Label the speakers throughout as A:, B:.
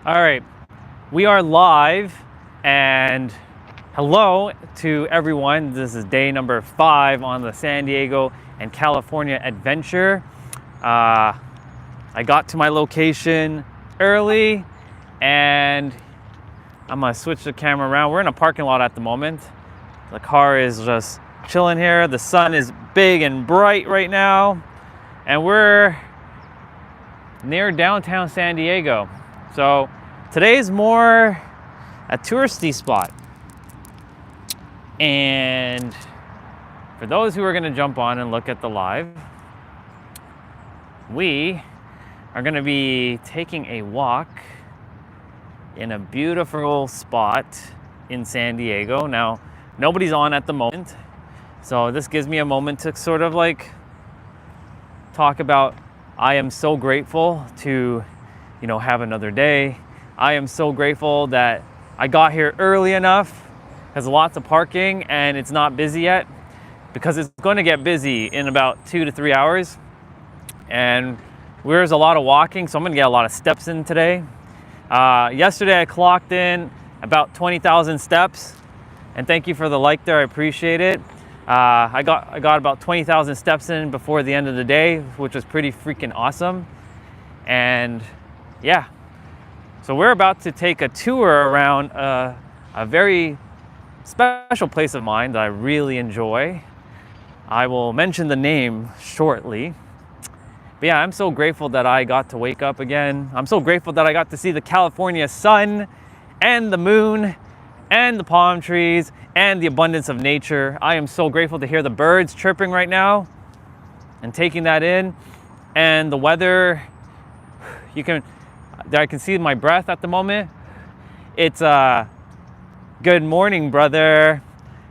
A: All right, we are live, and hello to everyone. This is day number 5 on the San Diego and California adventure. I got to my location early, and I'm gonna switch the camera around. We're in a parking lot at the moment. The car is just chilling here. The sun is big and bright right now, and we're near downtown San Diego. So today's more a touristy spot. And for those who are gonna jump on and look at the live, we are gonna be taking a walk in a beautiful spot in San Diego. Now, nobody's on at the moment, so this gives me a moment to sort of like talk about, I am so grateful to, have another day. I am so grateful that I got here early enough. There's lots of parking and it's not busy yet, because it's going to get busy in about 2 to 3 hours. And there's a lot of walking, so I'm going to get a lot of steps in today. Yesterday I clocked in about 20,000 steps, and thank you for the like there, I appreciate it. I got about 20,000 steps in before the end of the day, which was pretty freaking awesome. And yeah, so we're about to take a tour around a very special place of mine that I really enjoy. I will mention the name shortly. But yeah, I'm so grateful that I got to wake up again. I'm so grateful that I got to see the California sun and the moon and the palm trees and the abundance of nature. I am so grateful to hear the birds chirping right now and taking that in. And the weather, I can see my breath at the moment. It's good morning, brother.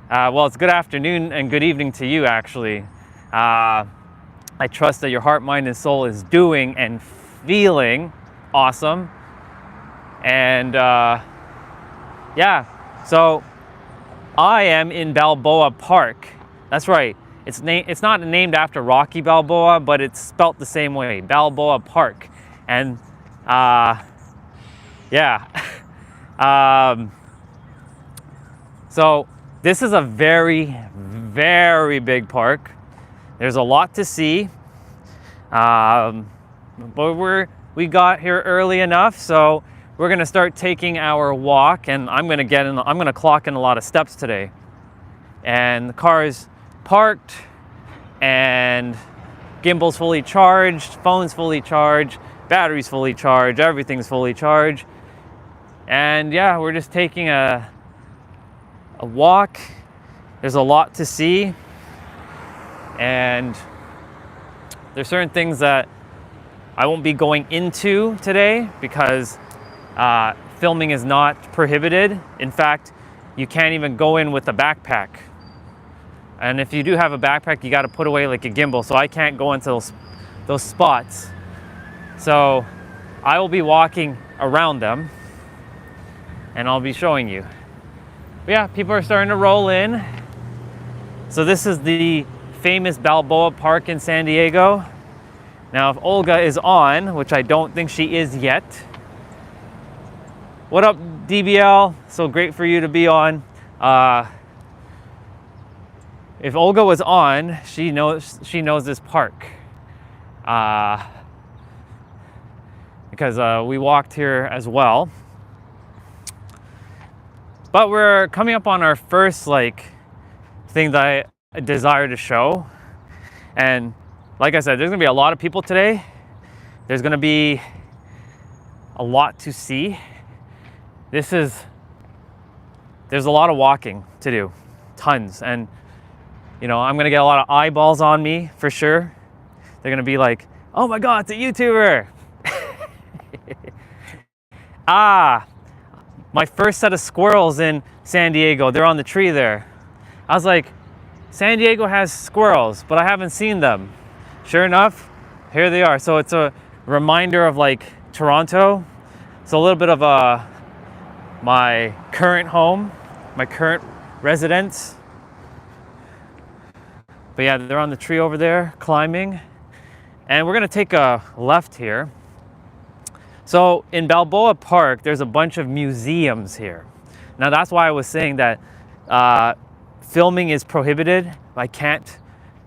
A: Well, it's good afternoon and good evening to you, actually. I trust that your heart, mind, and soul is doing and feeling awesome. And yeah, so I am in Balboa Park. That's right. It's not named after Rocky Balboa, but it's spelt the same way, Balboa Park. And yeah. So this is a very, very big park. There's a lot to see, but we got here early enough, so we're gonna start taking our walk, and I'm gonna clock in a lot of steps today. And the car is parked, and gimbal's fully charged, phone's fully charged, battery's fully charged, everything's fully charged. And yeah, we're just taking a walk. There's a lot to see. And there's certain things that I won't be going into today because filming is not prohibited. In fact, you can't even go in with a backpack. And if you do have a backpack, you got to put away like a gimbal. So I can't go into those spots. So I will be walking around them, and I'll be showing you. But yeah, people are starting to roll in. So this is the famous Balboa Park in San Diego. Now, if Olga is on, which I don't think she is yet. What up, DBL? So great for you to be on. If Olga was on, she knows this park. Because we walked here as well. But we're coming up on our first thing that I desire to show. And like I said, there's gonna be a lot of people today. There's gonna be a lot to see. There's a lot of walking to do, tons. And I'm gonna get a lot of eyeballs on me for sure. They're gonna be like, oh my God, it's a YouTuber. My first set of squirrels in San Diego, they're on the tree there. I was like, San Diego has squirrels, but I haven't seen them. Sure enough, here they are. So it's a reminder of Toronto. It's a little bit of my current home, my current residence. But yeah, they're on the tree over there climbing. And we're gonna take a left here. So in Balboa Park, there's a bunch of museums here. Now that's why I was saying that filming is prohibited. I can't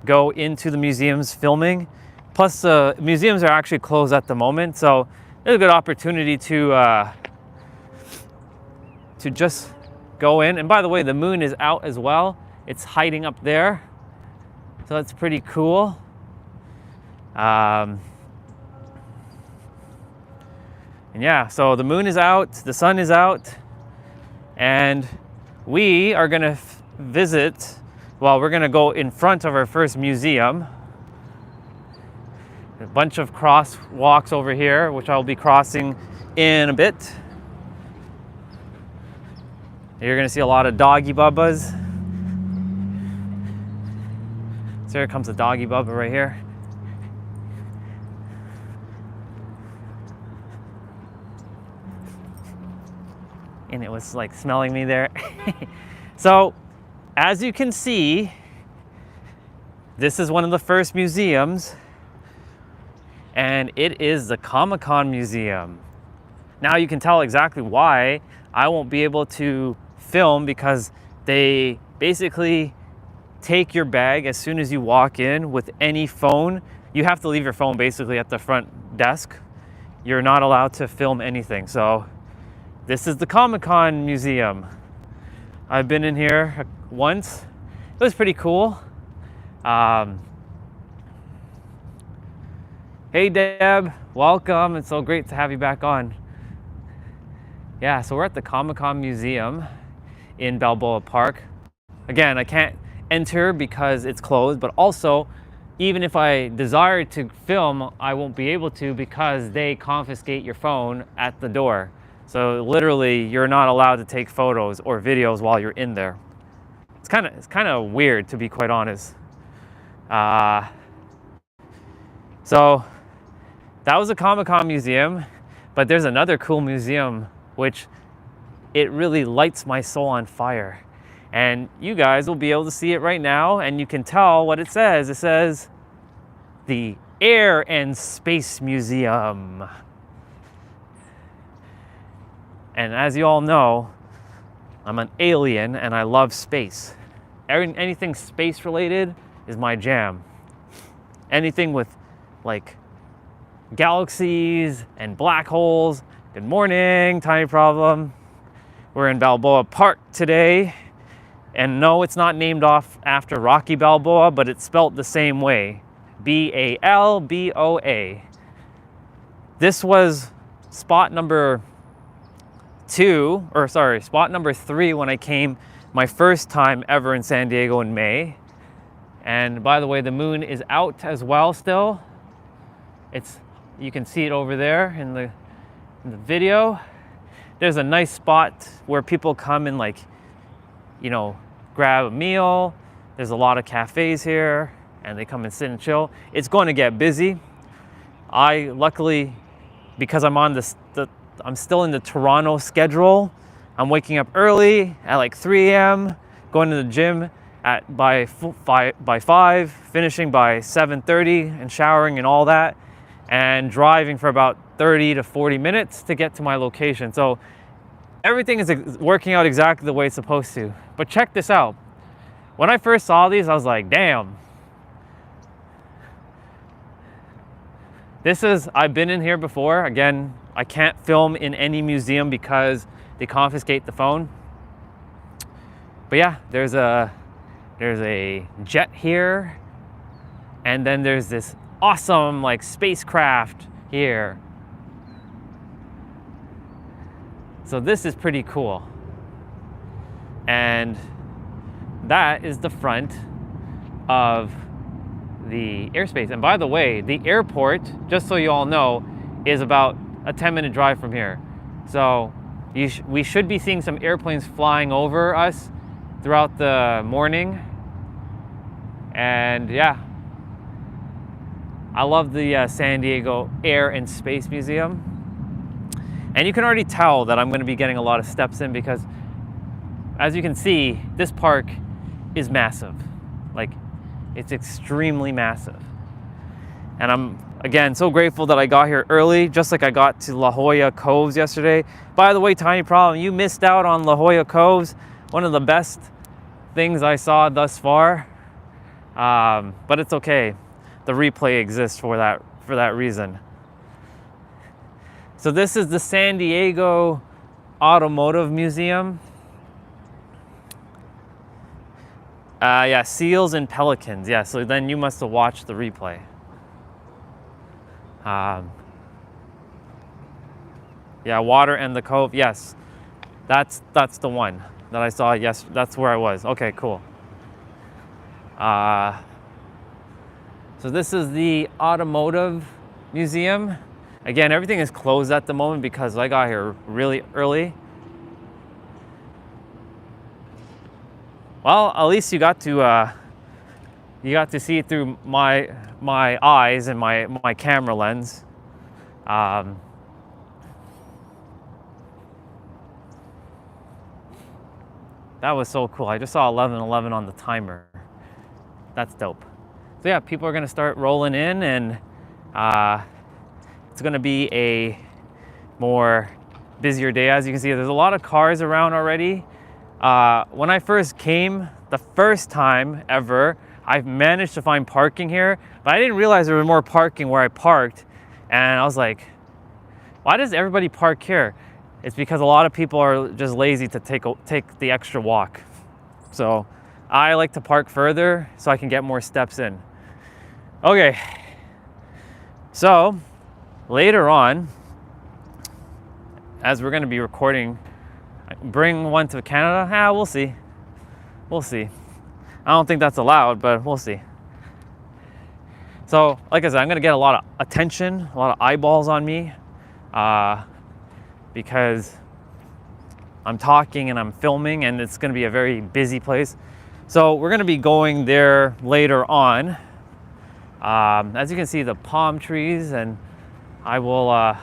A: go into the museums filming. Plus the museums are actually closed at the moment. So there's a good opportunity to just go in. And by the way, the moon is out as well. It's hiding up there. So that's pretty cool. And yeah, so the moon is out, the sun is out, and we are gonna visit, well, we're gonna go in front of our first museum. A bunch of crosswalks over here, which I'll be crossing in a bit. You're gonna see a lot of doggy bubbas. So here comes the doggy bubba right here. And it was like smelling me there. So as you can see, this is one of the first museums, and it is the Comic-Con Museum. Now you can tell exactly why I won't be able to film, because they basically take your bag as soon as you walk in with any phone. You have to leave your phone basically at the front desk. You're not allowed to film anything. So this is the Comic-Con Museum. I've been in here once. It was pretty cool. Hey Deb, welcome. It's so great to have you back on. Yeah, so we're at the Comic-Con Museum in Balboa Park. Again, I can't enter because it's closed, but also even if I desire to film, I won't be able to because they confiscate your phone at the door. So literally you're not allowed to take photos or videos while you're in there. It's kind of weird, to be quite honest. So that was a Comic-Con museum, but there's another cool museum which it really lights my soul on fire. And you guys will be able to see it right now, and you can tell what it says. It says the Air and Space Museum. And as you all know, I'm an alien and I love space. Anything space related is my jam. Anything with like galaxies and black holes. Good morning, Tiny Problem. We're in Balboa Park today. And no, it's not named off after Rocky Balboa, but it's spelt the same way. B-A-L-B-O-A. This was spot number 3 when I came my first time ever in San Diego in May. And by the way, the moon is out as well still. You can see it over there in the video. There's a nice spot where people come and grab a meal. There's a lot of cafes here and they come and sit and chill. It's going to get busy. I luckily, because I'm still in the Toronto schedule, I'm waking up early at like 3 a.m., going to the gym by 5, finishing by 7:30 and showering and all that, and driving for about 30 to 40 minutes to get to my location. So everything is working out exactly the way it's supposed to. But check this out. When I first saw these, I was like, damn. I've been in here before. Again, I can't film in any museum because they confiscate the phone. But yeah, there's a jet here. And then there's this awesome spacecraft here. So this is pretty cool. And that is the front of the airspace. And by the way, the airport, just so you all know, is about a 10-minute drive from here. So we should be seeing some airplanes flying over us throughout the morning. And yeah, I love the San Diego Air and Space Museum. And you can already tell that I'm going to be getting a lot of steps in because, as you can see, this park is massive. It's extremely massive. And I'm Again, so grateful that I got here early, just like I got to La Jolla Coves yesterday. By the way, tiny problem, you missed out on La Jolla Coves, one of the best things I saw thus far. But it's okay. The replay exists for that reason. So this is the San Diego Automotive Museum. Yeah, seals and pelicans. Yeah, so then you must have watched the replay. Yeah, water and the cove. Yes, that's the one that I saw. Yes, that's where I was. Okay, cool. So this is the Automotive Museum. Again, everything is closed at the moment because I got here really early. Well, at least you got to see it through my eyes and my camera lens. That was so cool. I just saw 11:11 on the timer. That's dope. So yeah, people are gonna start rolling in, and it's gonna be a more busier day. As you can see, there's a lot of cars around already. When I first came, the first time ever, I managed to find parking here, but I didn't realize there was more parking where I parked. And I was like, why does everybody park here? It's because a lot of people are just lazy to take the extra walk. So I like to park further so I can get more steps in. Okay, so later on, as we're gonna be recording, bring one to Canada? We'll see. We'll see. I don't think that's allowed, but we'll see. So, like I said, I'm gonna get a lot of attention, a lot of eyeballs on me, because I'm talking and I'm filming, and it's gonna be a very busy place. So we're gonna be going there later on. As you can see, the palm trees, and I'll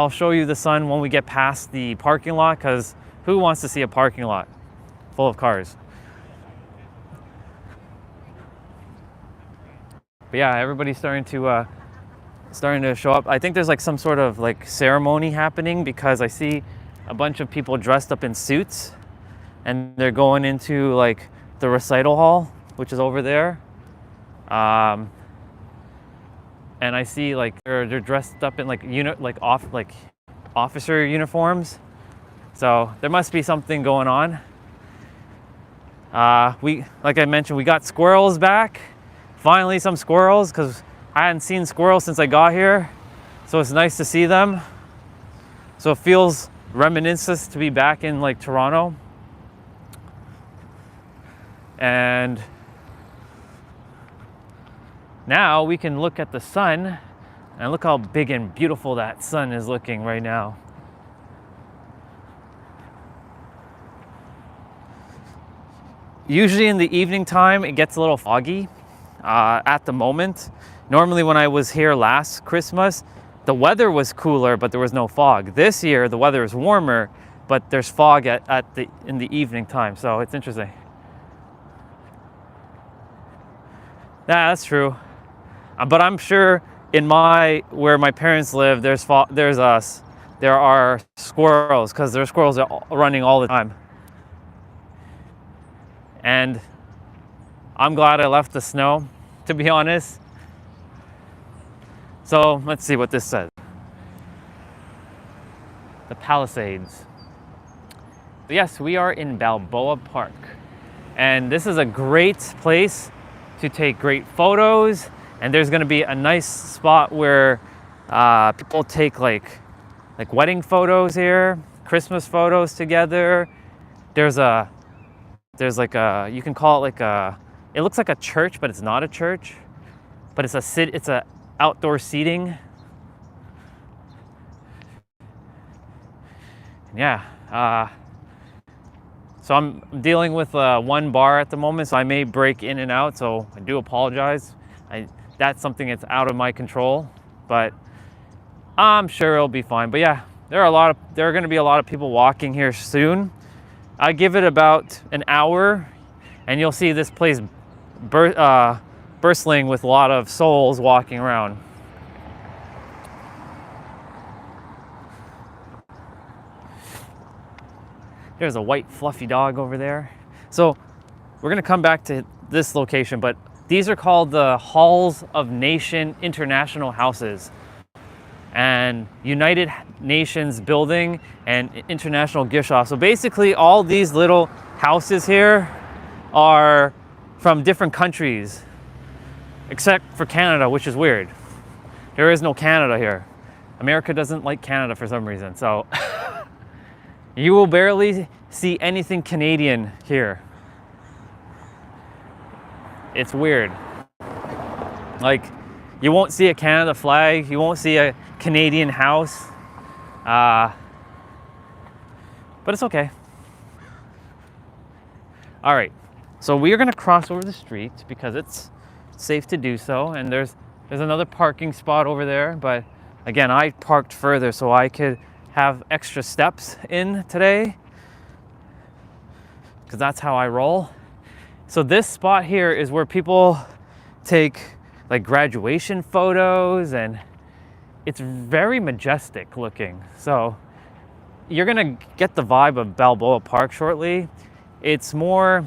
A: show you the sun when we get past the parking lot, because who wants to see a parking lot full of cars? But yeah, everybody's starting to show up. I think there's like some sort of like ceremony happening, because I see a bunch of people dressed up in suits, and they're going into like the recital hall, which is over there. And I see like they're dressed up in like officer uniforms. So there must be something going on. Like I mentioned, we got squirrels back. Finally, some squirrels, because I hadn't seen squirrels since I got here. So it's nice to see them. So it feels reminiscent to be back in like Toronto. And now we can look at the sun, and look how big and beautiful that sun is looking right now. Usually in the evening time, it gets a little foggy. At the moment, normally when I was here last Christmas, the weather was cooler, but there was no fog. This year, the weather is warmer, but there's fog in the evening time, so it's interesting. Yeah, that's true. But I'm sure where my parents live, there are squirrels, because their squirrels are running all the time. And I'm glad I left the snow, to be honest. So let's see what this says. The Palisades. Yes, we are in Balboa Park. And this is a great place to take great photos. And there's gonna be a nice spot where people take like wedding photos here, Christmas photos together. There's like a, you can call it like it looks like a church, but it's not a church. But it's a outdoor seating. Yeah. So I'm dealing with one bar at the moment, so I may break in and out. So I do apologize. That's something that's out of my control, but I'm sure it'll be fine. But yeah, there are going to be a lot of people walking here soon. I give it about an hour, and you'll see this place bristling with a lot of souls walking around. There's a white fluffy dog over there. So we're gonna come back to this location, but these are called the Halls of Nation International Houses and United Nations Building and International Gift Shop. So basically all these little houses here are from different countries, except for Canada, which is weird. There is no Canada here. America doesn't like Canada for some reason, so you will barely see anything Canadian here. It's weird. Like, you won't see a Canada flag, you won't see a Canadian house, but it's okay. All right, so we are gonna cross over the street because it's safe to do so, and there's another parking spot over there, but again, I parked further so I could have extra steps in today because that's how I roll. So this spot here is where people take like graduation photos, and it's very majestic looking. So you're gonna get the vibe of Balboa Park shortly. It's more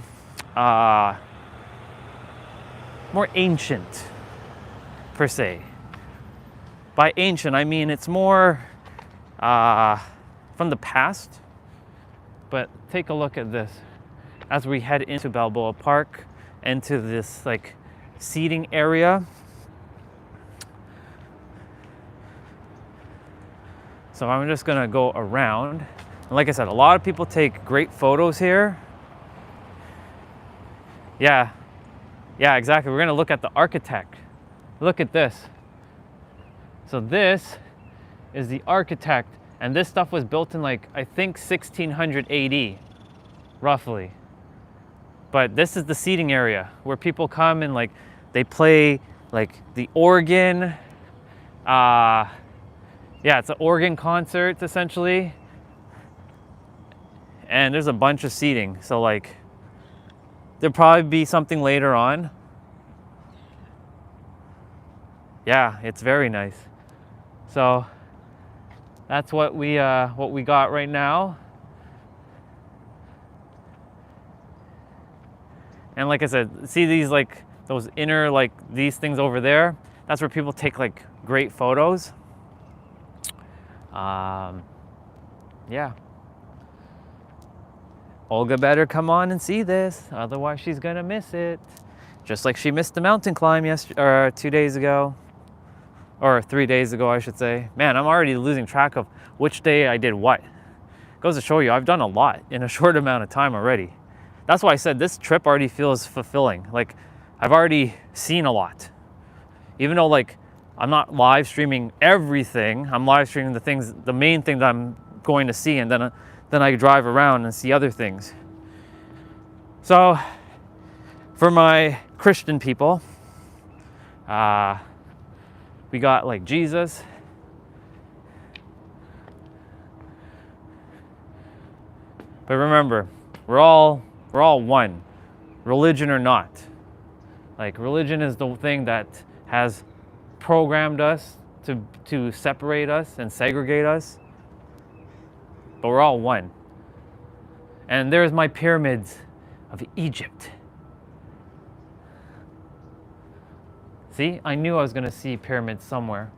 A: ancient per se. By ancient, I mean it's more from the past. But take a look at this as we head into Balboa Park, into this like seating area. So I'm just gonna go around. And like I said, a lot of people take great photos here. Yeah, exactly. We're gonna look at the architect. Look at this. So this is the architect, and this stuff was built in like, I think 1600 AD, roughly. But this is the seating area where people come and like they play like the organ. Yeah, it's an organ concert essentially. And there's a bunch of seating. So like there'll probably be something later on. Yeah, it's very nice. So that's what we got right now. And like I said, see these like those inner like these things over there? That's where people take like great photos. Yeah. Olga better come on and see this, otherwise she's gonna miss it. Just like she missed the mountain climb 2 days ago. Or 3 days ago, I should say. Man, I'm already losing track of which day I did what. Goes to show you, I've done a lot in a short amount of time already. That's why I said this trip already feels fulfilling. Like, I've already seen a lot. Even though like, I'm not live streaming everything, I'm live streaming the main thing that I'm going to see, and then I drive around and see other things. So, for my Christian people, we got like Jesus. But remember, we're all one, religion or not. Like, religion is the thing that has programmed us to separate us and segregate us. But we're all one. And there's my pyramids of Egypt. See, I knew I was gonna see pyramids somewhere.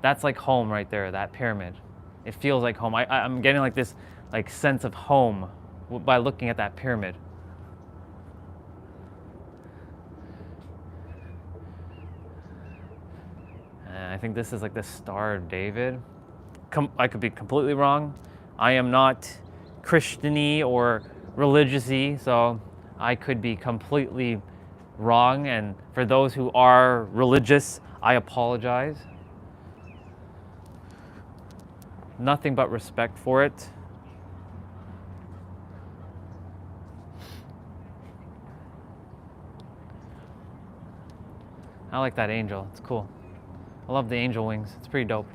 A: That's like home right there, that pyramid. It feels like home. I'm getting like this like sense of home by looking at that pyramid. And I think this is like the Star of David. I could be completely wrong. I am not Christian-y or religious-y, so I could be completely wrong. And for those who are religious, I apologize. Nothing but respect for it. I like that angel, it's cool. I love the angel wings, it's pretty dope.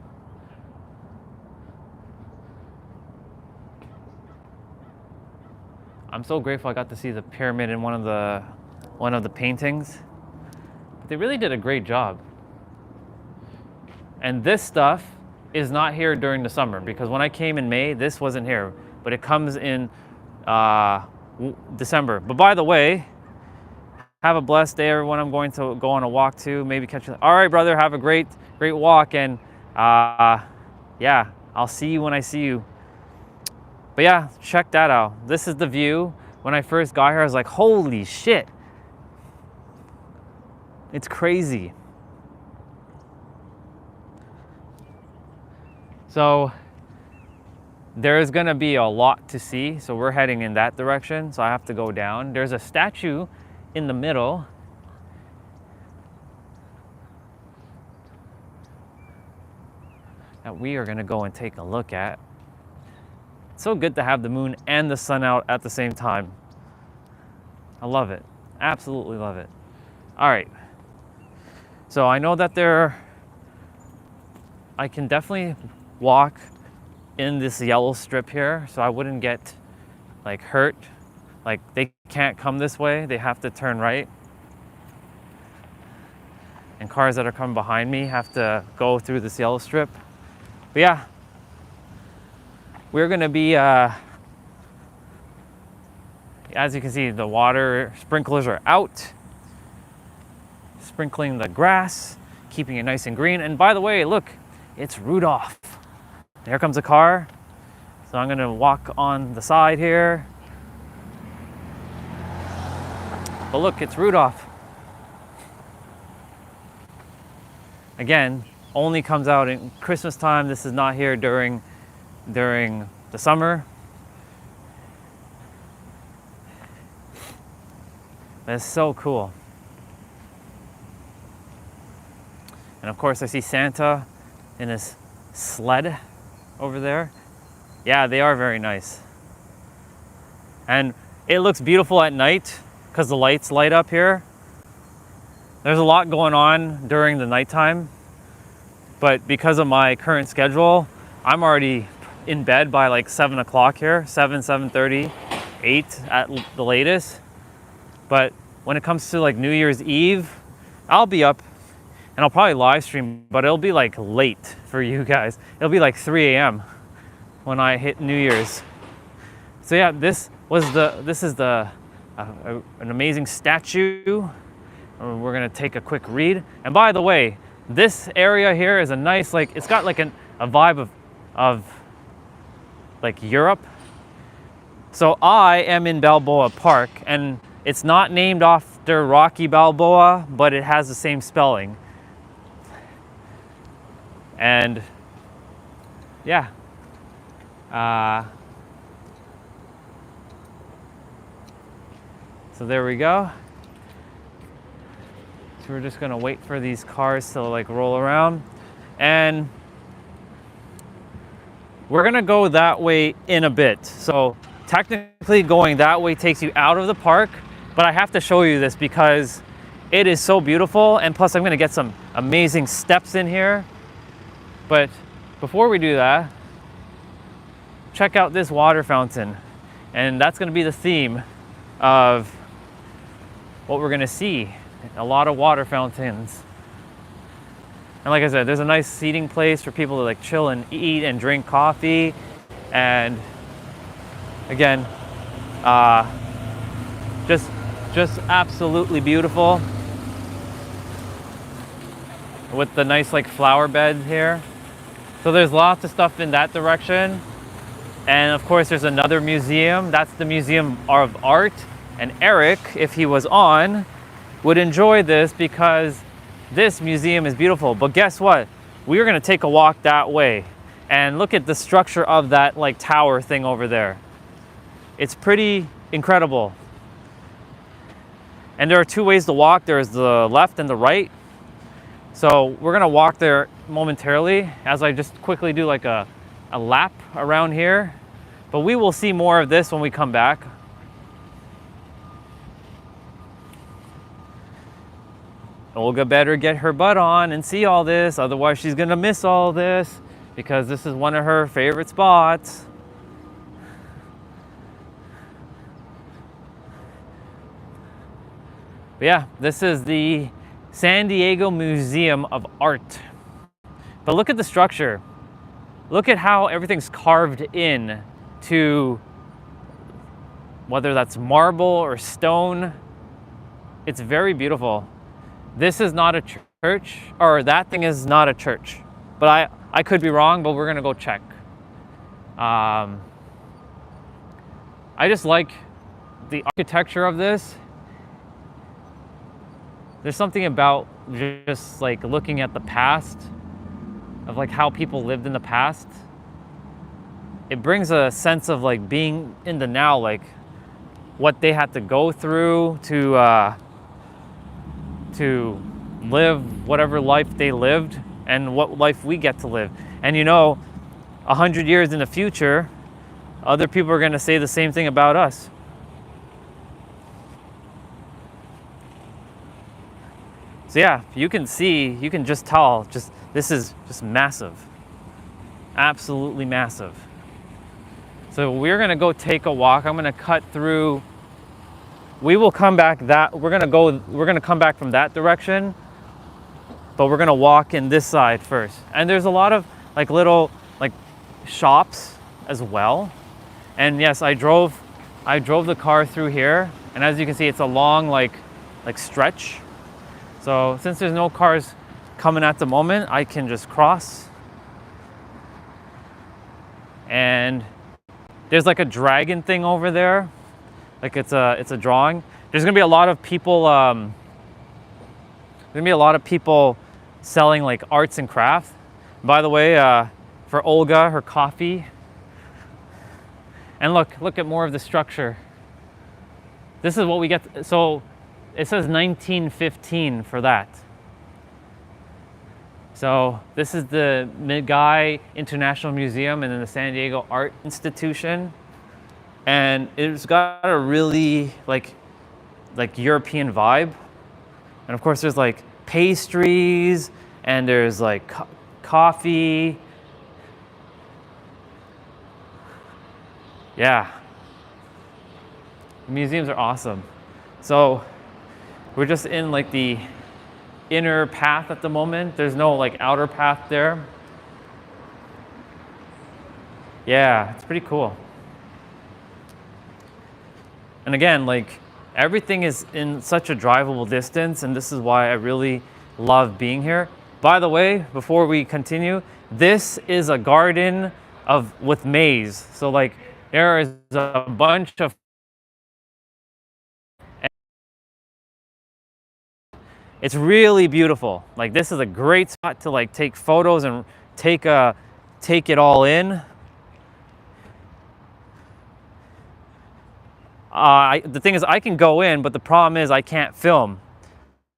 A: I'm so grateful I got to see the pyramid in one of the paintings. They really did a great job. And this stuff is not here during the summer, because when I came in May, this wasn't here, but it comes in December. But by the way, have a blessed day, everyone. I'm going to go on a walk too, maybe catch you. All right, brother, have a great walk. And yeah, I'll see you when I see you. But yeah, check that out. This is the view. When I first got here, I was like, holy shit. It's crazy. So there's gonna be a lot to see. So we're heading in that direction. So I have to go down. There's a statue in the middle. That we are gonna go and take a look at. It's so good to have the moon and the sun out at the same time. I love it. Absolutely love it. All right. So I know that I can definitely walk in this yellow strip here, so I wouldn't get like hurt. Like they can't come this way, they have to turn right. And cars that are coming behind me have to go through this yellow strip. But yeah, we're gonna be, as you can see, the water sprinklers are out, sprinkling the grass, keeping it nice and green. And by the way, look, it's Rudolph. Here comes a car. So I'm gonna walk on the side here. But look, it's Rudolph. Again, only comes out in Christmas time. This is not here during the summer. But it's so cool. And of course I see Santa in his sled over there. Yeah, they are very nice. And it looks beautiful at night because the lights light up here. There's a lot going on during the nighttime, but because of my current schedule, I'm already in bed by like 7 o'clock here, 7:30, 8 at the latest. But when it comes to like New Year's Eve, I'll be up and I'll probably live stream, but it'll be like late for you guys. It'll be like 3 a.m. when I hit New Year's. So yeah, this is an amazing statue. We're gonna take a quick read. And by the way, this area here is a nice, like, it's got like a vibe of like Europe. So I am in Balboa Park, and it's not named after Rocky Balboa, but it has the same spelling. And yeah, so there we go. So we're just gonna wait for these cars to like roll around, and we're gonna go that way in a bit. So technically going that way takes you out of the park, but I have to show you this because it is so beautiful, and plus I'm gonna get some amazing steps in here. But before we do that, check out this water fountain. And that's gonna be the theme of what we're gonna see. A lot of water fountains. And like I said, there's a nice seating place for people to like chill and eat and drink coffee. And again, just absolutely beautiful. With the nice like flower bed here. So there's lots of stuff in that direction. And of course there's another museum. That's the Museum of Art. And Eric, if he was on, would enjoy this because this museum is beautiful. But guess what? We're gonna take a walk that way. And look at the structure of that like tower thing over there. It's pretty incredible. And there are two ways to walk. There's the left and the right. So we're gonna walk there momentarily as I just quickly do like a lap around here. But we will see more of this when we come back. Olga better get her butt on and see all this, otherwise she's gonna miss all this because this is one of her favorite spots. But yeah, this is the San Diego Museum of Art. But look at the structure. Look at how everything's carved in to, whether that's marble or stone. It's very beautiful. This is not a church, or that thing is not a church. But I could be wrong, but we're gonna go check. I just like the architecture of this. There's something about just like looking at the past, of like how people lived in the past. It brings a sense of like being in the now, like what they had to go through to live whatever life they lived and what life we get to live. And you know, 100 years in the future, other people are going to say the same thing about us. So yeah, you can see, you can just tell, this is just massive. Absolutely massive. So we're gonna go take a walk. I'm gonna cut through. We will come back we're gonna come back from that direction, but we're gonna walk in this side first. And there's a lot of like little like shops as well. And yes, I drove the car through here, and as you can see, it's a long like stretch. So since there's no cars coming at the moment, I can just cross. And there's like a dragon thing over there. Like it's a drawing. There's gonna be a lot of people selling like arts and crafts. By the way, for Olga, her coffee. And look at more of the structure. This is what we get. So it says 1915 for that. So this is the Midguy International Museum and then the San Diego Art Institution. And it's got a really like European vibe. And of course there's like pastries and there's like coffee. Yeah. The museums are awesome. So we're just in like the inner path at the moment. There's no like outer path there. Yeah, it's pretty cool. And again, like everything is in such a drivable distance, and this is why I really love being here. By the way, before we continue, this is a garden with maze. So like there is a bunch of it's really beautiful. Like this is a great spot to like take photos and take it all in. The thing is, I can go in, but the problem is I can't film.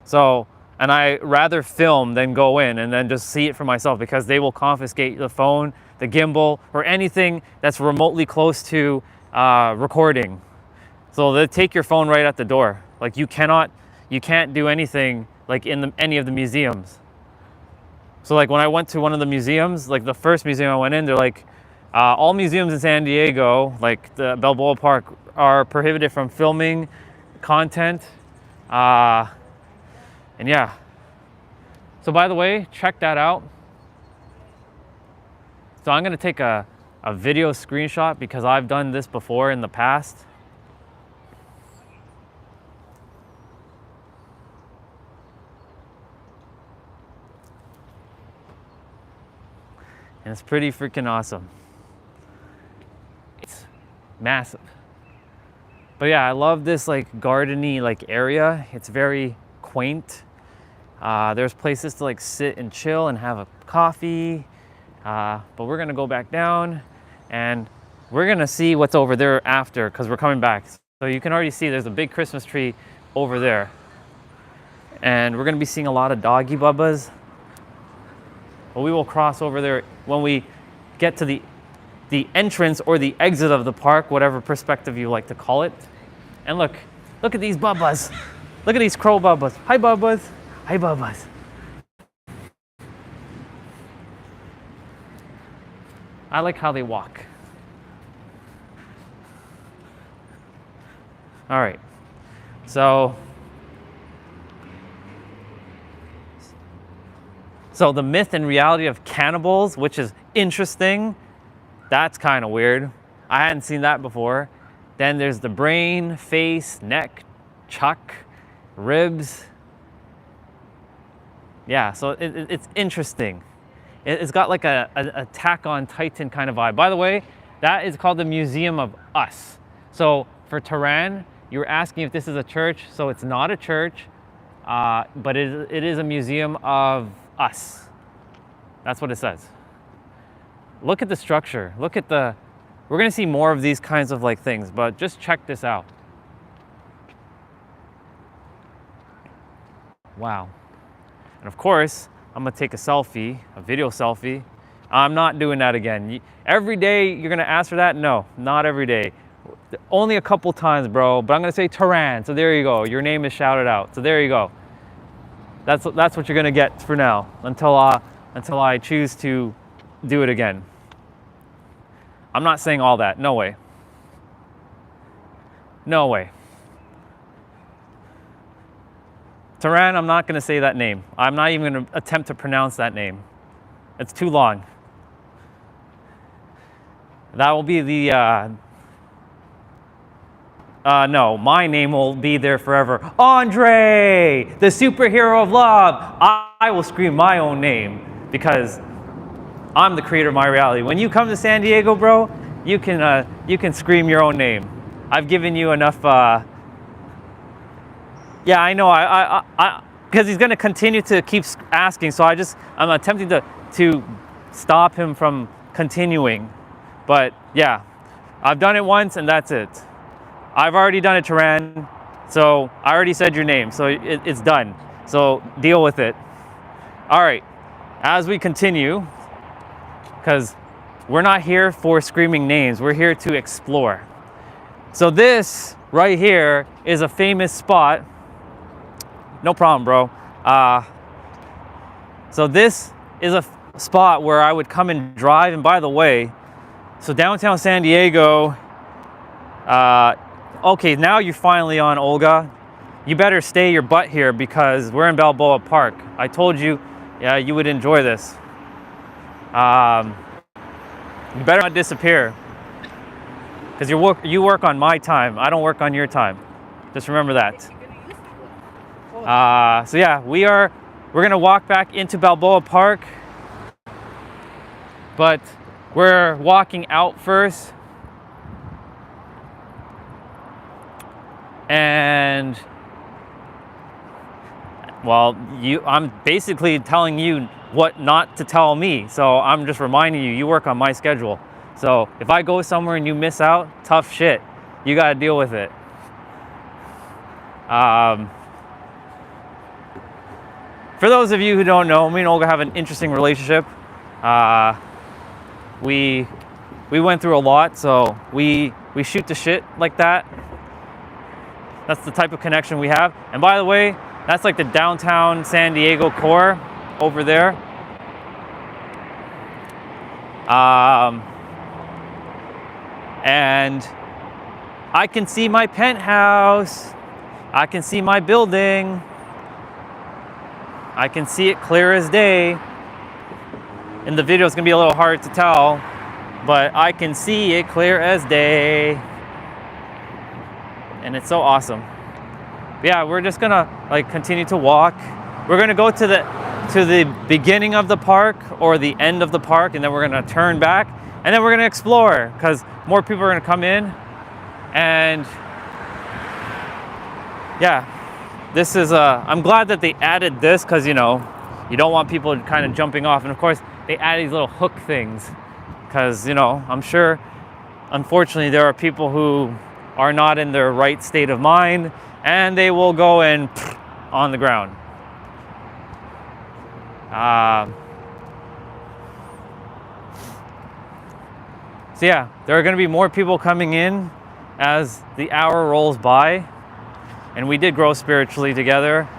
A: So, and I rather film than go in and then just see it for myself, because they will confiscate the phone, the gimbal, or anything that's remotely close to recording. So they take your phone right at the door. Like you can't do anything like in any of the museums. So like when I went to one of the museums, like the first museum I went in, they're like, all museums in San Diego, like the Balboa Park, are prohibited from filming content. And yeah. So by the way, check that out. So I'm gonna take a video screenshot because I've done this before in the past. And it's pretty freaking awesome. It's massive. But yeah, I love this like gardeny like area. It's very quaint. There's places to like sit and chill and have a coffee. But we're gonna go back down and we're gonna see what's over there after, because we're coming back. So you can already see there's a big Christmas tree over there. And we're gonna be seeing a lot of doggy bubbas. But we will cross over there when we get to the entrance or the exit of the park, whatever perspective you like to call it. And look at these bubbas. Look at these crow bubbas. Hi bubbas. Hi bubbas. I like how they walk. All right. So So the myth and reality of cannibals, which is interesting. That's kind of weird. I hadn't seen that before. Then there's the brain, face, neck, chuck, ribs. Yeah, so it's interesting. It's got like a Attack on Titan kind of vibe. By the way, that is called the Museum of Us. So for Tehran, you were asking if this is a church. So it's not a church, but it is a museum of us. That's what it says. Look at the structure. Look at the, we're gonna see more of these kinds of like things, but just check this out. Wow. And of course, I'm gonna take a selfie, a video selfie. I'm not doing that again. Every day you're gonna ask for that? No, not every day. Only a couple times, bro, but I'm gonna say Tehran, so there you go. Your name is shouted out, so there you go. That's what you're gonna get for now, until I choose to do it again. I'm not saying all that, no way. No way. Tehran, I'm not gonna say that name. I'm not even gonna attempt to pronounce that name. It's too long. That will be the, no, my name will be there forever. Andre, the superhero of love. I will scream my own name because I'm the creator of my reality. When you come to San Diego, bro, you can scream your own name. I've given you enough, yeah, I know, because he's gonna continue to keep asking, so I'm attempting to stop him from continuing. But yeah, I've done it once and that's it. I've already done it, Tehran, so I already said your name, so it's done. So deal with it. All right, as we continue, because we're not here for screaming names, we're here to explore. So this right here is a famous spot. No problem, bro. So this is a spot where I would come and drive, and by the way, so downtown San Diego, okay, now you're finally on, Olga. You better stay your butt here because we're in Balboa Park. I told you, yeah, you would enjoy this. You better not disappear because you work on my time. I don't work on your time. Just remember that. So yeah, we're gonna walk back into Balboa Park, but we're walking out first. And well, I'm basically telling you what not to tell me. So I'm just reminding you work on my schedule. So if I go somewhere and you miss out, tough shit. You gotta deal with it. For those of you who don't know, me and Olga have an interesting relationship. We went through a lot, so we shoot the shit like that. That's the type of connection we have. And by the way, that's like the downtown San Diego core over there. And I can see my penthouse. I can see my building. I can see it clear as day. In the video, it's gonna be a little hard to tell, but I can see it clear as day. And it's so awesome. Yeah, we're just gonna like continue to walk. We're gonna go to the beginning of the park or the end of the park, and then we're gonna turn back, and then we're gonna explore because more people are gonna come in. And yeah, this is I'm glad that they added this because you know you don't want people kind of jumping off, and of course they add these little hook things because you know I'm sure unfortunately there are people who are not in their right state of mind and they will go and on the ground. So yeah, there are going to be more people coming in as the hour rolls by, and we did grow spiritually together.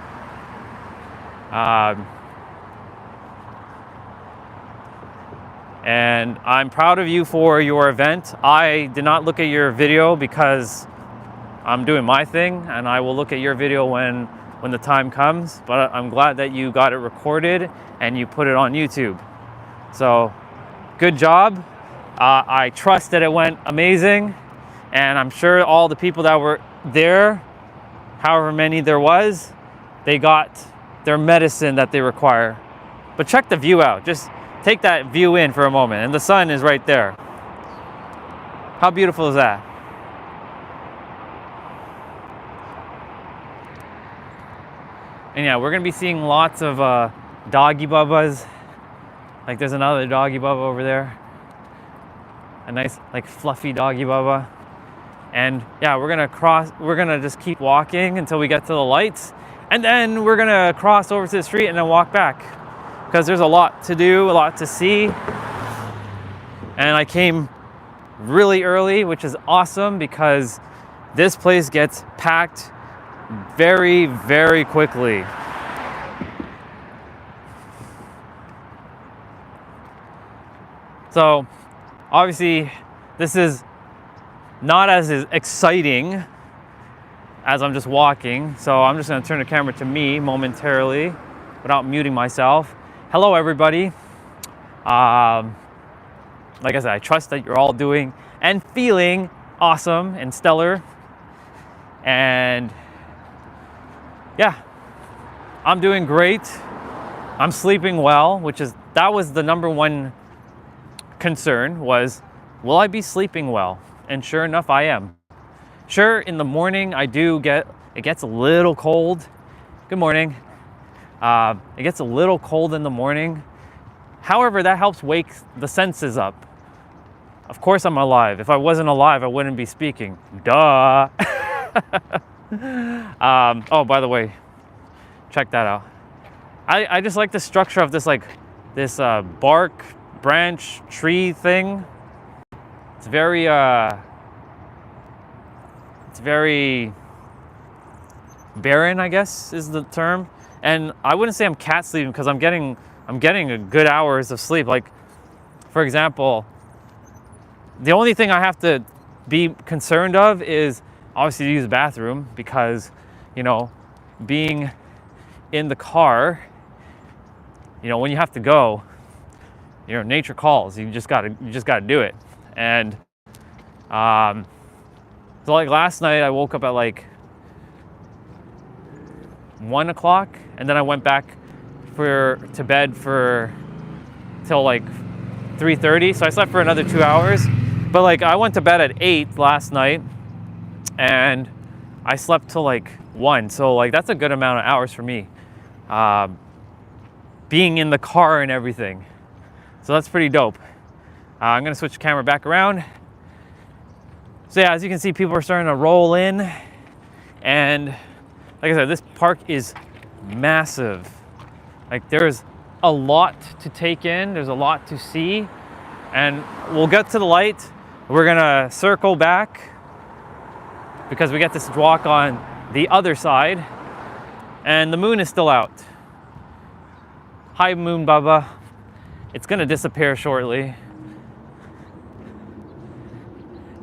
A: And I'm proud of you for your event. I did not look at your video because I'm doing my thing, and I will look at your video when when the time comes, but I'm glad that you got it recorded and you put it on YouTube. So good job. I trust that it went amazing, and I'm sure all the people that were there, however many there was, they got their medicine that they require. But check the view out. Just take that view in for a moment, and the sun is right there. How beautiful is that? And yeah, we're gonna be seeing lots of doggy bubbas. Like there's another doggy bubba over there. A nice like fluffy doggy bubba. And yeah, we're gonna just keep walking until we get to the lights. And then we're gonna cross over to the street and then walk back. Because there's a lot to do, a lot to see. And I came really early, which is awesome because this place gets packed very, very quickly. So obviously this is not as exciting as I'm just walking. So I'm just gonna turn the camera to me momentarily without muting myself. Hello everybody. Like I said, I trust that you're all doing and feeling awesome and stellar. And yeah, I'm doing great. I'm sleeping well, that was the number one concern was, will I be sleeping well? And sure enough, I am. Sure, in the morning, it gets a little cold. Good morning. It gets a little cold in the morning. However, that helps wake the senses up. Of course I'm alive. If I wasn't alive, I wouldn't be speaking. Duh. Oh, by the way, check that out. I just like the structure of this bark branch tree thing. It's very barren, I guess is the term. And I wouldn't say I'm cat sleeping because I'm getting a good hours of sleep. Like, for example, the only thing I have to be concerned of is obviously to use the bathroom because, you know, being in the car, you know, when you have to go, you know, nature calls. You just gotta do it. And so like last night I woke up at like 1 o'clock, and then I went back to bed till like 3:30. So I slept for another 2 hours. But like I went to bed at 8 last night, and I slept till like 1. So like that's a good amount of hours for me, being in the car and everything. So that's pretty dope. I'm gonna switch the camera back around. So yeah, as you can see, people are starting to roll in, and like I said, this park is massive. Like there's a lot to take in, there's a lot to see, and we'll get to the light. We're gonna circle back because we get this walk on the other side, and the moon is still out. Hi, Moon Baba. It's gonna disappear shortly.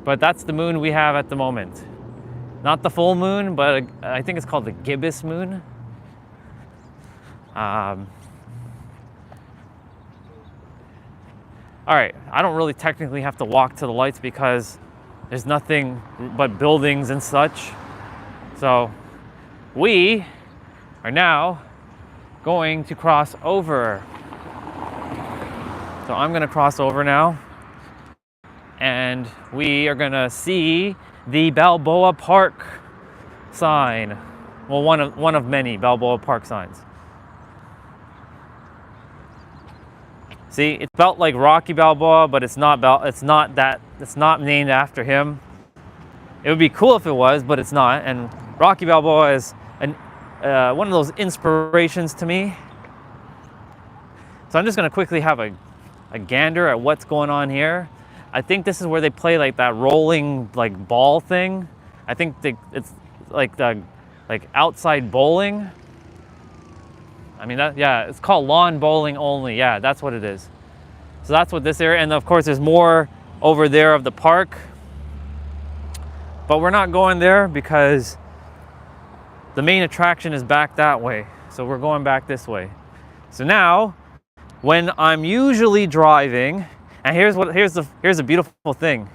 A: But that's the moon we have at the moment. Not the full moon, but I think it's called the gibbous moon. All right, I don't really technically have to walk to the lights because there's nothing but buildings and such. So we are now going to cross over. So I'm gonna cross over now, and we are gonna see the Balboa Park sign. Well, one of many Balboa Park signs. See, it's spelled like Rocky Balboa, but it's not named after him. It would be cool if it was, but it's not. And Rocky Balboa is one of those inspirations to me. So I'm just gonna quickly have a gander at what's going on here. I think this is where they play like that rolling like ball thing. I think it's like outside bowling. I mean, it's called lawn bowling only. Yeah, that's what it is. So that's what this area, and of course there's more over there of the park. But we're not going there because the main attraction is back that way. So we're going back this way. So now, when I'm usually driving, and here's a beautiful thing.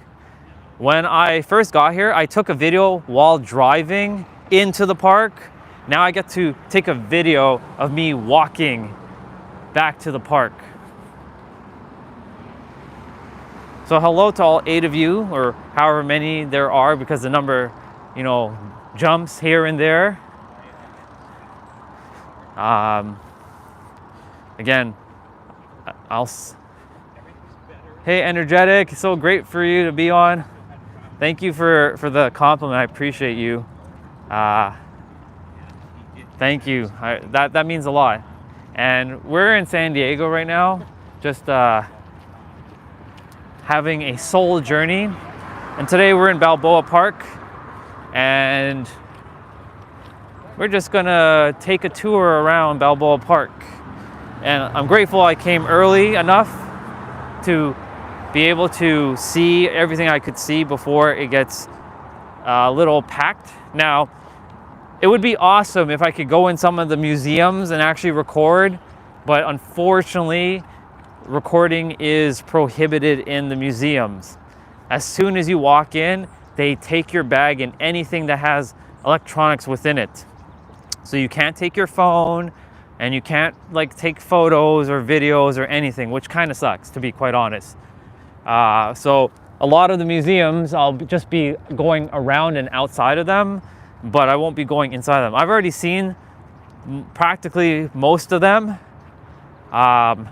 A: When I first got here, I took a video while driving into the park. Now I get to take a video of me walking back to the park. So hello to all 8 of you, or however many there are, because the number, you know, jumps here and there. Again, hey, energetic, it's so great for you to be on. Thank you for the compliment. I appreciate you. Thank you. That means a lot. And we're in San Diego right now, just having a soul journey. And today we're in Balboa Park, and we're just gonna take a tour around Balboa Park. And I'm grateful I came early enough to be able to see everything I could see before it gets a little packed. Now, it would be awesome if I could go in some of the museums and actually record, but unfortunately, recording is prohibited in the museums. As soon as you walk in, they take your bag and anything that has electronics within it. So you can't take your phone, and you can't like take photos or videos or anything, which kind of sucks, to be quite honest. So a lot of the museums, I'll just be going around and outside of them, but I won't be going inside them. I've already seen practically most of them. However,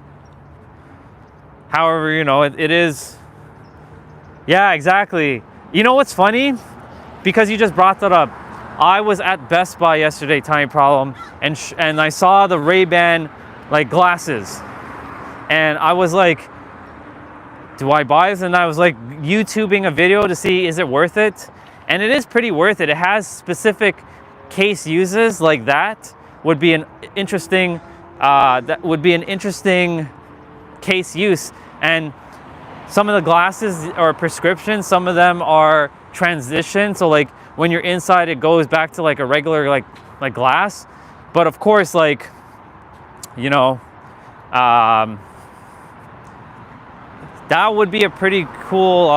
A: you know, it is, yeah, exactly. You know what's funny? Because you just brought that up. I was at Best Buy yesterday, Tiny Problem, and I saw the Ray-Ban like glasses, and I was like, do I buy this? And I was like YouTubing a video to see, is it worth it? And it is pretty worth it. It has specific case uses, like that would be an interesting case use. And some of the glasses are prescription, some of them are transition, so like when you're inside it goes back to like a regular like glass. But of course, like, you know, that would be a pretty cool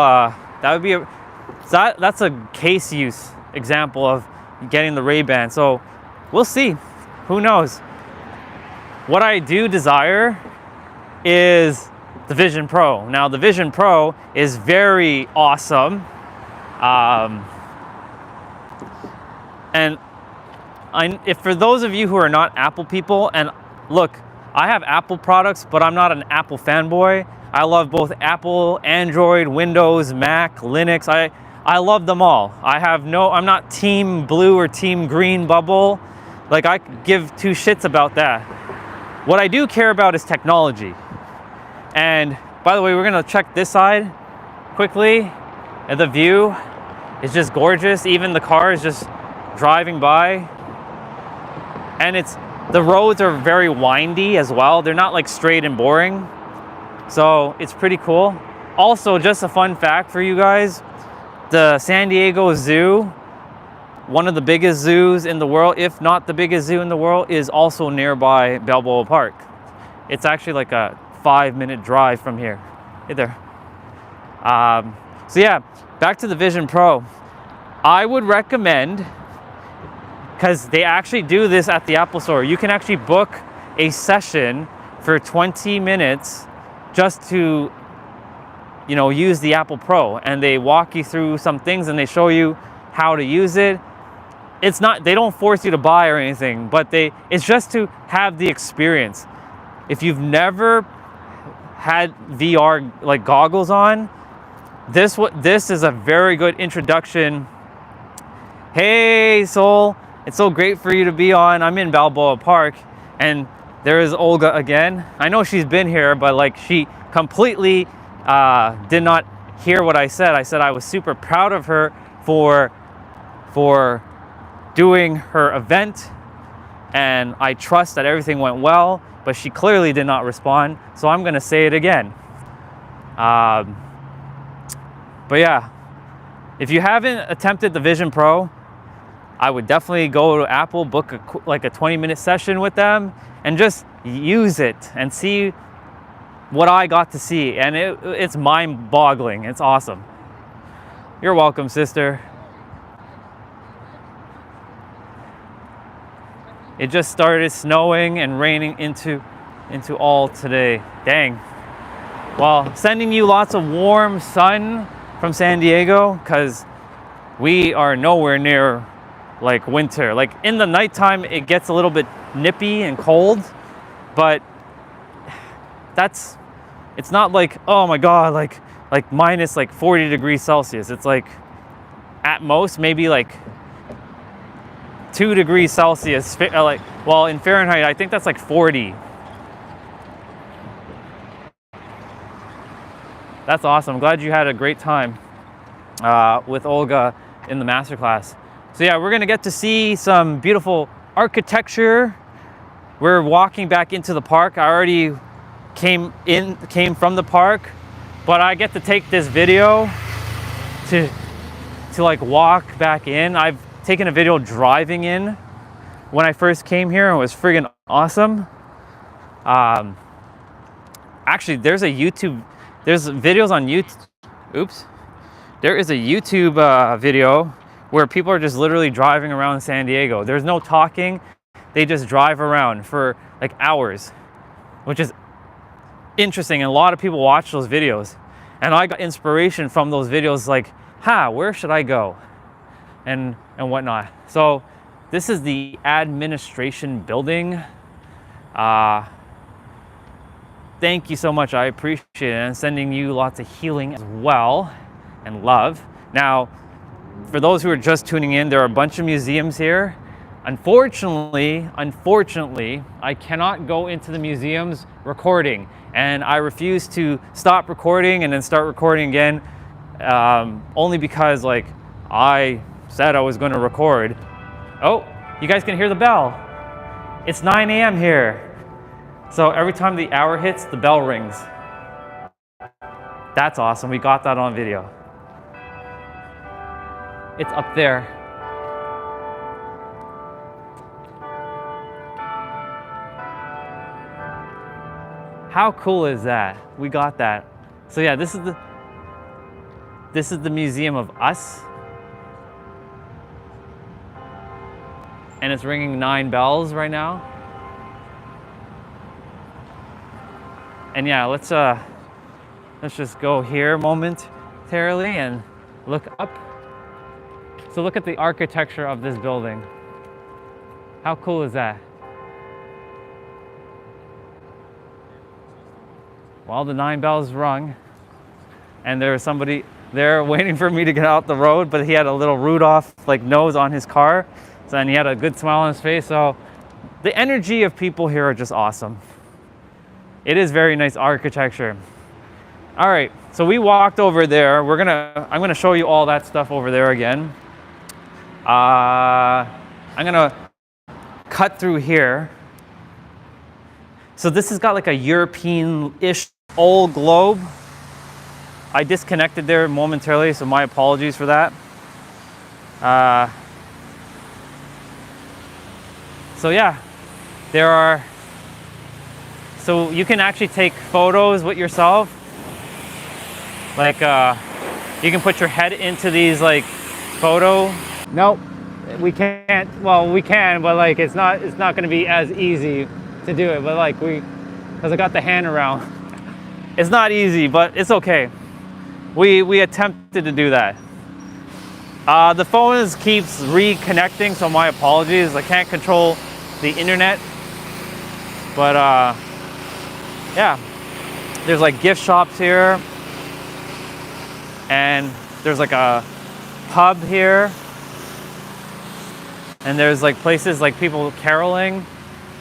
A: that's a case use example of getting the Ray-Ban. So we'll see, who knows. What I do desire is the Vision Pro. Now the Vision Pro is very awesome. And if for those of you who are not Apple people, and look, I have Apple products, but I'm not an Apple fanboy. I love both Apple, Android, Windows, Mac, Linux. I love them all. I'm not team blue or team green bubble. Like, I give two shits about that. What I do care about is technology. And by the way, we're gonna check this side quickly. And the view is just gorgeous. Even the car is just driving by. And the roads are very windy as well. They're not like straight and boring. So it's pretty cool. Also, just a fun fact for you guys, the San Diego Zoo, one of the biggest zoos in the world, if not the biggest zoo in the world, is also nearby Balboa Park. It's actually like a 5-minute drive from here. Hey there. So yeah, back to the Vision Pro. I would recommend, because they actually do this at the Apple Store, you can actually book a session for 20 minutes just to, you know, use the Apple Pro, and they walk you through some things and they show you how to use it. It's not, they don't force you to buy or anything, but it's just to have the experience. If you've never had VR like goggles on, this is a very good introduction. Hey Soul, it's so great for you to be on. I'm in Balboa Park, and there is Olga again. I know she's been here, but like she completely did not hear what I said. I said I was super proud of her for doing her event, and I trust that everything went well, but she clearly did not respond, so I'm gonna say it again. But yeah, if you haven't attempted the Vision Pro, I would definitely go to Apple, book like a 20-minute session with them and just use it and see what I got to see. And it's mind-boggling. It's awesome. You're welcome, sister. It just started snowing and raining into all today. Dang. Well, sending you lots of warm sun from San Diego, because we are nowhere near like winter. Like in the nighttime, it gets a little bit nippy and cold, but it's not like, oh my God, like minus like 40 degrees Celsius. It's like at most maybe like 2 degrees Celsius. Like, well, in Fahrenheit, I think that's like 40. That's awesome. I'm glad you had a great time with Olga in the masterclass. So yeah, we're gonna get to see some beautiful architecture. We're walking back into the park. I already came from the park, but I get to take this video to like walk back in. I've taken a video driving in when I first came here, and it was friggin' awesome. Actually, there's videos on YouTube. Oops. There is a YouTube video where people are just literally driving around San Diego. There's no talking. They just drive around for like hours, which is interesting. And a lot of people watch those videos. And I got inspiration from those videos, like, where should I go? And whatnot. So this is the administration building. Thank you so much. I appreciate it. And sending you lots of healing as well and love. Now, for those who are just tuning in, there are a bunch of museums here. Unfortunately, I cannot go into the museums recording, and I refuse to stop recording and then start recording again, only because like I said I was going to record. Oh, you guys can hear the bell. It's 9 a.m. here. So every time the hour hits, the bell rings. That's awesome. We got that on video. It's up there. How cool is that? We got that. So yeah, this is the Museum of Us. And it's ringing 9 bells right now. And yeah, let's just go here momentarily and look up. So look at the architecture of this building. How cool is that? Well, the 9 bells rung, and there was somebody there waiting for me to get out the road, but he had a little Rudolph like nose on his car, so, and he had a good smile on his face. So the energy of people here are just awesome. It is very nice architecture. All right, so we walked over there. I'm gonna show you all that stuff over there again. I'm gonna cut through here. So this has got like a European-ish old globe. I disconnected there momentarily, so my apologies for that. So yeah, so you can actually take photos with yourself. Like you can put your head into these like photo. Nope, we can't. Well, we can, but like it's not going to be as easy to do it. But like because I got the hand around, it's not easy, but it's okay. We attempted to do that. The phone keeps reconnecting, so my apologies. I can't control the internet, but yeah, there's like gift shops here, and there's like a pub here, and there's like places like people caroling.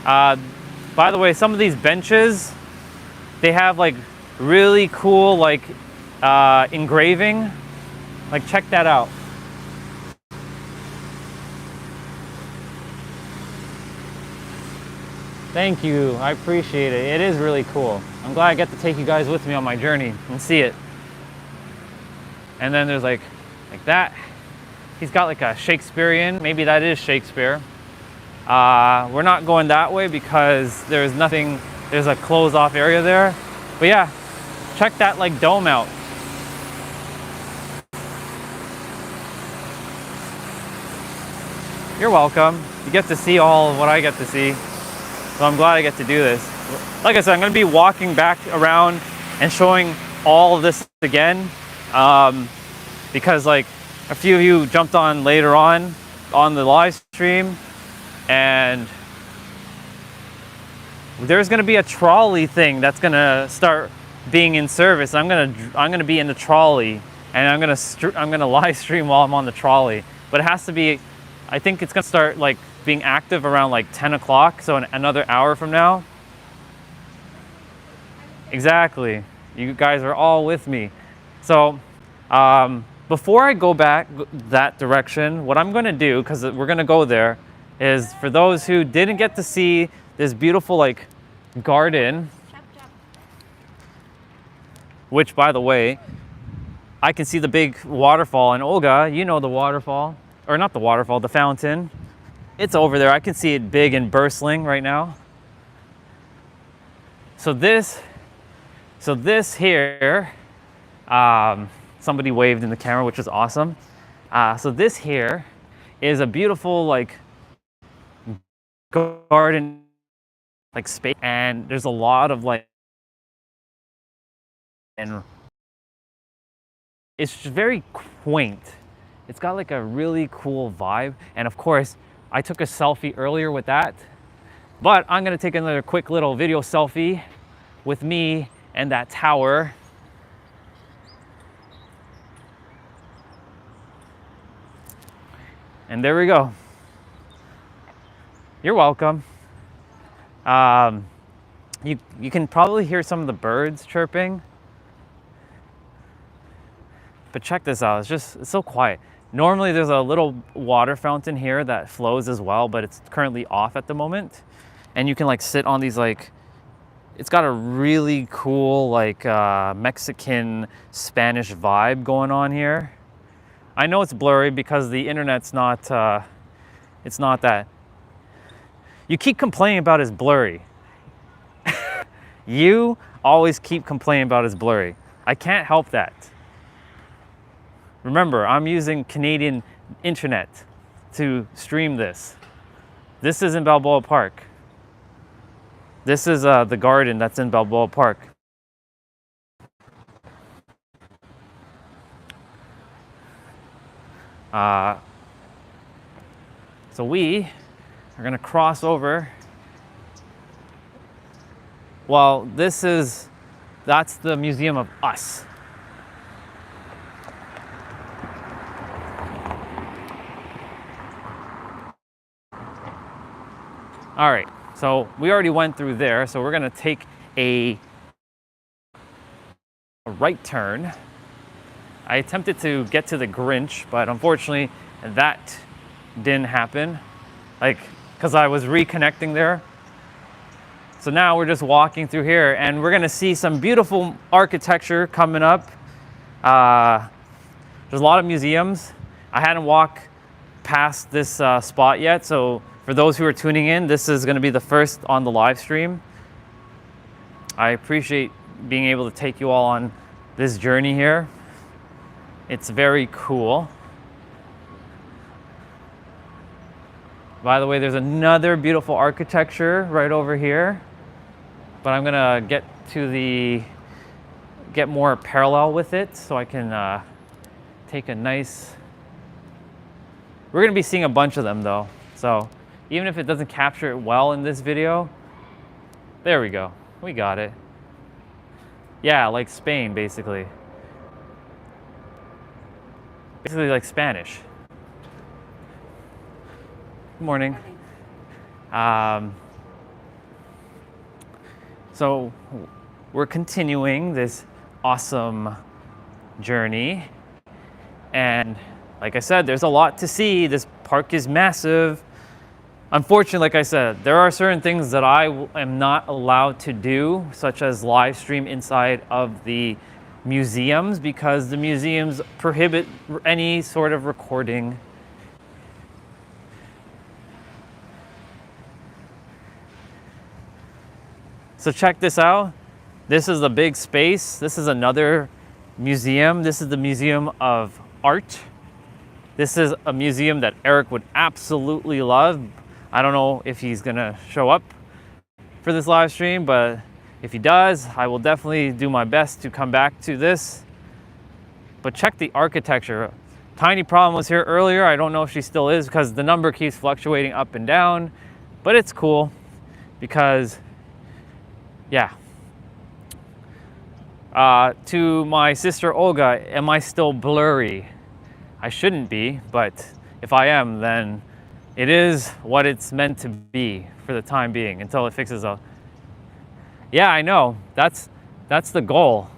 A: By the way, some of these benches, they have like really cool like engraving. Like check that out. Thank you, I appreciate it. It is really cool. I'm glad I get to take you guys with me on my journey and see it. And then there's like that. He's got like a Shakespearean, maybe that is Shakespeare. We're not going that way because there's nothing, there's a closed off area there. But yeah, check that like dome out. You're welcome. You get to see all of what I get to see. So I'm glad I get to do this. Like I said, I'm gonna be walking back around and showing all of this again. Because like a few of you jumped on later on the live stream, and there's gonna be a trolley thing that's gonna start being in service. I'm gonna be in the trolley, and I'm gonna live stream while I'm on the trolley. But it has to be, I think it's gonna start like being active around like 10 o'clock, so in another hour from now. Exactly. You guys are all with me. So before I go back that direction, what I'm gonna do, because we're gonna go there, is for those who didn't get to see this beautiful like garden, which by the way, I can see the big waterfall, and Olga, you know the waterfall, or not the waterfall, the fountain. It's over there. I can see it big and bursting right now. So this here, somebody waved in the camera, which is awesome. So this here is a beautiful like garden, like space, and there's a lot of like, and it's just very quaint. It's got like a really cool vibe, and of course, I took a selfie earlier with that, but I'm gonna take another quick little video selfie with me and that tower. And there we go. You're welcome. You can probably hear some of the birds chirping, but check this out. It's so quiet. Normally there's a little water fountain here that flows as well, but it's currently off at the moment. And you can like sit on these like, it's got a really cool like Mexican Spanish vibe going on here. I know it's blurry because the internet's not, it's not that. You keep complaining about it's blurry. You always keep complaining about it's blurry. I can't help that. Remember, I'm using Canadian internet to stream this. This is in Balboa Park. This is the garden that's in Balboa Park. So we are gonna cross over. Well, that's the Museum of Us. All right, so we already went through there, so we're gonna take a right turn. I attempted to get to the Grinch, but unfortunately that didn't happen, like, because I was reconnecting there. So now we're just walking through here, and we're gonna see some beautiful architecture coming up. There's a lot of museums. I hadn't walked past this spot yet, so for those who are tuning in, this is gonna be the first on the live stream. I appreciate being able to take you all on this journey here. It's very cool. By the way, there's another beautiful architecture right over here, but I'm gonna get more parallel with it so I can take a nice, we're gonna be seeing a bunch of them though. So even if it doesn't capture it well in this video, there we go, we got it. Yeah, like Spain, basically. Basically like Spanish. Good morning. So we're continuing this awesome journey. And like I said, there's a lot to see. This park is massive. Unfortunately, like I said, there are certain things that I am not allowed to do, such as live stream inside of the museums, because the museums prohibit any sort of recording So check this out. This is a big space. This is another museum. This is the Museum of Art. This is a museum that Eric would absolutely love. I don't know if he's gonna show up for this live stream, but if he does, I will definitely do my best to come back to this. But check the architecture. Tiny Problem was here earlier. I don't know if she still is because the number keeps fluctuating up and down, but it's cool because, yeah. To my sister Olga, am I still blurry? I shouldn't be, but if I am, then it is what it's meant to be for the time being until it fixes a... Yeah, I know. That's the goal.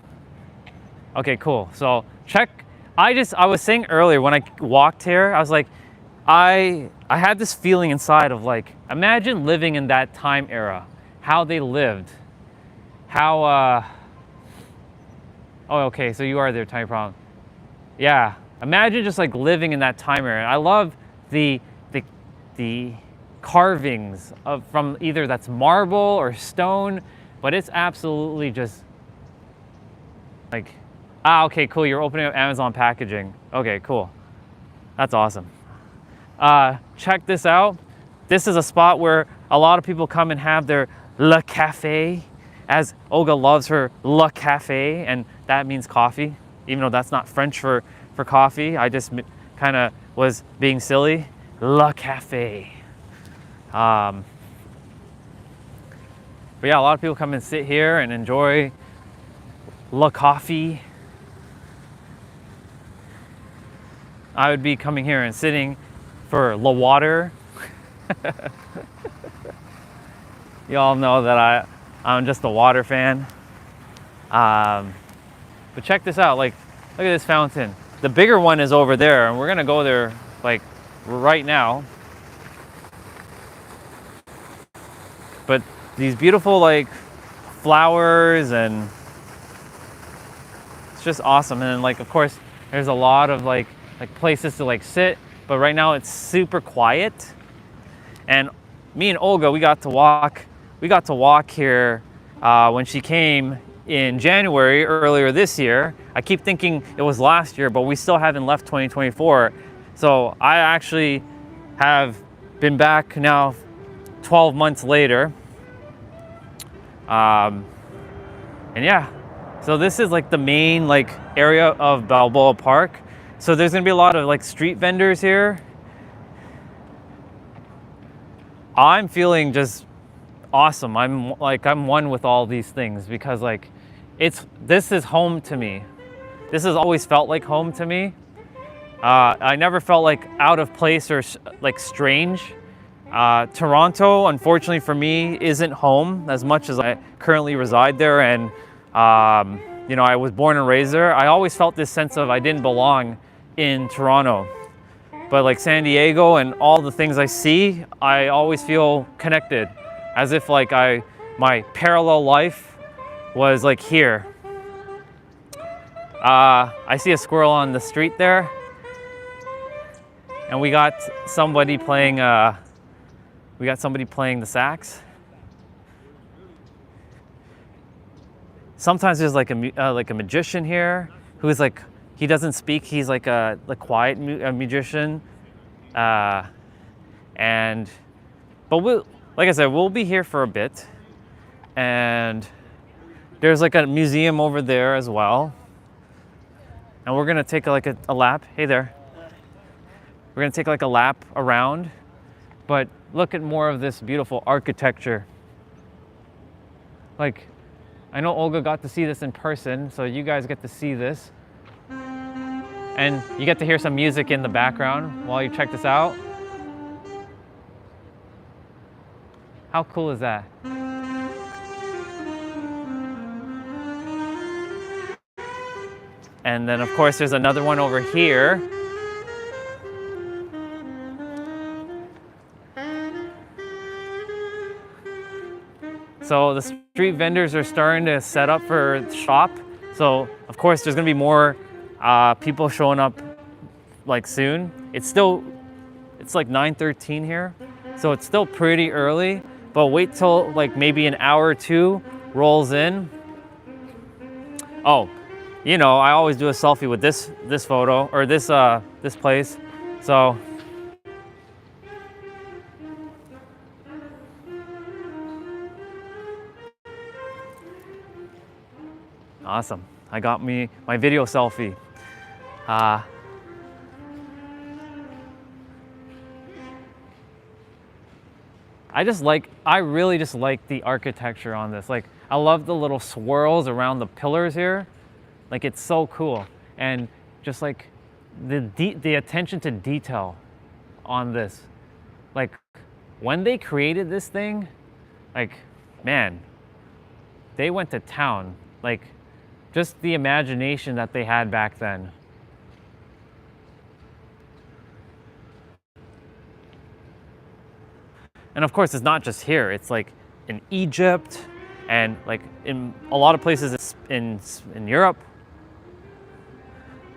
A: Okay, cool. So check. I was saying earlier when I walked here, I was like, I had this feeling inside of like, imagine living in that time era, how they lived, how, oh, okay, so you are there, Tiny Problem. Yeah, imagine just like living in that time era. I love the carvings from either that's marble or stone, but it's absolutely just like, okay, cool, you're opening up Amazon packaging. Okay, cool. That's awesome. Check this out. This is a spot where a lot of people come and have their Le Café, as Olga loves her Le Café, and that means coffee, even though that's not French for coffee. I just kind of was being silly. Le Café. But yeah, a lot of people come and sit here and enjoy Le Coffee. I would be coming here and sitting for Le Water. You all know that I'm just a water fan. But check this out, like, look at this fountain. The bigger one is over there, and we're gonna go there like right now. But these beautiful like flowers, and it's just awesome. And then, like, of course, there's a lot of like places to like sit, but right now it's super quiet. And me and Olga, we got to walk here when she came in January earlier this year. I keep thinking it was last year, but we still haven't left 2024. So I actually have been back now 12 months later. And yeah, so this is like the main like area of Balboa Park. So there's gonna be a lot of like street vendors here. I'm feeling just awesome. I'm one with all these things because like this is home to me. This has always felt like home to me. I never felt like out of place or like strange. Toronto, unfortunately for me, isn't home as much as I currently reside there, and you know, I was born and raised there. I always felt this sense of I didn't belong in Toronto. But like San Diego and all the things I see, I always feel connected, as if like my parallel life was like here. I see a squirrel on the street there, and we got somebody playing the sax. Sometimes there's like a magician here who's like, he doesn't speak. He's like a quiet magician, but like I said, we'll be here for a bit, and there's like a museum over there as well, and we're gonna take like a lap. Hey there. We're gonna take like a lap around, but look at more of this beautiful architecture. Like, I know Olga got to see this in person, so you guys get to see this. And you get to hear some music in the background while you check this out. How cool is that? And then of course there's another one over here. So the street vendors are starting to set up for shop. So of course there's gonna be more people showing up like soon. It's like 9:13 here, so it's still pretty early, but wait till like maybe an hour or two rolls in. Oh, you know, I always do a selfie with this photo, or this place. So awesome. I got me my video selfie. I really just like the architecture on this. Like, I love the little swirls around the pillars here. Like, it's so cool. And just like the attention to detail on this. Like, when they created this thing, like, man, they went to town. Like, just the imagination that they had back then. And of course, it's not just here. It's like in Egypt, and like in a lot of places in Europe.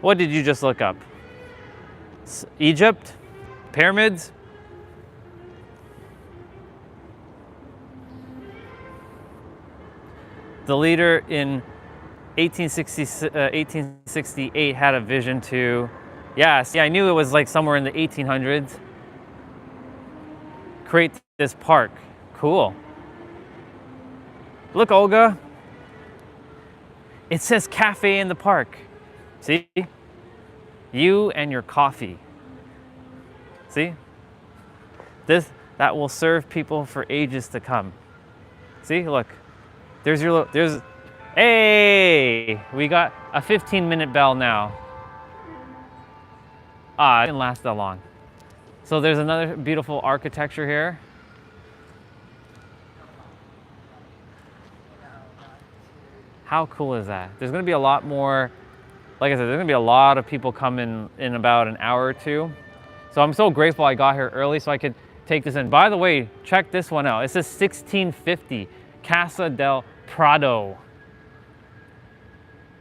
A: What did you just look up? Egypt? Pyramids? The leader in 1868 had a vision to, yeah, see, I knew it was like somewhere in the 1800s. Create this park. Cool. Look, Olga. It says cafe in the park. See? You and your coffee. See? That will serve people for ages to come. See, look. Hey! We got a 15-minute bell now. It didn't last that long. So there's another beautiful architecture here. How cool is that? There's gonna be a lot more, like I said, there's gonna be a lot of people coming in about an hour or two. So I'm so grateful I got here early so I could take this in. By the way, check this one out. It says 1650, Casa del Prado.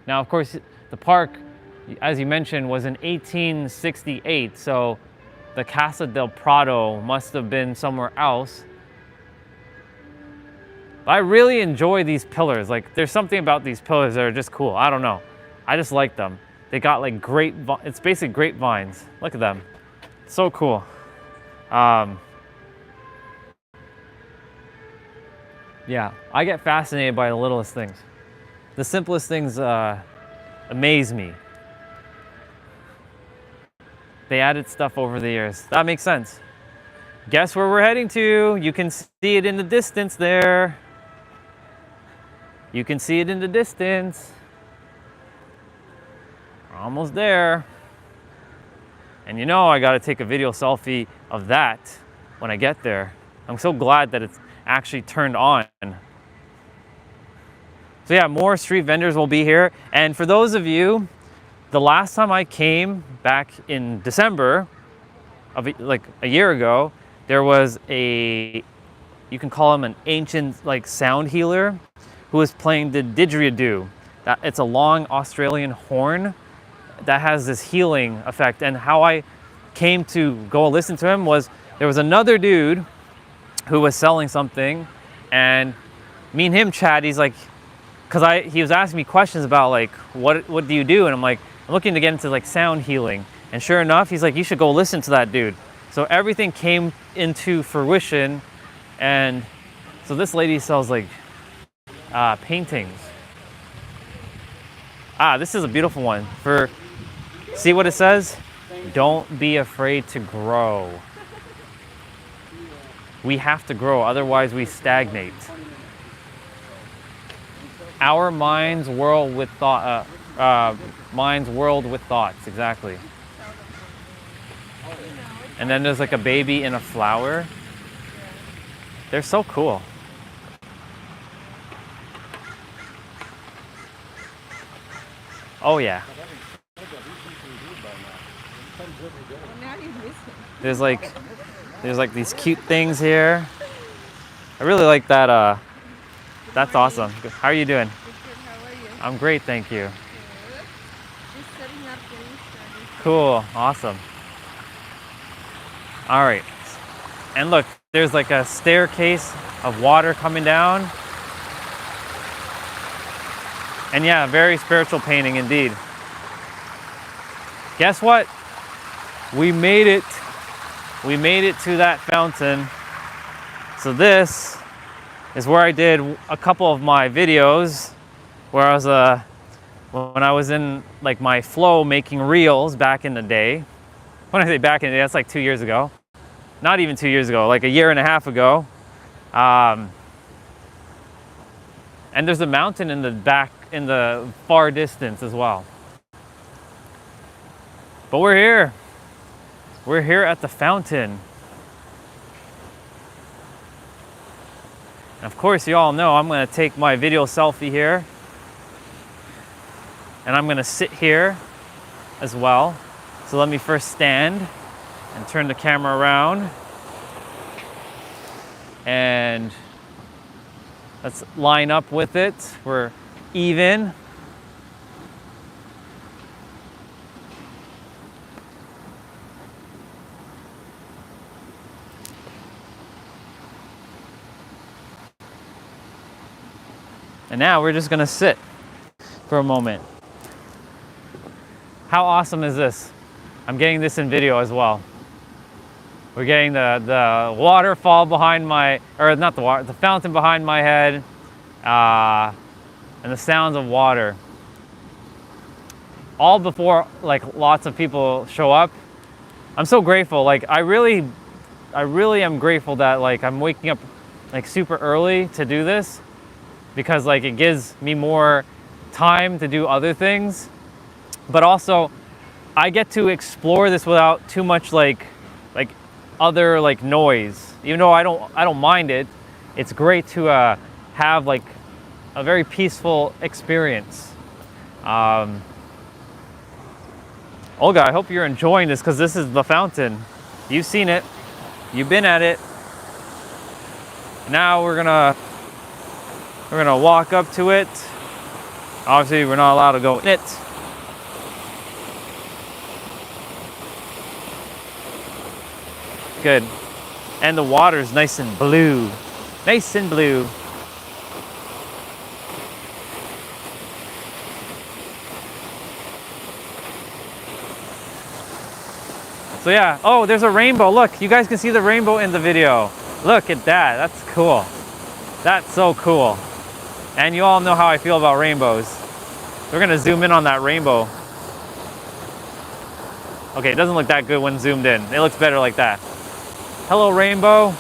A: Now, of course, the park, as you mentioned, was in 1868. So the Casa del Prado must have been somewhere else. But I really enjoy these pillars. Like, there's something about these pillars that are just cool. I don't know. I just like them. They got like it's basically grapevines. Look at them. So cool. Yeah, I get fascinated by the littlest things. The simplest things amaze me. They added stuff over the years. That makes sense. Guess where we're heading to? You can see it in the distance there. You can see it in the distance. We're almost there. And you know I gotta take a video selfie of that when I get there. I'm so glad that it's actually turned on. So yeah, more street vendors will be here. And for those of you, the last time I came back in December, like a year ago, there was you can call him an ancient like sound healer who was playing the didgeridoo. It's a long Australian horn that has this healing effect. And how I came to go listen to him was there was another dude who was selling something, and me and him chat. He's like, he was asking me questions about like what do you do, and I'm like, I'm looking to get into like sound healing. And sure enough, he's like, you should go listen to that dude. So everything came into fruition. And so this lady sells like paintings. This is a beautiful one. See what it says? Don't be afraid to grow. We have to grow, otherwise we stagnate. Our mind's world with thoughts, exactly. And then there's like a baby in a flower. They're so cool. Oh yeah. There's like these cute things here. I really like that. That's awesome. How are you doing?
B: How are you?
A: I'm great, thank you.
B: Just setting up getting started.
A: Cool, awesome. All right. And look, there's like a staircase of water coming down. And yeah, very spiritual painting indeed. Guess what? We made it. We made it to that fountain. So this is where I did a couple of my videos where I was when I was in like my flow making reels back in the day. When I say back in the day, that's like 2 years ago. Not even 2 years ago, like a year and a half ago. And there's a mountain in the back, in the far distance as well. But we're here. We're here at the fountain. And of course, you all know I'm gonna take my video selfie here. And I'm gonna sit here as well. So let me first stand and turn the camera around. And let's line up with it. We're even. And now we're just gonna sit for a moment. How awesome is this? I'm getting this in video as well. We're getting the waterfall behind my, or not the water, the fountain behind my head, and the sounds of water. All before like lots of people show up. I'm so grateful. Like I really am grateful that like I'm waking up like super early to do this, because like it gives me more time to do other things, but also I get to explore this without too much like other like noise. Even though I don't mind it, it's great to have like a very peaceful experience. Olga, I hope you're enjoying this, because this is the fountain. You've seen it, you've been at it. Now we're gonna walk up to it. Obviously, we're not allowed to go in it. Good. And the water's nice and blue. Nice and blue. So yeah, oh, there's a rainbow. Look, you guys can see the rainbow in the video. Look at that, that's cool. That's so cool. And you all know how I feel about rainbows. We're gonna zoom in on that rainbow. Okay, it doesn't look that good when zoomed in. It looks better like that. Hello, rainbow.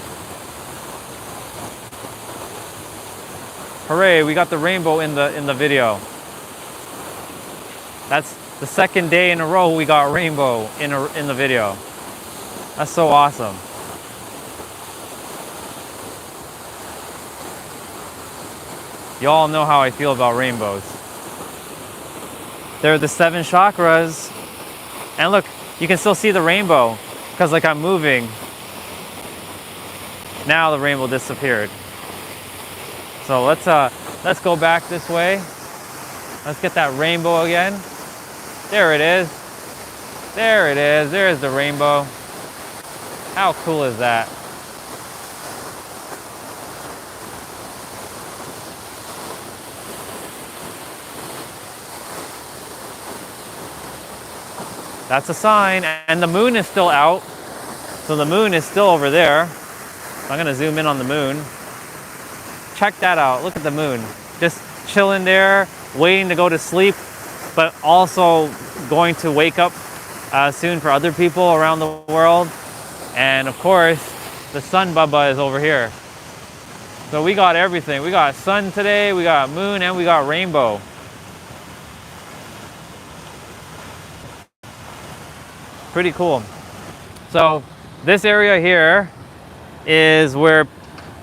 A: Hooray, we got the rainbow in the video. That's the second day in a row we got rainbow in the video. That's so awesome. You all know how I feel about rainbows. They're the 7 chakras. And look, you can still see the rainbow because like I'm moving. Now the rainbow disappeared. So let's go back this way. Let's get that rainbow again. There it is. There it is. There's the rainbow. How cool is that? That's a sign, and the moon is still out. So the moon is still over there. I'm gonna zoom in on the moon. Check that out, look at the moon. Just chilling there, waiting to go to sleep, but also going to wake up soon for other people around the world. And of course, the sun bubba is over here. So we got everything. We got sun today, we got moon, and we got rainbow. Pretty cool. So this area here is where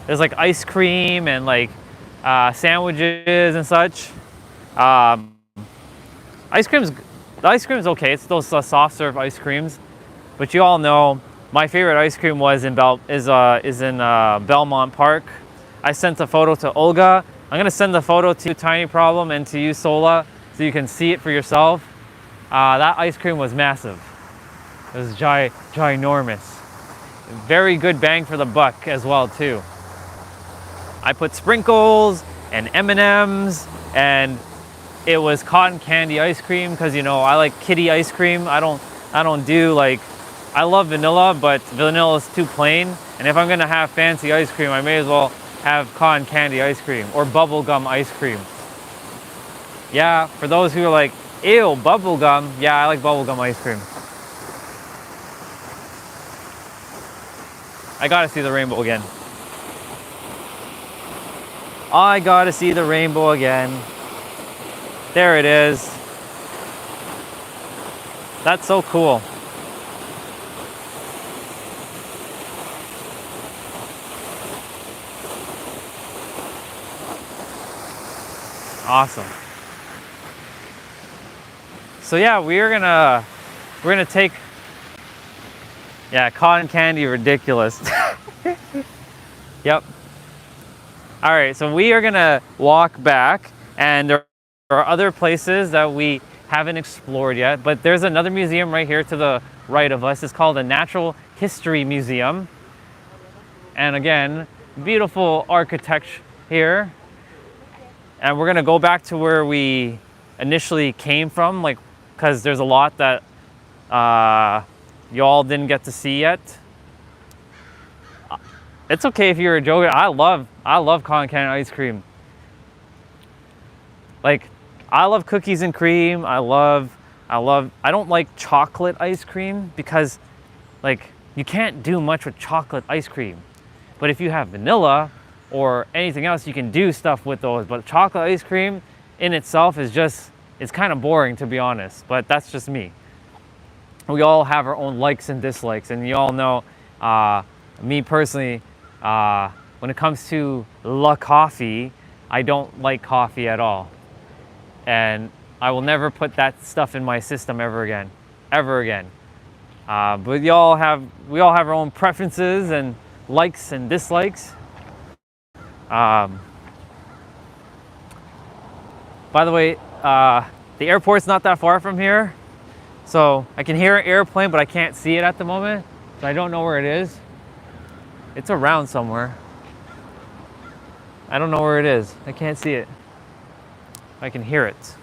A: there's like ice cream and like sandwiches and such. The ice cream's okay. It's those soft serve ice creams, but you all know my favorite ice cream was in Belmont Park. I sent a photo to Olga. I'm gonna send the photo to Tiny Problem and to you, Sola, so you can see it for yourself. That ice cream was massive. It was ginormous. Very good bang for the buck as well too. I put sprinkles and M&Ms and it was cotton candy ice cream because, you know, I like kitty ice cream. I don't do like, I love vanilla, but vanilla is too plain. And if I'm gonna have fancy ice cream, I may as well have cotton candy ice cream or bubblegum ice cream. Yeah, for those who are like, ew, bubblegum. Yeah, I like bubblegum ice cream. I gotta see the rainbow again. I gotta see the rainbow again. There it is. That's so cool. Awesome. So yeah, we're gonna take, yeah, cotton candy, ridiculous. Yep. All right, so we are gonna walk back, and there are other places that we haven't explored yet, but there's another museum right here to the right of us. It's called the Natural History Museum. And again, beautiful architecture here. And we're gonna go back to where we initially came from, like, because there's a lot that y'all didn't get to see yet. It's okay if you're joking. I love cotton candy ice cream. Like, I love cookies and cream. I don't like chocolate ice cream because, like, you can't do much with chocolate ice cream. But if you have vanilla or anything else, you can do stuff with those. But chocolate ice cream in itself is just, it's kind of boring, to be honest. But that's just me. We all have our own likes and dislikes, and you all know, me personally, when it comes to la coffee, I don't like coffee at all. And I will never put that stuff in my system ever again. But we all have our own preferences and likes and dislikes. By the way, the airport's not that far from here. So I can hear an airplane, but I can't see it at the moment. So I don't know where it is. It's around somewhere. I don't know where it is. I can't see it. I can hear it.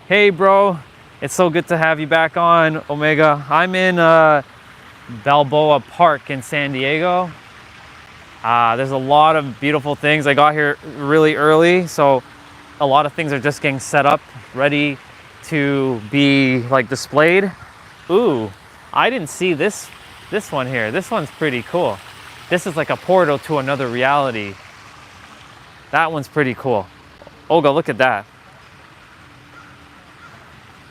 A: Hey bro, it's so good to have you back on Omega. I'm in Balboa Park in San Diego. There's a lot of beautiful things. I got here really early, so a lot of things are just getting set up, ready to be like displayed. Ooh, I didn't see this one here. This one's pretty cool. This is like a portal to another reality. That one's pretty cool. Olga, look at that.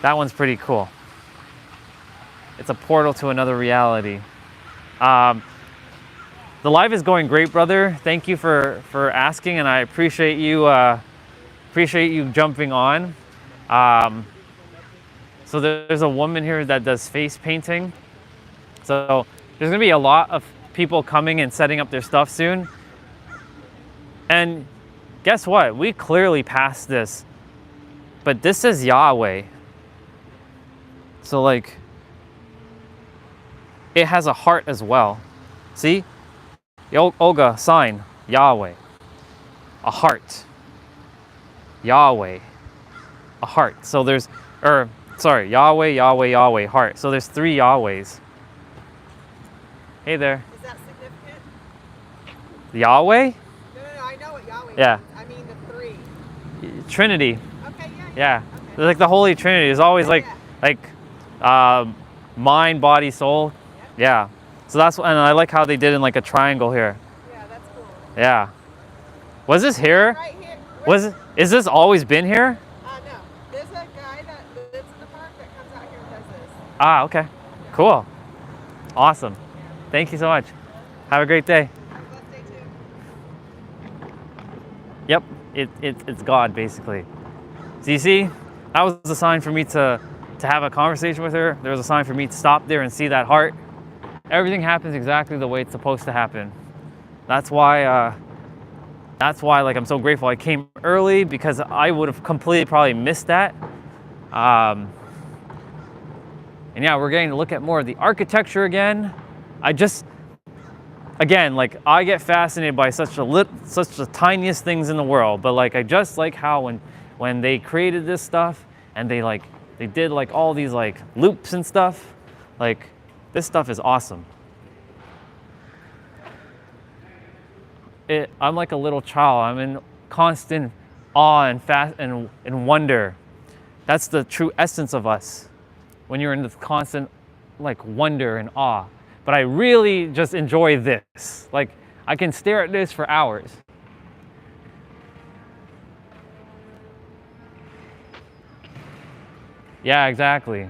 A: That one's pretty cool. It's a portal to another reality. The live is going great, brother. Thank you for asking, and I appreciate you jumping on. So there's a woman here that does face painting. So there's gonna be a lot of people coming and setting up their stuff soon. And guess what? We clearly passed this, but this is Yahweh. So like, it has a heart as well. See? Olga, sign, Yahweh. A heart. Yahweh. A heart. So there's, Yahweh, Yahweh, Yahweh, heart. So there's 3 Yahwehs. Hey there.
B: Is that significant?
A: Yahweh?
B: No, I know what Yahweh
A: Yeah.
B: means. I mean the 3.
A: Trinity.
B: Okay,
A: Yeah.
B: Okay.
A: Like the Holy Trinity is always
B: Yeah.
A: mind, body, soul. Yeah. So that's, and I like how they did in like a triangle here.
B: Yeah, that's cool.
A: Yeah. Was this here?
B: Right here.
A: Is this always been here?
B: No. There's a guy that lives in the park that comes out here and does this.
A: Ah, okay. Cool. Awesome. Thank you so much. Have a great day.
B: Have a blessed day too.
A: Yep. It's God, basically. So you see, that was a sign for me to have a conversation with her. There was a sign for me to stop there and see that heart. Everything happens exactly the way it's supposed to happen. That's why like I'm so grateful I came early, because I would have completely probably missed that. And yeah, we're getting to look at more of the architecture again. again, like I get fascinated by such the tiniest things in the world, but like I just like how when they created this stuff and they did like all these like loops and stuff, like this stuff is awesome. I'm like a little child. I'm in constant awe and wonder. That's the true essence of us. When you're in this constant like wonder and awe. But I really just enjoy this. Like I can stare at this for hours. Yeah, exactly.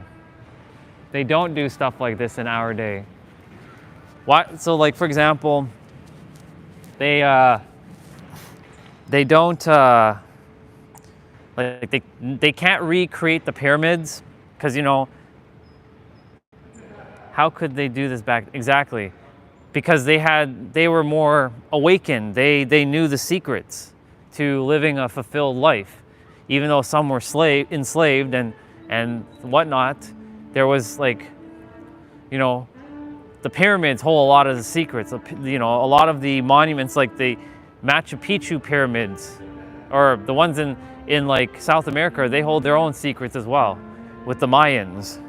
A: They don't do stuff like this in our day. Why? So like for example, they don't like they can't recreate the pyramids because how could they do this back exactly? Because they were more awakened. They knew the secrets to living a fulfilled life, even though some were enslaved and whatnot. There was like, the pyramids hold a lot of the secrets. A lot of the monuments, like the Machu Picchu pyramids, or the ones in like South America, they hold their own secrets as well, with the Mayans.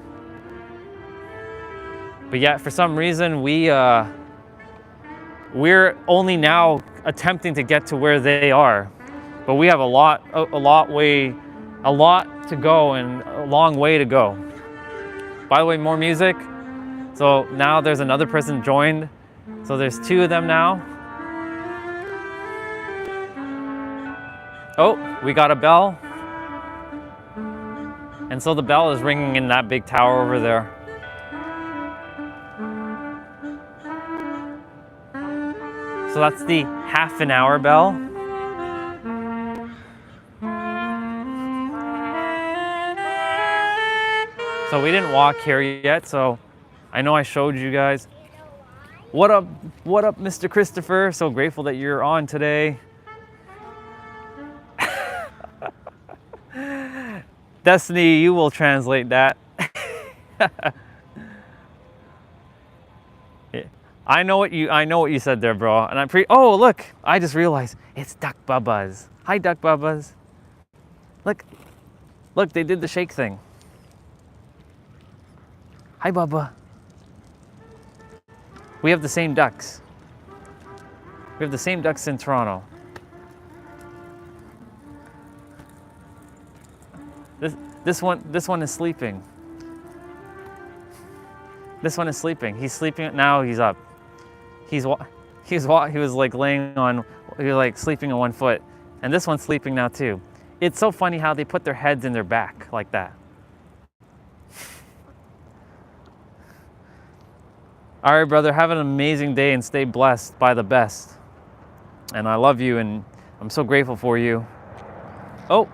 A: But yet, for some reason, we're only now attempting to get to where they are. But we have a lot to go and a long way to go. By the way, more music. So now there's another person joined. So there's two of them now. Oh, we got a bell. And so the bell is ringing in that big tower over there. So that's the half an hour bell. So we didn't walk here yet, so I know I showed you guys. What up, Mr. Christopher? So grateful that you're on today. Destiny, you will translate that. I know what you said there, bro. And oh, look, I just realized it's Duck Bubbas. Hi, Duck Bubbas. Look, they did the shake thing. Hi, Bubba. We have the same ducks. We have the same ducks in Toronto. This one is sleeping. This one is sleeping. He's sleeping now. He's up. He was like laying on. He was like sleeping on one foot, and this one's sleeping now too. It's so funny how they put their heads in their back like that. All right, brother, have an amazing day and stay blessed by the best. And I love you, and I'm so grateful for you. Oh,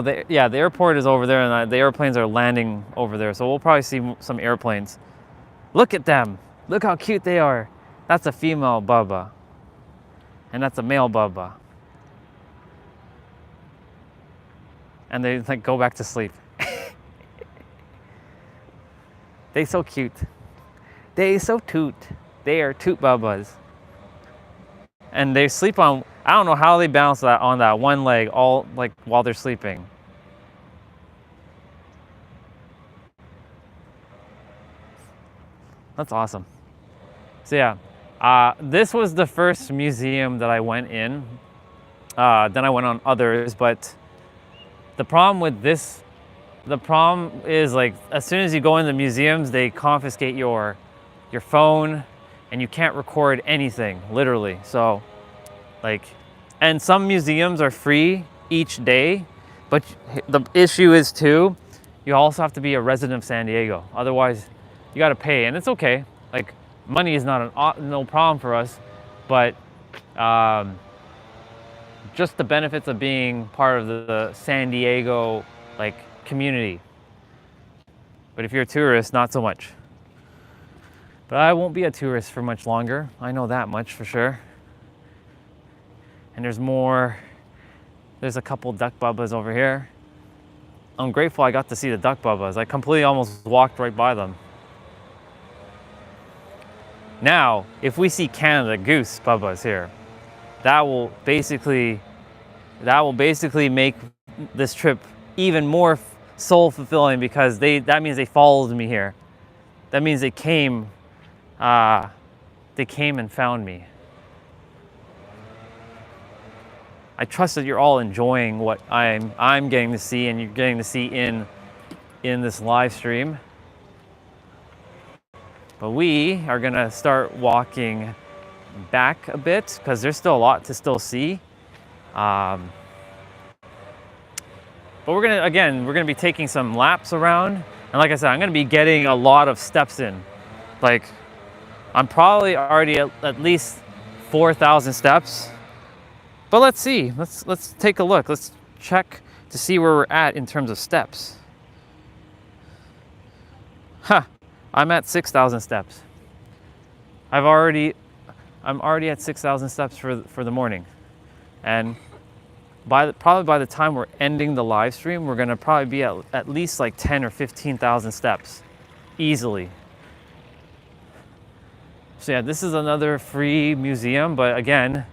A: the airport is over there, and the airplanes are landing over there. So we'll probably see some airplanes. Look at them. Look how cute they are. That's a female Bubba, and that's a male Bubba. And they like go back to sleep. They so cute. They so toot. They are toot Bubbas. And they sleep on, I don't know how they balance that on that one leg all like while they're sleeping. That's awesome. So yeah, this was the first museum that I went in. Then I went on others, but the problem is like as soon as you go in the museums, they confiscate your phone and you can't record anything, literally. So like, and some museums are free each day, but the issue is too, you also have to be a resident of San Diego. Otherwise you got to pay, and it's okay. Like money is not no problem for us, but just the benefits of being part of the San Diego like community. But if you're a tourist, not so much. But I won't be a tourist for much longer. I know that much for sure. And there's more. There's a couple duck bubbas over here. I'm grateful I got to see the duck bubbas. I completely almost walked right by them. Now, if we see Canada Goose Bubba's here, that will basically make this trip even more soul fulfilling, because that means they followed me here. That means they came and found me. I trust that you're all enjoying what I'm getting to see and you're getting to see in this live stream. But we are gonna start walking back a bit because there's still a lot to still see. But we're gonna be taking some laps around. And like I said, I'm gonna be getting a lot of steps in. Like, I'm probably already at least 4,000 steps. But let's see, let's take a look. Let's check to see where we're at in terms of steps. I'm at 6,000 steps. I'm already at 6,000 steps for the morning. And probably by the time we're ending the live stream, we're gonna probably be at least like 10 or 15,000 steps, easily. So yeah, this is another free museum, but again,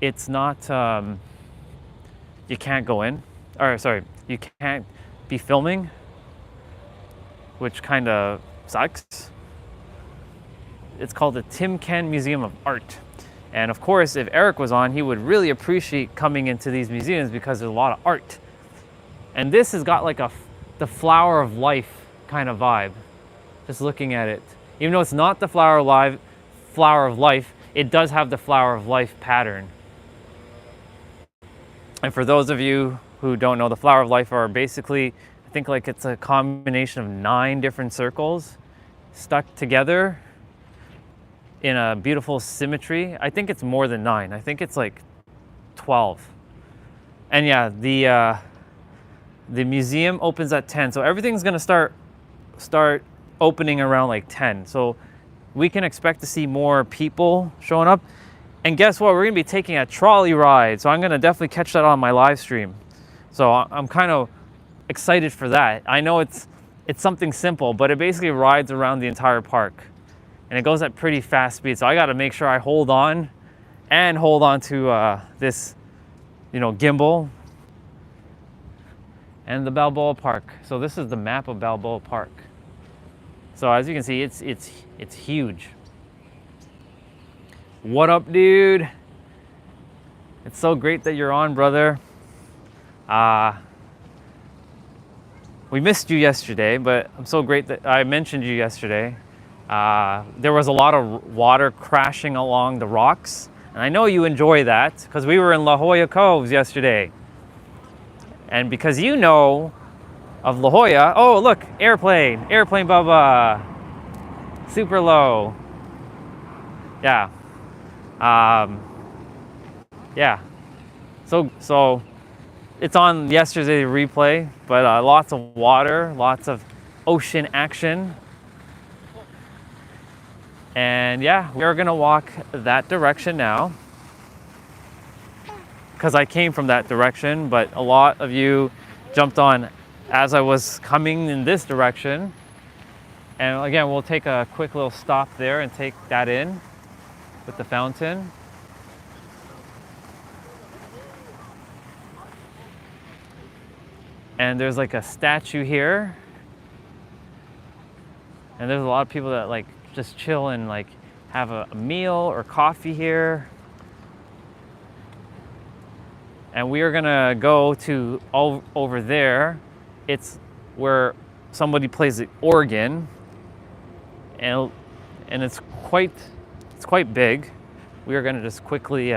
A: it's not, you can't go in, or sorry, you can't be filming, which kind of sucks. It's called the Tim Ken Museum of Art. And of course, if Eric was on, he would really appreciate coming into these museums because there's a lot of art. And this has got like the flower of life kind of vibe, just looking at it. Even though it's not the flower of life, it does have the flower of life pattern. And for those of you who don't know, the flower of life are basically, I think like it's a combination of 9 different circles stuck together in a beautiful symmetry. I think it's more than 9. I think it's like 12. And yeah, the museum opens at 10. So everything's gonna start opening around like 10. So we can expect to see more people showing up. And guess what? We're gonna be taking a trolley ride. So I'm gonna definitely catch that on my live stream. So I'm kind of excited for that. I know it's something simple, but it basically rides around the entire park. And it goes at pretty fast speed. So I gotta make sure I hold on to this, gimbal. And the Balboa Park. So this is the map of Balboa Park. So as you can see, it's huge. What up, dude? It's so great that you're on, brother. We missed you yesterday, but I'm so great that I mentioned you yesterday. There was a lot of water crashing along the rocks, and I know you enjoy that because we were in La Jolla Coves yesterday. And because you know of La Jolla, oh look, airplane Bubba, super low. Yeah. Yeah. So it's on yesterday's replay, but lots of water, lots of ocean action. And yeah, we're gonna walk that direction now because I came from that direction, but a lot of you jumped on as I was coming in this direction. And again, we'll take a quick little stop there and take that in with the fountain. And there's like a statue here. And there's a lot of people that like just chill and like have a meal or coffee here. And we are gonna go to over there. It's where somebody plays the organ, and it's quite big. We are gonna just quickly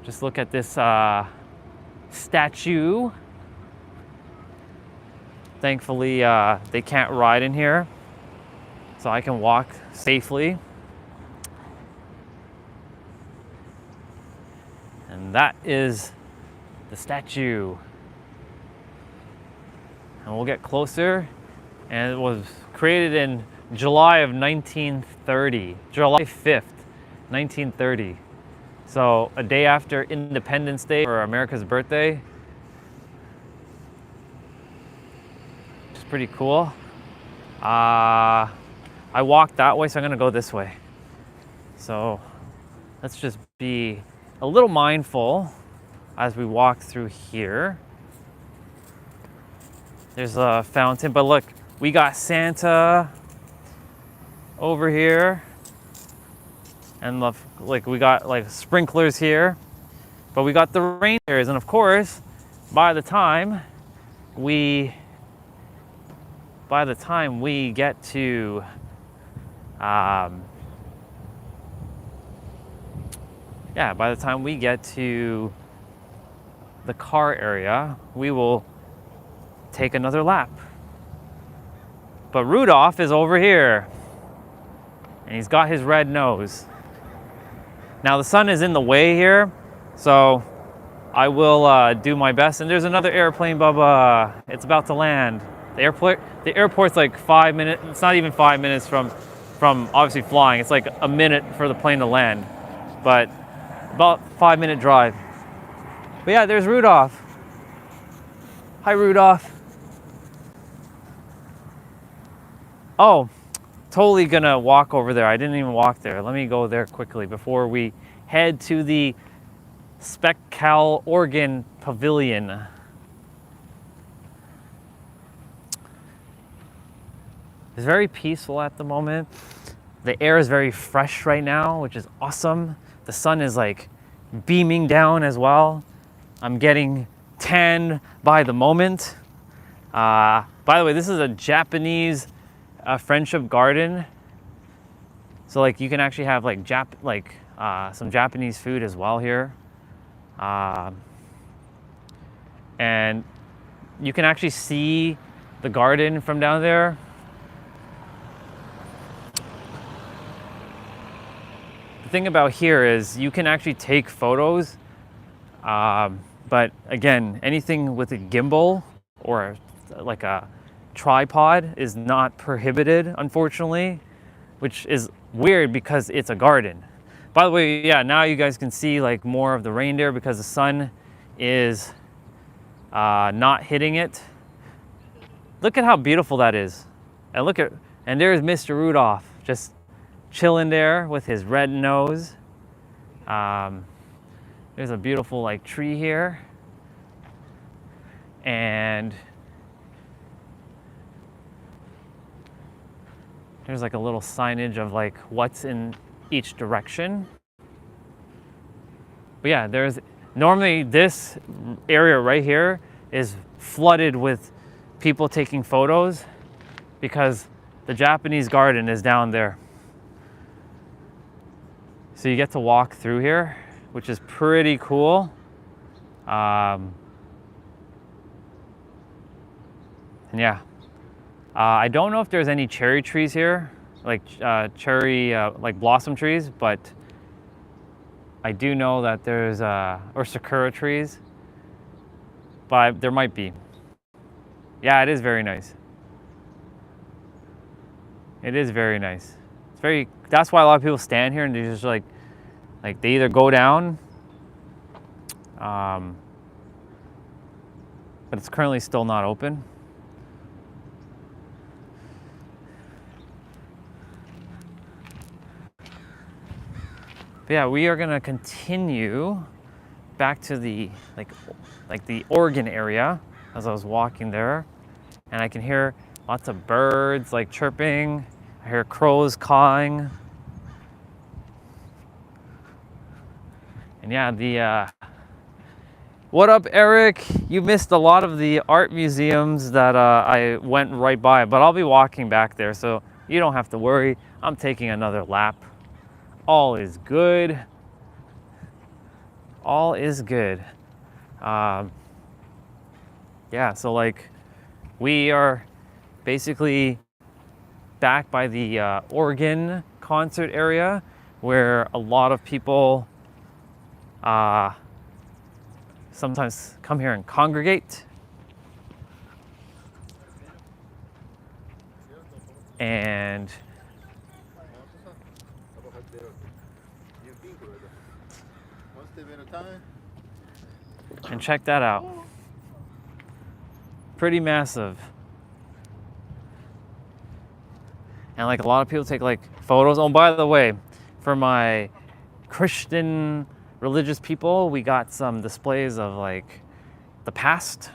A: just look at this statue. Thankfully, they can't ride in here, so I can walk safely. And that is the statue. And we'll get closer. And it was created in July of 1930, July 5th, 1930. So a day after Independence Day, or America's birthday. It's pretty cool. I walked that way, so I'm gonna go this way. So let's just be a little mindful as we walk through here. There's a fountain, but look, we got Santa over here, and like we got like sprinklers here, but we got the reindeers, and of course, by the time we get to by the time we get to the car area, we will take another lap. But Rudolph is over here, and he's got his red nose. Now the sun is in the way here, so I will do my best. And there's another airplane, Bubba. It's about to land. The airport's like 5 minutes. It's not even 5 minutes from obviously flying. It's like a minute for the plane to land, but about 5 minute drive. But yeah, there's Rudolph. Hi, Rudolph. Oh, totally gonna walk over there. I didn't even walk there. Let me go there quickly before we head to the Califonia Pavilion. It's very peaceful at the moment. The air is very fresh right now, which is awesome. The sun is like beaming down as well. I'm getting tanned by the moment. By the way, this is a Japanese friendship garden. So like you can actually have like some Japanese food as well here. And you can actually see the garden from down there. The thing about here is you can actually take photos, but again, anything with a gimbal or like a tripod is not prohibited, unfortunately, which is weird because it's a garden. By the way, yeah, now you guys can see like more of the reindeer because the sun is not hitting it. Look at how beautiful that is. And there's Mr. Rudolph just chilling there with his red nose. There's a beautiful like tree here, and there's like a little signage of like what's in each direction. But yeah, normally this area right here is flooded with people taking photos because the Japanese garden is down there. So you get to walk through here, which is pretty cool. And yeah, I don't know if there's any cherry trees here, like cherry like blossom trees, but I do know that there's or sakura trees, but there might be. Yeah, it is very nice. It is very nice. That's why a lot of people stand here and they just like they either go down, but it's currently still not open. But yeah, we are gonna continue back to the like the Oregon area as I was walking there, and I can hear lots of birds like chirping. I hear crows cawing. And yeah, what up, Eric? You missed a lot of the art museums that I went right by, but I'll be walking back there, so you don't have to worry. I'm taking another lap. All is good. All is good. Yeah, so like we are basically back by the Oregon concert area where a lot of people sometimes come here and congregate. And check that out. Pretty massive. And like a lot of people take like photos. Oh, by the way, for my Christian religious people, we got some displays of like the past.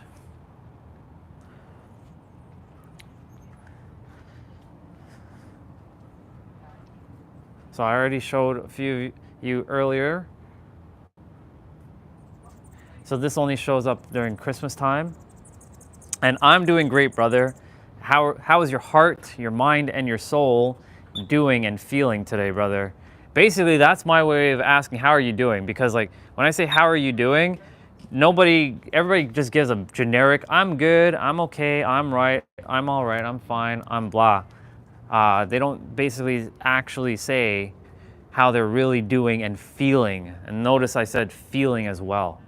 A: So I already showed a few of you earlier. So this only shows up during Christmas time. And I'm doing great, brother. How is your heart, your mind, and your soul doing and feeling today, brother? Basically, that's my way of asking, how are you doing? Because like when I say, how are you doing? Everybody just gives a generic, I'm good, I'm okay, I'm right, I'm all right, I'm fine, I'm blah. They don't basically actually say how they're really doing and feeling. And notice I said feeling as well.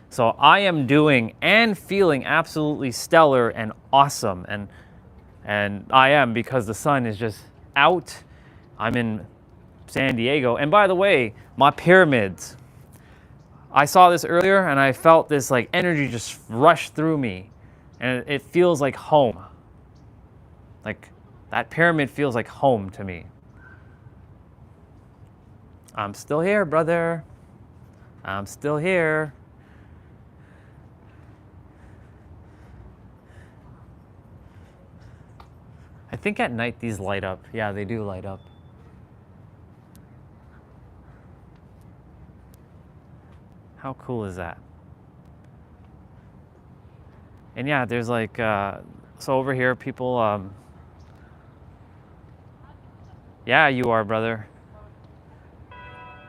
A: So I am doing and feeling absolutely stellar and awesome. And I am, because the sun is just out. I'm in San Diego. And by the way, my pyramids. I saw this earlier and I felt this like energy just rush through me. And it feels like home. Like that pyramid feels like home to me. I'm still here, brother. I'm still here. I think at night these light up. Yeah, they do light up. How cool is that? And yeah, there's like, so over here people, yeah, you are, brother.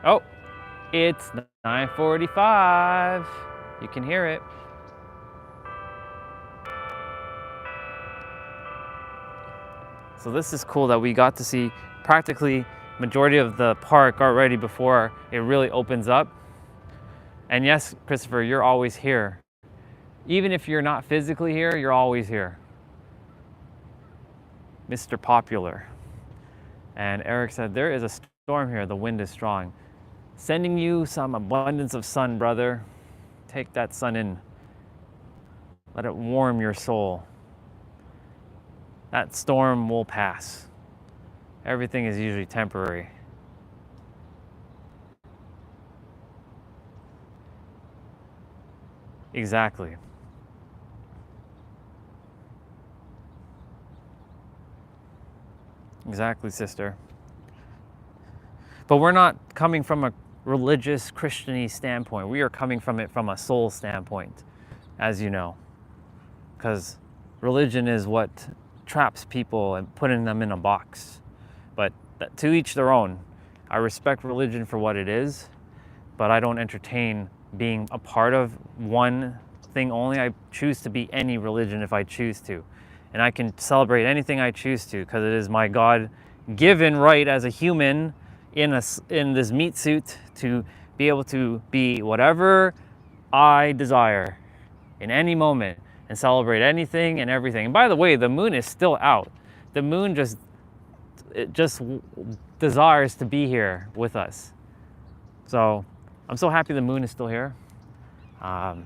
A: Oh, it's 9:45. You can hear it. So this is cool that we got to see practically majority of the park already before it really opens up. And yes, Christopher, you're always here. Even if you're not physically here, you're always here. Mr. Popular. And Eric said, there is a storm here, the wind is strong. Sending you some abundance of sun, brother. Take that sun in. Let it warm your soul. That storm will pass. Everything is usually temporary. Exactly. Exactly, sister. But we're not coming from a religious Christian-y standpoint. We are coming from it from a soul standpoint, as you know. Because religion is what traps people and putting them in a box. But to each their own. I respect religion for what it is, but I don't entertain being a part of one thing only. I choose to be any religion if I choose to. And I can celebrate anything I choose to, because it is my God-given right as a human in this meat suit to be able to be whatever I desire in any moment and celebrate anything and everything. And by the way, the moon is still out. The moon just desires to be here with us. So I'm so happy the moon is still here. I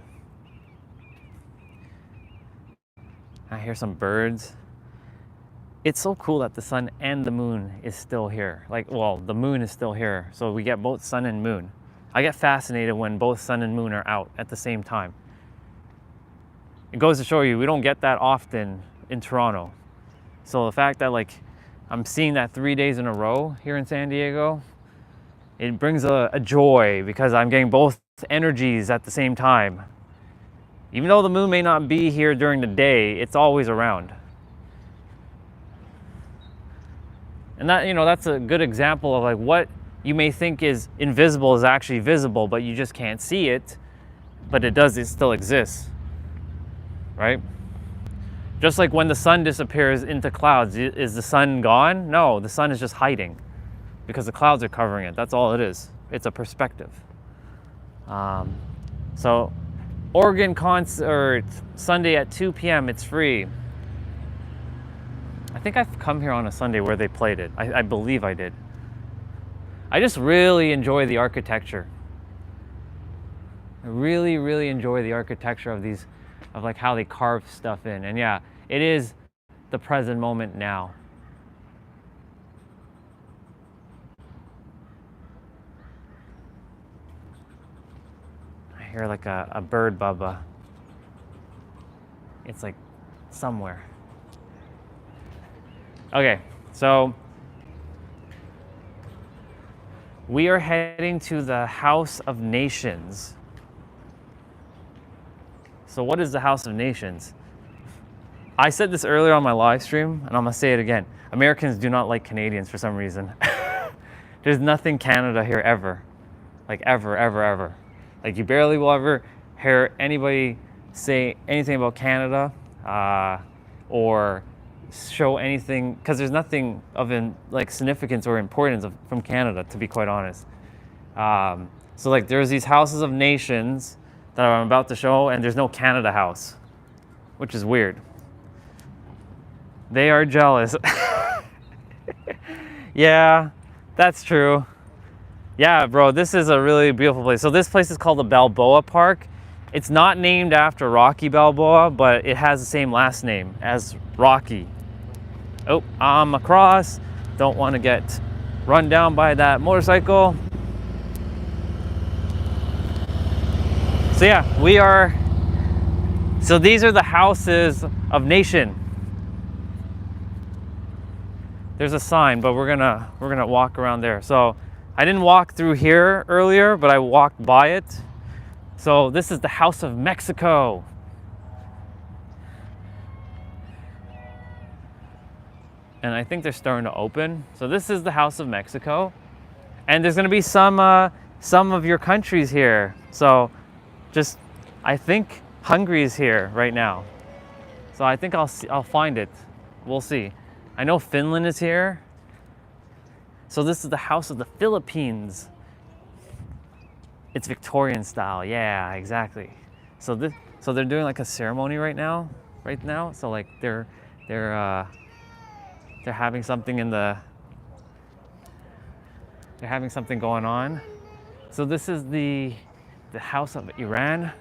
A: hear some birds. It's so cool that the sun and the moon is still here. Like, well, the moon is still here. So we get both sun and moon. I get fascinated when both sun and moon are out at the same time. It goes to show you, we don't get that often in Toronto. So the fact that like, I'm seeing that 3 days in a row here in San Diego, it brings a joy, because I'm getting both energies at the same time. Even though the moon may not be here during the day, it's always around. And that, you know, that's a good example of like what you may think is invisible is actually visible, but you just can't see it, but it still exists, right? Just like when the sun disappears into clouds, is the sun gone? No, the sun is just hiding because the clouds are covering it. That's all it is. It's a perspective. So Oregon concert, Sunday at 2 p.m. It's free. I think I've come here on a Sunday where they played it. I believe I did. I just really enjoy the architecture. I really, really enjoy the architecture of these, of like how they carve stuff in. And yeah, it is the present moment now. hear like a bird, Bubba. It's like somewhere. Okay, so we are heading to the House of Nations. So what is the House of Nations? I said this earlier on my live stream, and I'm gonna say it again. Americans do not like Canadians for some reason. There's nothing Canada here ever. Like ever, ever, ever. Like you barely will ever hear anybody say anything about Canada or show anything, because there's nothing of like significance or importance from Canada, to be quite honest. So like there's these houses of nations that I'm about to show, and there's no Canada house, which is weird. They are jealous. Yeah, that's true. Yeah, bro, this is a really beautiful place. So this place is called the Balboa Park. It's not named after Rocky Balboa, but it has the same last name as Rocky. Oh, I'm across. Don't want to get run down by that motorcycle. So yeah, we are, so these are the houses of nation. There's a sign, but we're gonna walk around there. So I didn't walk through here earlier, but I walked by it. So this is the House of Mexico. And I think they're starting to open. So this is the House of Mexico. And there's gonna be some of your countries here. So I think Hungary's here right now. So I think I'll find it. We'll see. I know Finland is here. So this is the House of the Philippines. It's Victorian style. Yeah, exactly. So they're doing like a ceremony right now. So like they're having something they're having something going on. So this is the House of Iran.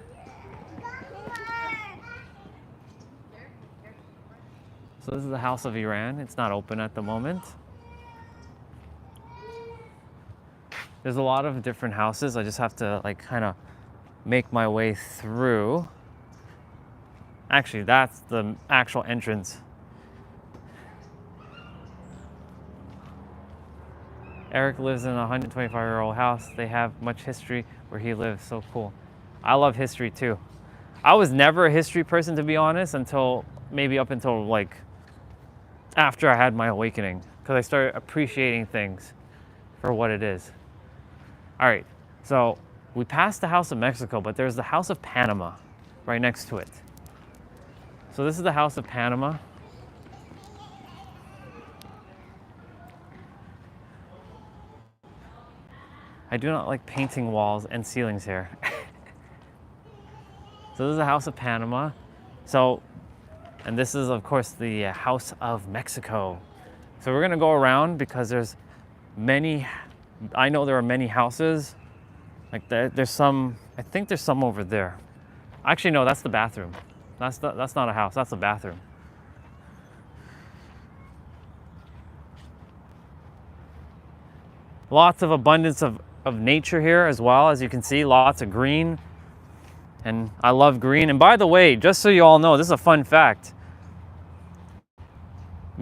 A: So this is the House of Iran. It's not open at the moment. There's a lot of different houses. I just have to like kind of make my way through. Actually, that's the actual entrance. Eric lives in a 125-year-old house. They have much history where he lives. So cool. I love history too. I was never a history person, to be honest, until maybe up until like after I had my awakening, because I started appreciating things for what it is. All right, so we passed the House of Mexico, but there's the House of Panama right next to it. So this is the House of Panama. I do not like painting walls and ceilings here. So this is the House of Panama. And this is of course the House of Mexico. So we're gonna go around because there's many, I know there are many houses. Like there's some, I think there's some over there. Actually, no, that's the bathroom. That's not a house, that's a bathroom. Lots of abundance of nature here as well, as you can see, lots of green. And I love green. And by the way, just so you all know, this is a fun fact.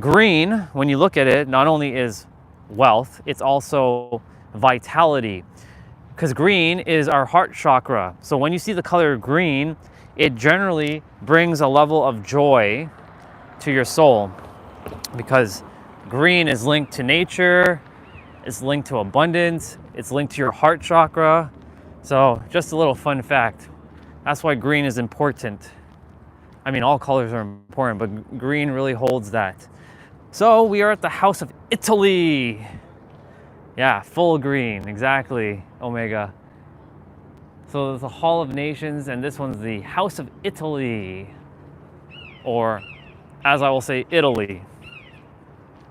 A: Green, when you look at it, not only is wealth, it's also vitality. Because green is our heart chakra. So when you see the color green, it generally brings a level of joy to your soul. Because green is linked to nature, it's linked to abundance, it's linked to your heart chakra. So just a little fun fact. That's why green is important. I mean, all colors are important, but green really holds that. So we are at the House of Italy. Yeah, full green, exactly, Omega. So there's the Hall of Nations, and this one's the House of Italy. Or, as I will say, Italy.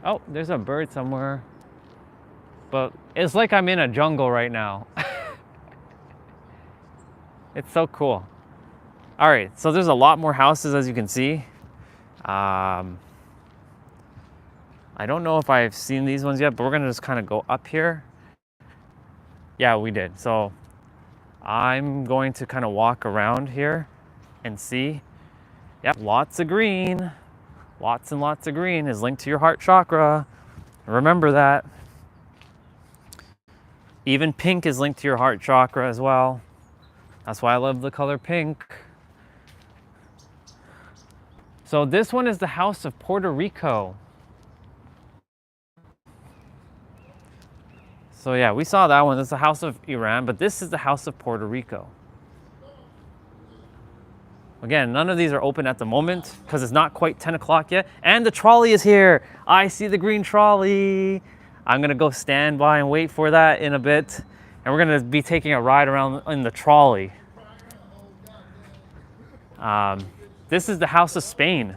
A: Oh, there's a bird somewhere. But it's like I'm in a jungle right now. It's so cool. All right, so there's a lot more houses, as you can see. I don't know if I've seen these ones yet, but we're gonna just kind of go up here. Yeah, we did. So I'm going to kind of walk around here and see. Yep, lots of green. Lots and lots of green is linked to your heart chakra. Remember that. Even pink is linked to your heart chakra as well. That's why I love the color pink. So this one is the house of Puerto Rico. So yeah, we saw that one. That's the house of Iran, but this is the house of Puerto Rico. Again, none of these are open at the moment because it's not quite 10 o'clock yet. And the trolley is here. I see the green trolley. I'm gonna go stand by and wait for that in a bit. And we're gonna be taking a ride around in the trolley. This is the House of Spain.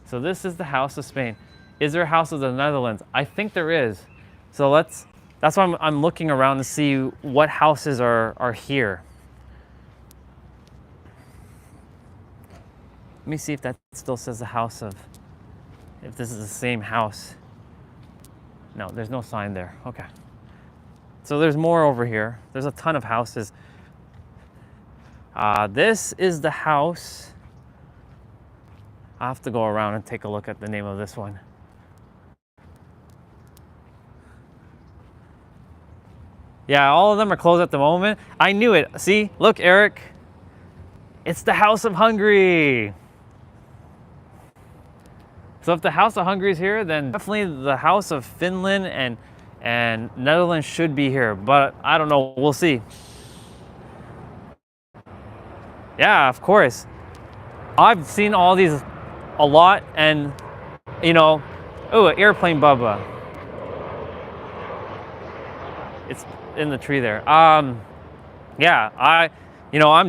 A: So this is the House of Spain. Is there a House of the Netherlands? I think there is. So that's why I'm looking around to see what houses are here. Let me see if that still says the house of, if this is the same house. No, there's no sign there. Okay. So there's more over here. There's a ton of houses. This is the house. I'll have to go around and take a look at the name of this one. Yeah, all of them are closed at the moment. I knew it. See, look, Eric. It's the House of Hungary. So if the House of Hungary is here, then definitely the House of Finland and Netherlands should be here. But I don't know. We'll see. Yeah, of course. I've seen all these a lot, and you know, oh, airplane Bubba. It's in the tree there. Yeah, I'm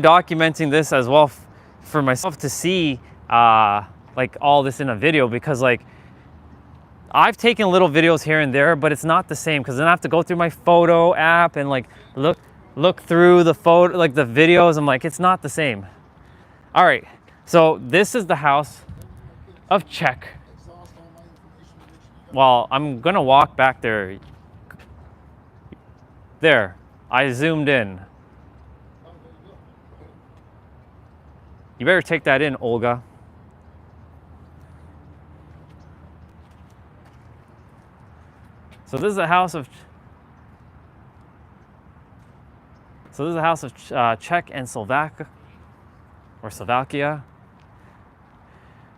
A: documenting this as well for myself to see like all this in a video, because like I've taken little videos here and there, but it's not the same because then I have to go through my photo app and like look through the photo, like the videos. I'm like, it's not the same. All right, so this is the house of Czech. Well, I'm gonna walk back there. There, I zoomed in. You better take that in, Olga. So this is a house of. So this is a house of Czech and Slovakia, or Slovakia.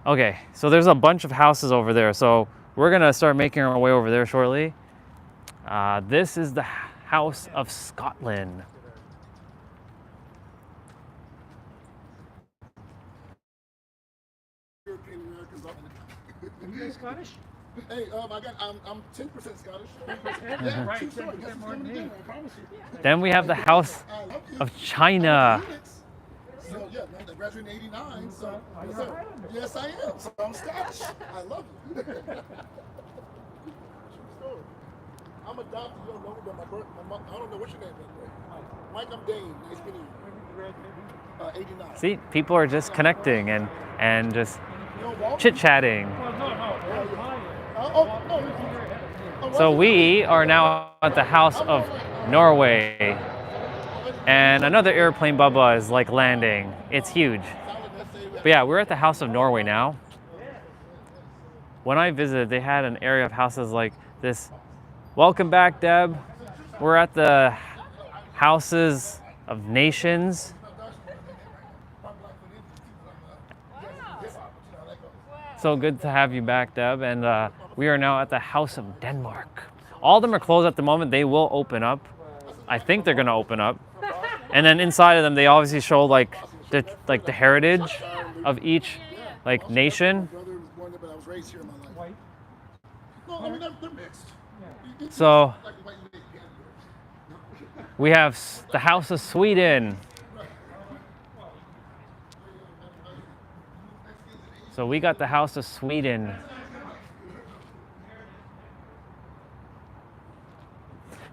A: Okay, so there's a bunch of houses over there. So we're gonna start making our way over there shortly. This is the House of Scotland.
C: European Americans. Are you guys Scottish? Hey, I'm 10% Scottish. 10%? Yeah, right.
A: Then we have the House of China.
C: So yeah, man, I graduated in '89. So yes, I am. So I'm Scottish. I love you. True story. I'm adopted. You don't know me, but my mom, I don't know what your name is. Mike, I'm Dane. Nice meeting you. 89.
A: See, people are just connecting and just chit-chatting. So we are now at the House of Norway. And another airplane Bubba is like landing. It's huge. But yeah, we're at the House of Norway now. When I visited, they had an area of houses like this. Welcome back, Deb. We're at the Houses of Nations. So good to have you back, Deb. And we are now at the House of Denmark. All of them are closed at the moment. They will open up. I think they're gonna open up. And then inside of them, they obviously show like the heritage of each like nation. So we have the House of Sweden. So we got the House of Sweden.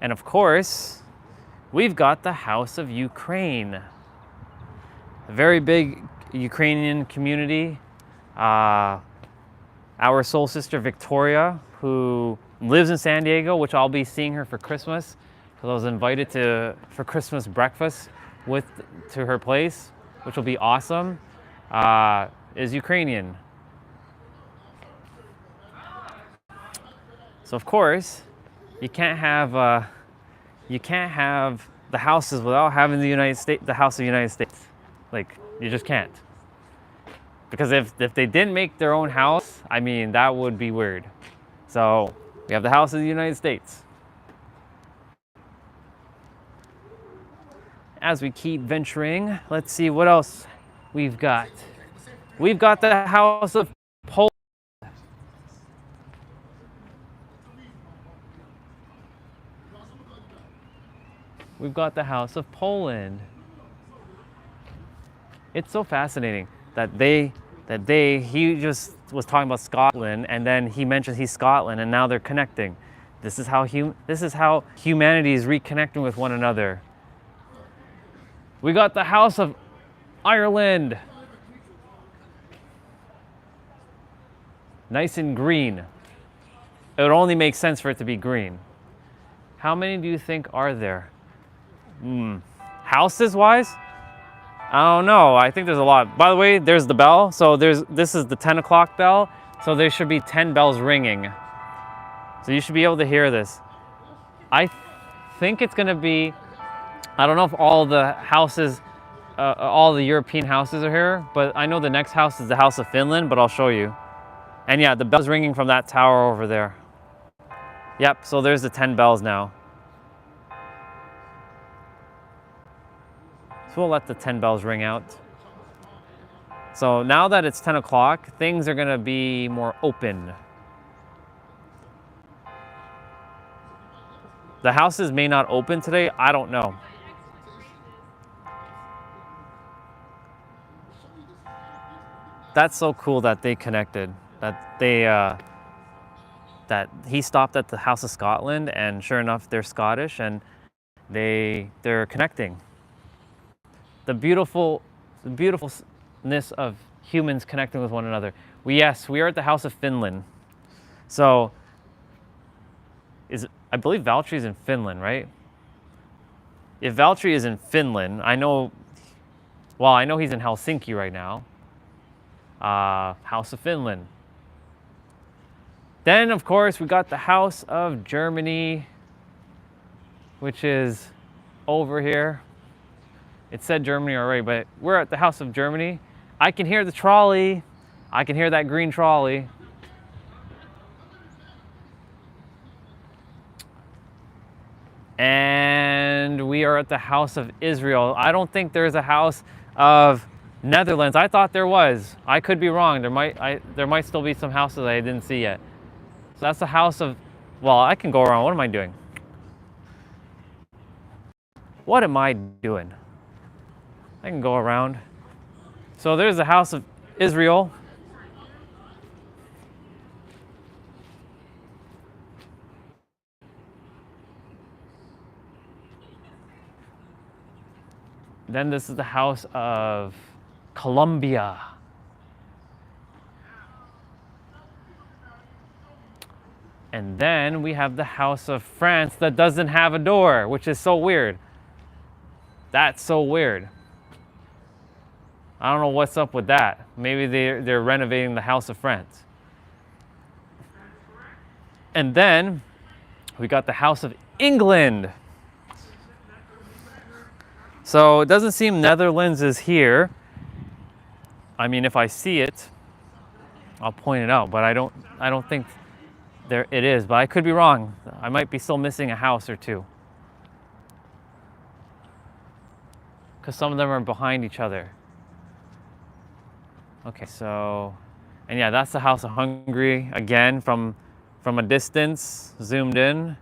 A: And of course, we've got the House of Ukraine. A very big Ukrainian community. Our soul sister Victoria, who lives in San Diego, which I'll be seeing her for Christmas. because I was invited for Christmas breakfast to her place, which will be awesome, is Ukrainian. So of course, you can't have the houses without having the House of the United States. Like, you just can't. Because if they didn't make their own house, I mean, that would be weird. So we have the House of the United States. As we keep venturing, let's see what else we've got. We've got the House of Poland. We've got the House of Poland. It's so fascinating that he just was talking about Scotland, and then he mentioned he's Scotland, and now they're connecting. This is how humanity is reconnecting with one another. We got the House of Ireland. Nice and green. It would only make sense for it to be green. How many do you think are there? Houses wise? I don't know. I think there's a lot. By the way, there's the bell. So this is the 10 o'clock bell. So there should be 10 bells ringing. So you should be able to hear this. I think it's gonna be, I don't know if all the houses, all the European houses are here, but I know the next house is the House of Finland, but I'll show you. And yeah, the bell's ringing from that tower over there. Yep, so there's the 10 bells now. So we'll let the 10 bells ring out. So now that it's 10 o'clock, things are gonna be more open. The houses may not open today, I don't know. That's so cool that they connected, that he stopped at the House of Scotland, and sure enough, they're Scottish, and they're connecting. The beautifulness of humans connecting with one another. We are at the House of Finland. So, I believe Valtteri is in Finland, right? If Valtteri is in Finland, I know he's in Helsinki right now. House of Finland. Then, of course, we got the House of Germany, which is over here. It said Germany already, but we're at the House of Germany. I can hear the trolley. I can hear that green trolley. And we are at the House of Israel. I don't think there's a House of Netherlands. I thought there was. I could be wrong. There might still be some houses I didn't see yet. So that's the House of, well, I can go around. What am I doing? What am I doing? I can go around. So there's the House of Israel. Then this is the House of Colombia. And then we have the House of France that doesn't have a door, which is so weird. That's so weird. I don't know what's up with that. Maybe they're renovating the House of France. And then we got the House of England. So it doesn't seem Netherlands is here. I mean, if I see it, I'll point it out, but I don't think there it is, but I could be wrong. I might be still missing a house or two. Because some of them are behind each other. Okay, so, and yeah, that's the House of Hungary, again, from a distance, zoomed in,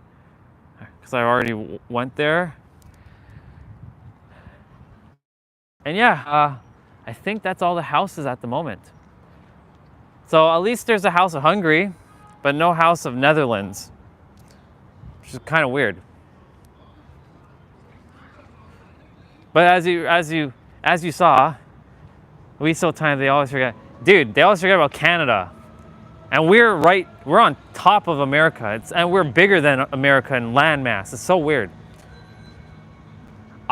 A: because I already went there. And yeah, I think that's all the houses at the moment. So at least there's a House of Hungary, but no House of Netherlands, which is kind of weird. But as you saw, we so tiny, they always forget. Dude, they always forget about Canada. And we're on top of America. And we're bigger than America in land mass. It's so weird.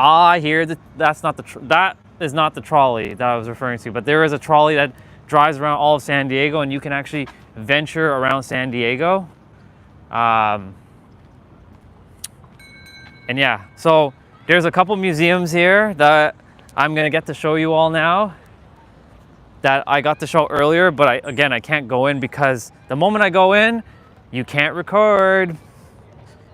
A: I hear that that is not the trolley that I was referring to, but there is a trolley that drives around all of San Diego, and you can actually venture around San Diego. And yeah, so there's a couple museums here that I'm gonna get to show you all now that I got to show earlier, but I can't go in because the moment I go in, you can't record.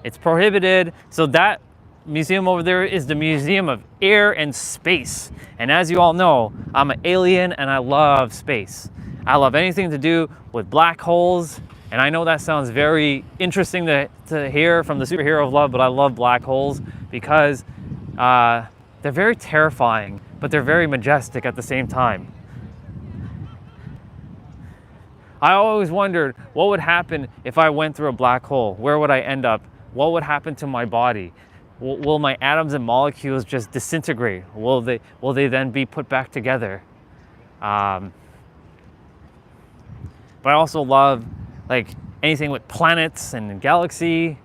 A: It's prohibited. So that museum over there is the Museum of Air and Space. And as you all know, I'm an alien and I love space. I love anything to do with black holes. And I know that sounds very interesting to hear from the superhero of love, but I love black holes because they're very terrifying, but they're very majestic at the same time. I always wondered what would happen if I went through a black hole. Where would I end up? What would happen to my body? Will my atoms and molecules just disintegrate? Will they then be put back together? But I also love like anything with planets and galaxy.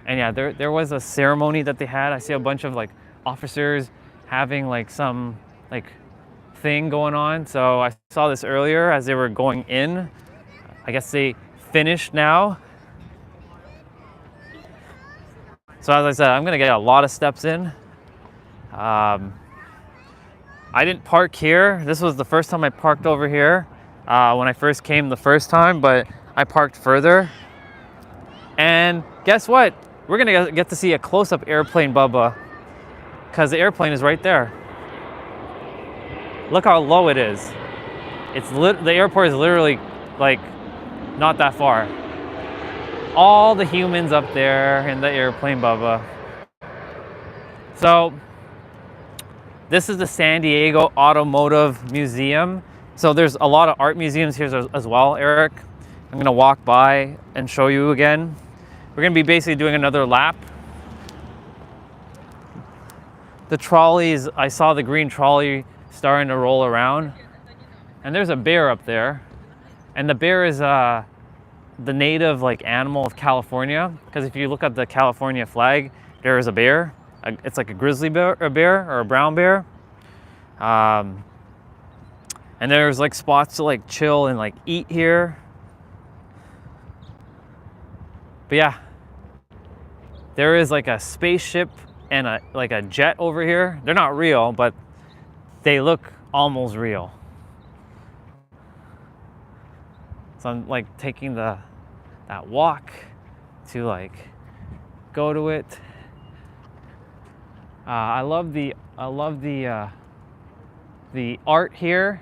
A: And yeah, there was a ceremony that they had. I see a bunch of like officers having like some like thing going on. So I saw this earlier as they were going in. I guess they finished now. So as I said, I'm gonna get a lot of steps in. I didn't park here. This was the first time I parked over here when I first came the first time, but I parked further. And guess what? We're gonna get to see a close-up airplane, Bubba, because the airplane is right there. Look how low it is. The airport is literally like not that far. All the humans up there in the airplane, Bubba. So this is the San Diego Automotive Museum. So there's a lot of art museums here as well, Eric. I'm gonna walk by and show you again. We're gonna be basically doing another lap. The trolleys, I saw the green trolley starting to roll around. And there's a bear up there. And the bear is the native like animal of California, because if you look at the California flag, there is a bear. It's like a grizzly bear, or a brown bear. And there's like spots to like chill and like eat here. But yeah, there is like a spaceship and a jet over here. They're not real, but they look almost real. So I'm like taking that walk to like go to it. I love the art here.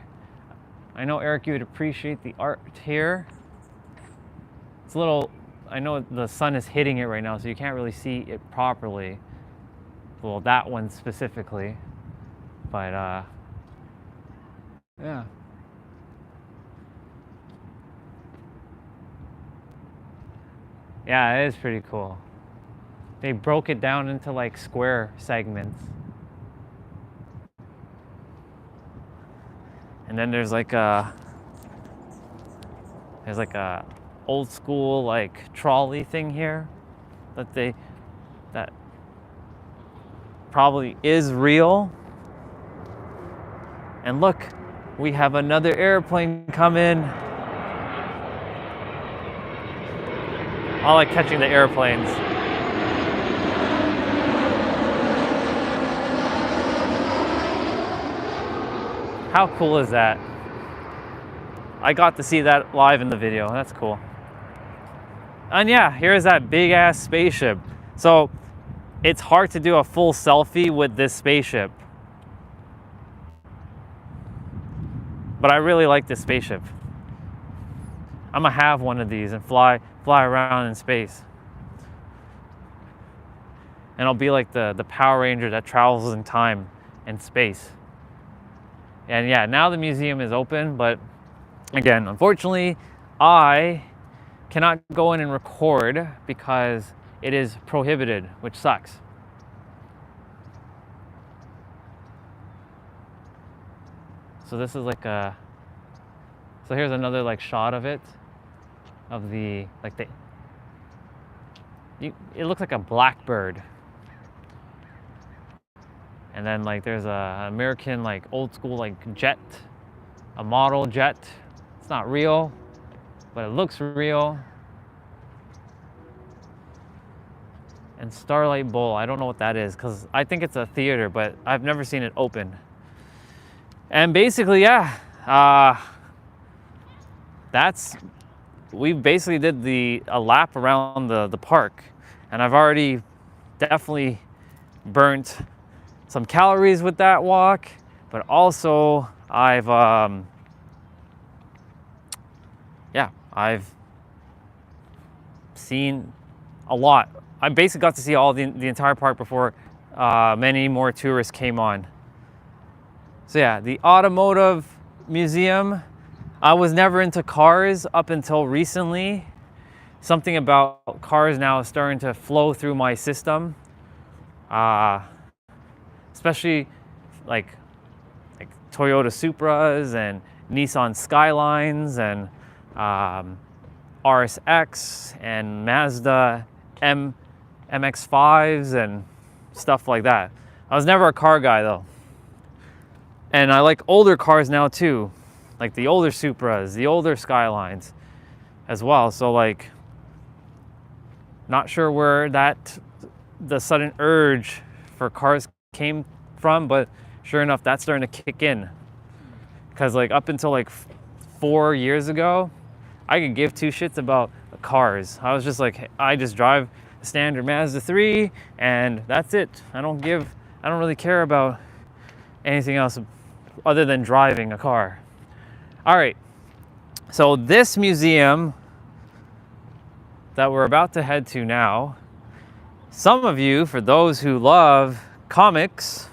A: I know, Eric, you would appreciate the art here. It's a little, I know the sun is hitting it right now, so you can't really see it properly. Well, that one specifically, but yeah. Yeah, it is pretty cool. They broke it down into like square segments. And then there's like a old school like trolley thing here that probably is real. And look, we have another airplane coming. I like catching the airplanes. How cool is that? I got to see that live in the video. That's cool. And yeah, here's that big ass spaceship. So it's hard to do a full selfie with this spaceship. But I really like this spaceship. I'm gonna have one of these and fly around in space. And I'll be like the Power Ranger that travels in time and space. And yeah, now the museum is open, but again, unfortunately, I cannot go in and record because it is prohibited, which sucks. So this is like so here's another like shot of it, of the it looks like a blackbird. And then like there's a American like old school like jet, a model jet. It's not real, but it looks real. And Starlight Bowl, I don't know what that is because I think it's a theater, but I've never seen it open. And basically, yeah, we basically did a lap around the park, and I've already definitely burnt some calories with that walk, but also I've seen a lot. I basically got to see all the entire park before many more tourists came on. So yeah, the automotive museum. I was never into cars up until recently. Something about cars now is starting to flow through my system. Especially like Toyota Supras and Nissan Skylines and RSX and Mazda MX-5s and stuff like that. I was never a car guy though. And I like older cars now too, like the older Supras, the older Skylines as well. So like, not sure where the sudden urge for cars came from, but sure enough, that's starting to kick in. Because like up until like 4 years ago, I could give two shits about cars. I was just like, I just drive a standard Mazda 3 and that's it. I don't really care about anything else other than driving a car. All right, so this museum that we're about to head to now, some of you, for those who love comics,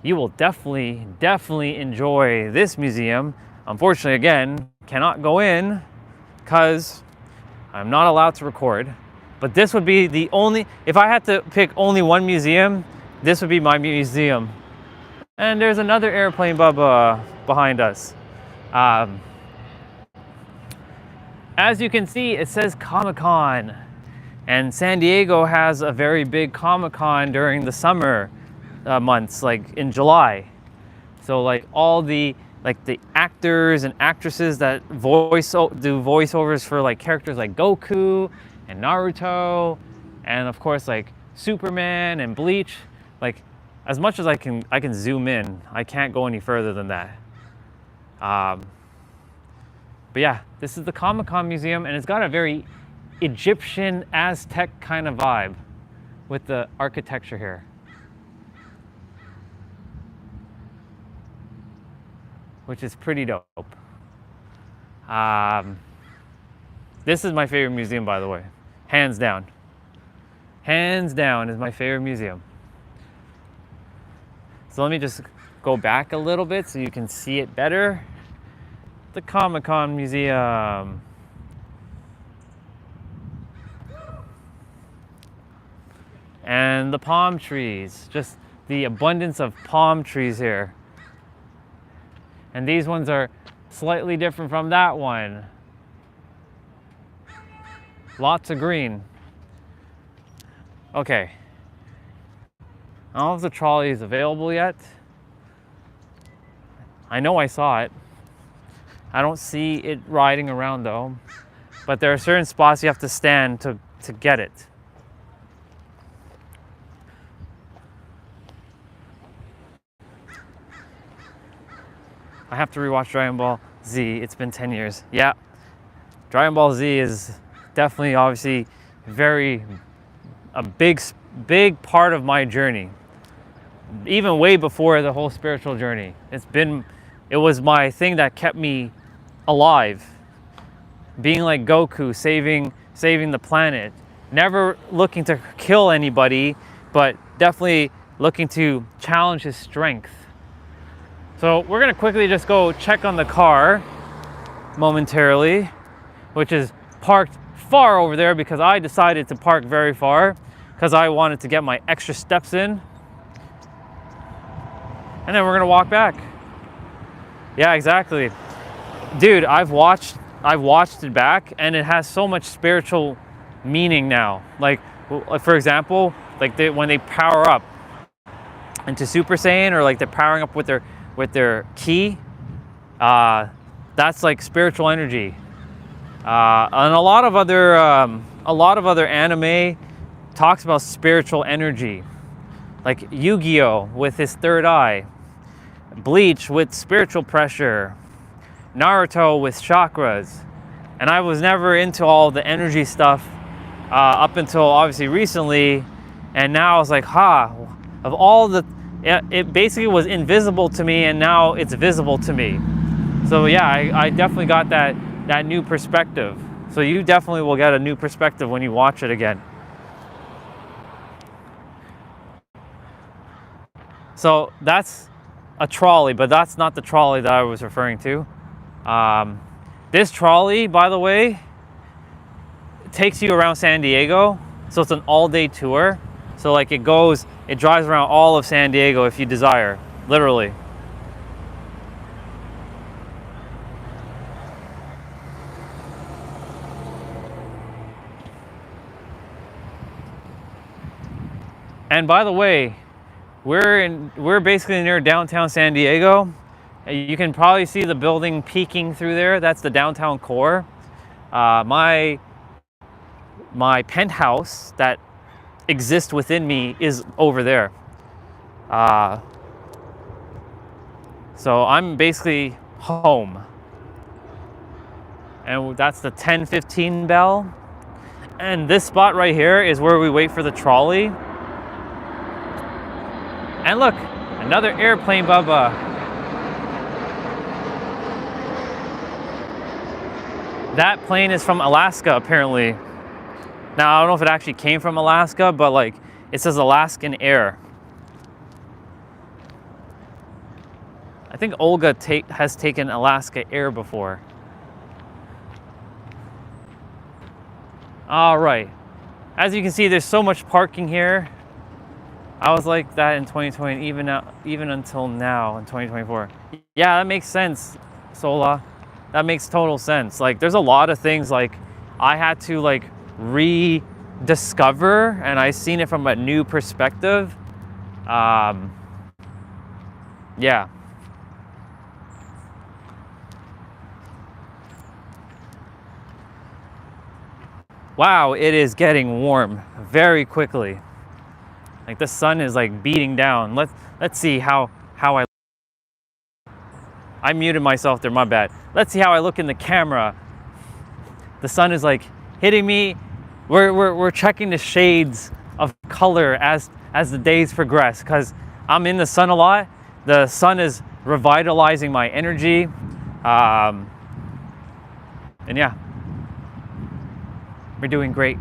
A: you will definitely enjoy this museum. Unfortunately, again, cannot go in because I'm not allowed to record. But this would be the only, if I had to pick only one museum, this would be my museum. And there's another airplane bubba behind us. As you can see, it says Comic-Con. And San Diego has a very big Comic-Con during the summer months, like in July. So like all the actors and actresses that do voiceovers for like characters like Goku and Naruto, and of course like Superman and Bleach. Like as much as I can zoom in. I can't go any further than that. But yeah, this is the Comic-Con Museum, and it's got a very Egyptian Aztec kind of vibe with the architecture here. Which is pretty dope. This is my favorite museum, by the way. Hands down. Hands down is my favorite museum. So let me just go back a little bit so you can see it better. The Comic-Con Museum. And the palm trees, just the abundance of palm trees here. And these ones are slightly different from that one. Lots of green. Okay. I don't know if the trolley is available yet. I know I saw it. I don't see it riding around though. But there are certain spots you have to stand to get it. I have to rewatch Dragon Ball Z. It's been 10 years. Yeah. Dragon Ball Z is definitely, obviously, a big part of my journey. Even way before the whole spiritual journey. It was my thing that kept me alive. Being like Goku, saving the planet. Never looking to kill anybody, but definitely looking to challenge his strength. So we're gonna quickly just go check on the car momentarily, which is parked far over there because I decided to park very far because I wanted to get my extra steps in. And then we're gonna walk back. Yeah, exactly. Dude, I've watched it back and it has so much spiritual meaning now. Like for example, like when they power up into Super Saiyan, or like they're powering up with their ki, that's like spiritual energy. And a lot of other anime talks about spiritual energy, like Yu-Gi-Oh with his third eye, Bleach with spiritual pressure, Naruto with chakras. And I was never into all the energy stuff up until obviously recently, and now I was like, of all the, it basically was invisible to me, and now it's visible to me. So yeah, I definitely got that new perspective. So you definitely will get a new perspective when you watch it again. So that's a trolley, but that's not the trolley that I was referring to. This trolley, by the way, takes you around San Diego. So it's an all-day tour. So like it drives around all of San Diego if you desire, literally. And by the way, we're basically near downtown San Diego. You can probably see the building peeking through there. That's the downtown core. My penthouse that exists within me is over there. So I'm basically home. And that's the 10:15 bell. And this spot right here is where we wait for the trolley. And look, another airplane, Bubba. That plane is from Alaska, apparently. Now, I don't know if it actually came from Alaska, but like, it says Alaskan Air. I think Olga has taken Alaska Air before. All right. As you can see, there's so much parking here. I was like that in 2020, even until now in 2024. Yeah, that makes sense, Sola. That makes total sense. Like, there's a lot of things like I had to like rediscover, and I seen it from a new perspective. Yeah. Wow, it is getting warm very quickly. Like the sun is like beating down. Let's see how I muted myself there, my bad. Let's see how I look in the camera. The sun is like hitting me. We're checking the shades of color as the days progress, because I'm in the sun a lot. The sun is revitalizing my energy. And yeah, we're doing great.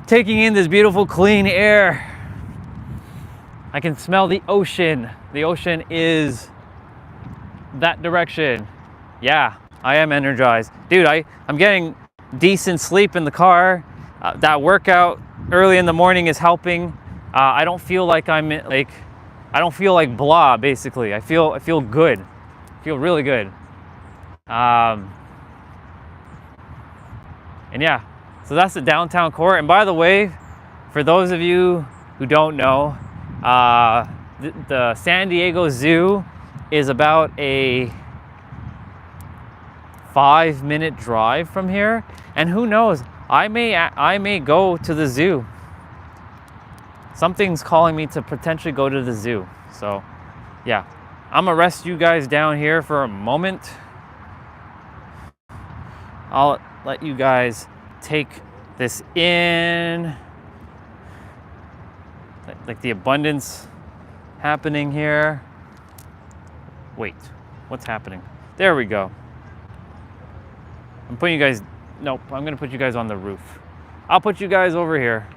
A: Taking in this beautiful clean air. I can smell the ocean. The ocean is that direction. Yeah, I am energized. Dude, I'm getting decent sleep in the car. That workout early in the morning is helping. I don't feel like I don't feel like blah, basically. I feel good. I feel really good. And yeah, so that's the downtown core. And by the way, for those of you who don't know, the San Diego Zoo is about a 5-minute drive from here. And who knows, I may go to the zoo. Something's calling me to potentially go to the zoo. So yeah, I'm gonna rest you guys down here for a moment. I'll let you guys take this in, like the abundance happening here. Wait, what's happening? There we go. I'm putting you guys, nope, I'm gonna put you guys on the roof. I'll put you guys over here.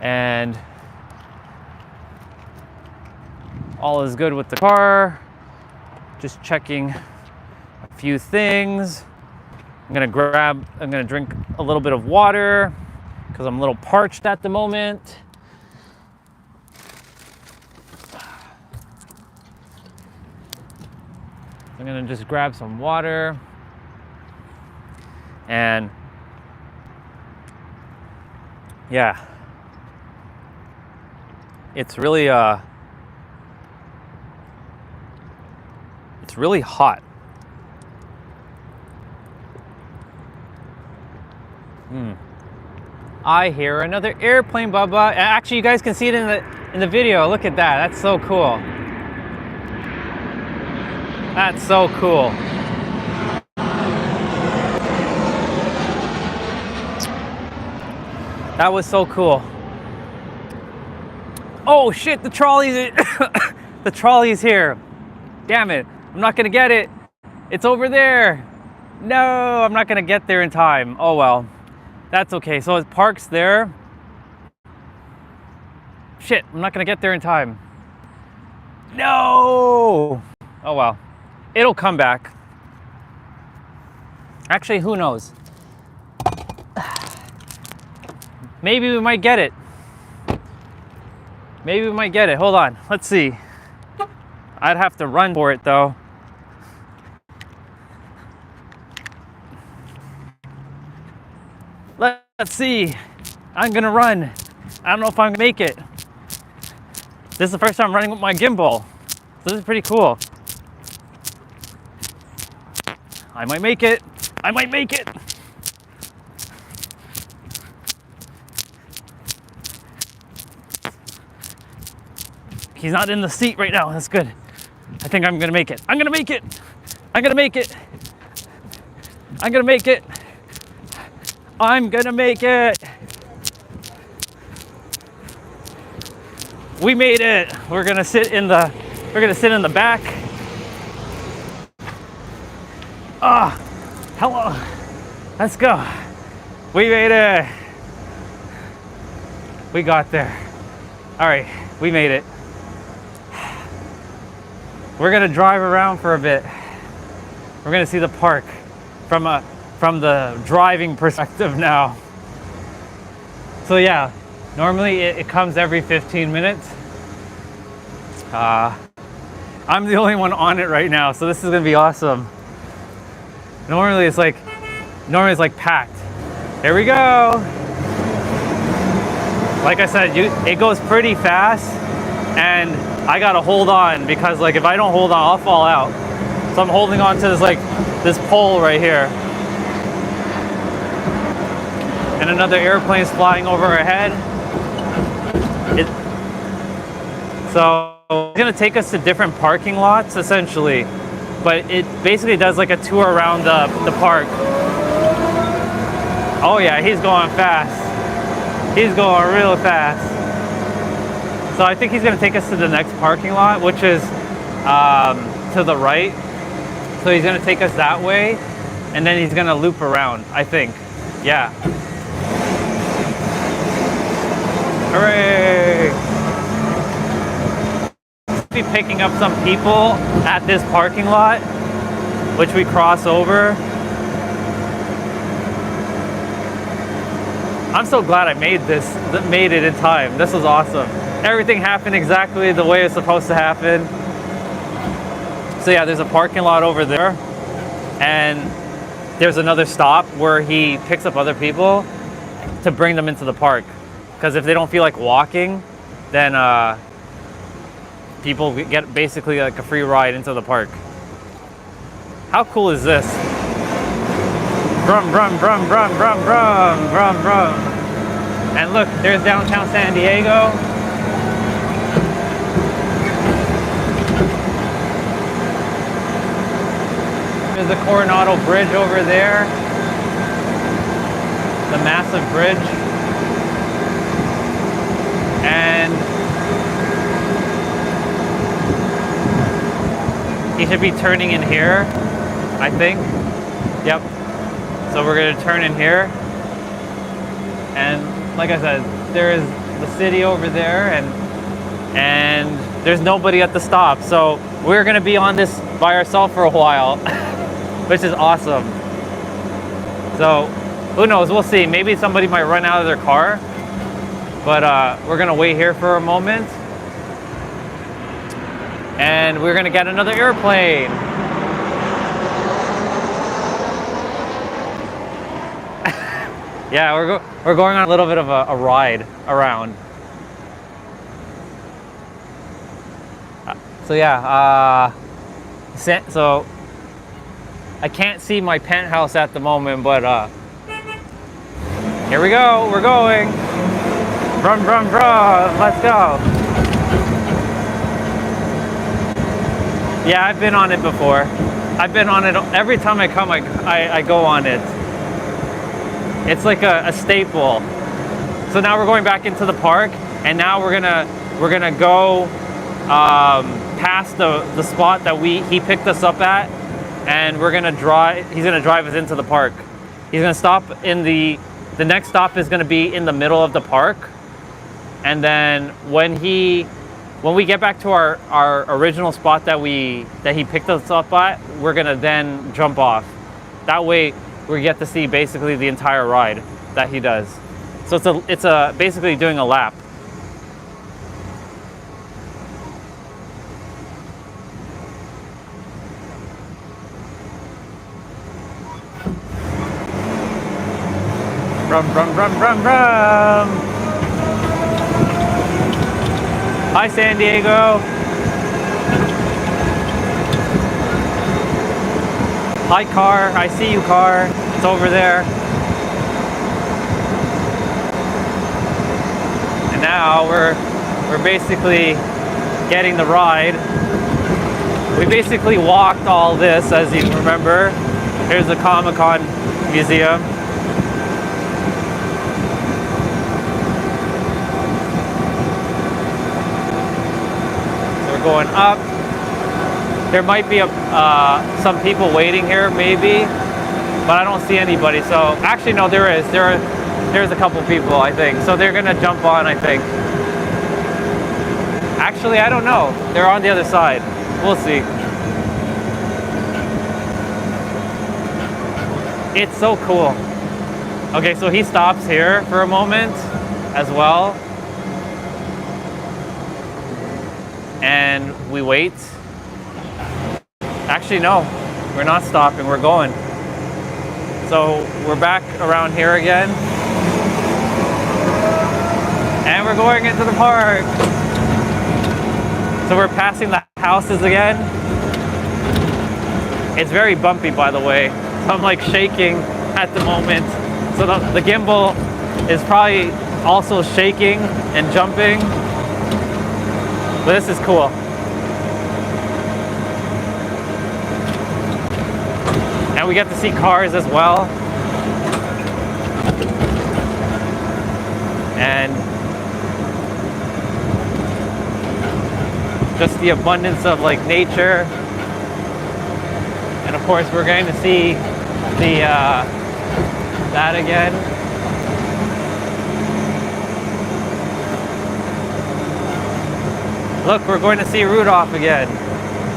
A: And all is good with the car. Just checking a few things. I'm gonna drink a little bit of water because I'm a little parched at the moment. I'm I'm gonna just grab some water. And yeah, it's really hot. I hear another airplane, Bubba. Actually, you guys can see it in the video. Look at that. That's so cool. That's so cool. That was so cool. Oh shit, the trolley's the trolley's here. Damn it. I'm not gonna get it. It's over there. No, I'm not gonna get there in time. Oh well. That's okay. So it parks there. Shit, I'm not gonna get there in time. No! Oh well. It'll come back. Actually, who knows? Maybe we might get it. Maybe we might get it. Hold on. Let's see. I'd have to run for it though. Let's see. I'm gonna run. I don't know if I'm gonna make it. This is the first time I'm running with my gimbal. So this is pretty cool. I might make it. I might make it. He's not in the seat right now. That's good. I think I'm gonna make it. I'm gonna make it. I'm gonna make it. I'm gonna make it. I'm gonna make it. We made it. We're gonna sit in the back. Ah, hello. Let's go. We made it. We got there. All right, we made it. We're gonna drive around for a bit. We're gonna see the park from the driving perspective now. So yeah, normally it comes every 15 minutes. I'm the only one on it right now, so this is gonna be awesome. Normally it's like packed. Here we go. Like I said, it goes pretty fast, and I gotta hold on because like if I don't hold on, I'll fall out. So I'm holding on to this pole right here. And another airplane's flying over our head. So it's gonna take us to different parking lots essentially, but it basically does like a tour around the park. Oh yeah, he's going fast. He's going real fast. So I think he's gonna take us to the next parking lot, which is to the right. So he's gonna take us that way, and then he's gonna loop around, I think. Yeah. Hooray! Be picking up some people at this parking lot, which we cross over. I'm so glad I made it in time. This was awesome. Everything happened exactly the way it's supposed to happen. So yeah, there's a parking lot over there, and there's another stop where he picks up other people to bring them into the park. Because if they don't feel like walking, then people get basically like a free ride into the park. How cool is this? Brum, brum, brum, brum, brum, brum, brum, brum. And look, there's downtown San Diego. There's the Coronado Bridge over there. The massive bridge. And he should be turning in here, I think. Yep. So we're gonna turn in here. And like I said, there's the city over there, and there's nobody at the stop. So we're gonna be on this by ourselves for a while, which is awesome. So who knows, we'll see. Maybe somebody might run out of their car. But we're gonna wait here for a moment, and we're gonna get another airplane. Yeah, we're going on a little bit of a ride around. So yeah, so I can't see my penthouse at the moment, but here we go. We're going. Brum, brum, brum. Let's go. Yeah, I've been on it before. I've been on it every time I come. I go on it. It's like a staple. So now we're going back into the park, and now we're gonna go past the spot that he picked us up at, and we're gonna drive. He's gonna drive us into the park. He's gonna stop in the next stop is gonna be in the middle of the park, and then when we get back to our original spot that he picked us up at, we're gonna then jump off. That way we get to see basically the entire ride that he does. So it's basically doing a lap. Brum, brum, brum, brum, brum. Hi, San Diego. Hi, car. I see you, car. It's over there. And now we're basically getting the ride. We basically walked all this, as you remember. Here's the Comic-Con Museum. Going up. There might be some people waiting here, maybe, but I don't see anybody. So actually, no, there is. There's a couple people, I think. So they're gonna jump on, I think. Actually, I don't know. They're on the other side. We'll see. It's so cool. Okay, so he stops here for a moment as well. And we wait. Actually, no, we're not stopping, we're going. So we're back around here again. And we're going into the park. So we're passing the houses again. It's very bumpy, by the way. So I'm like shaking at the moment. So the gimbal is probably also shaking and jumping. But this is cool. And we get to see cars as well. And just the abundance of like nature. And of course we're going to see the that again. Look, we're going to see Rudolph again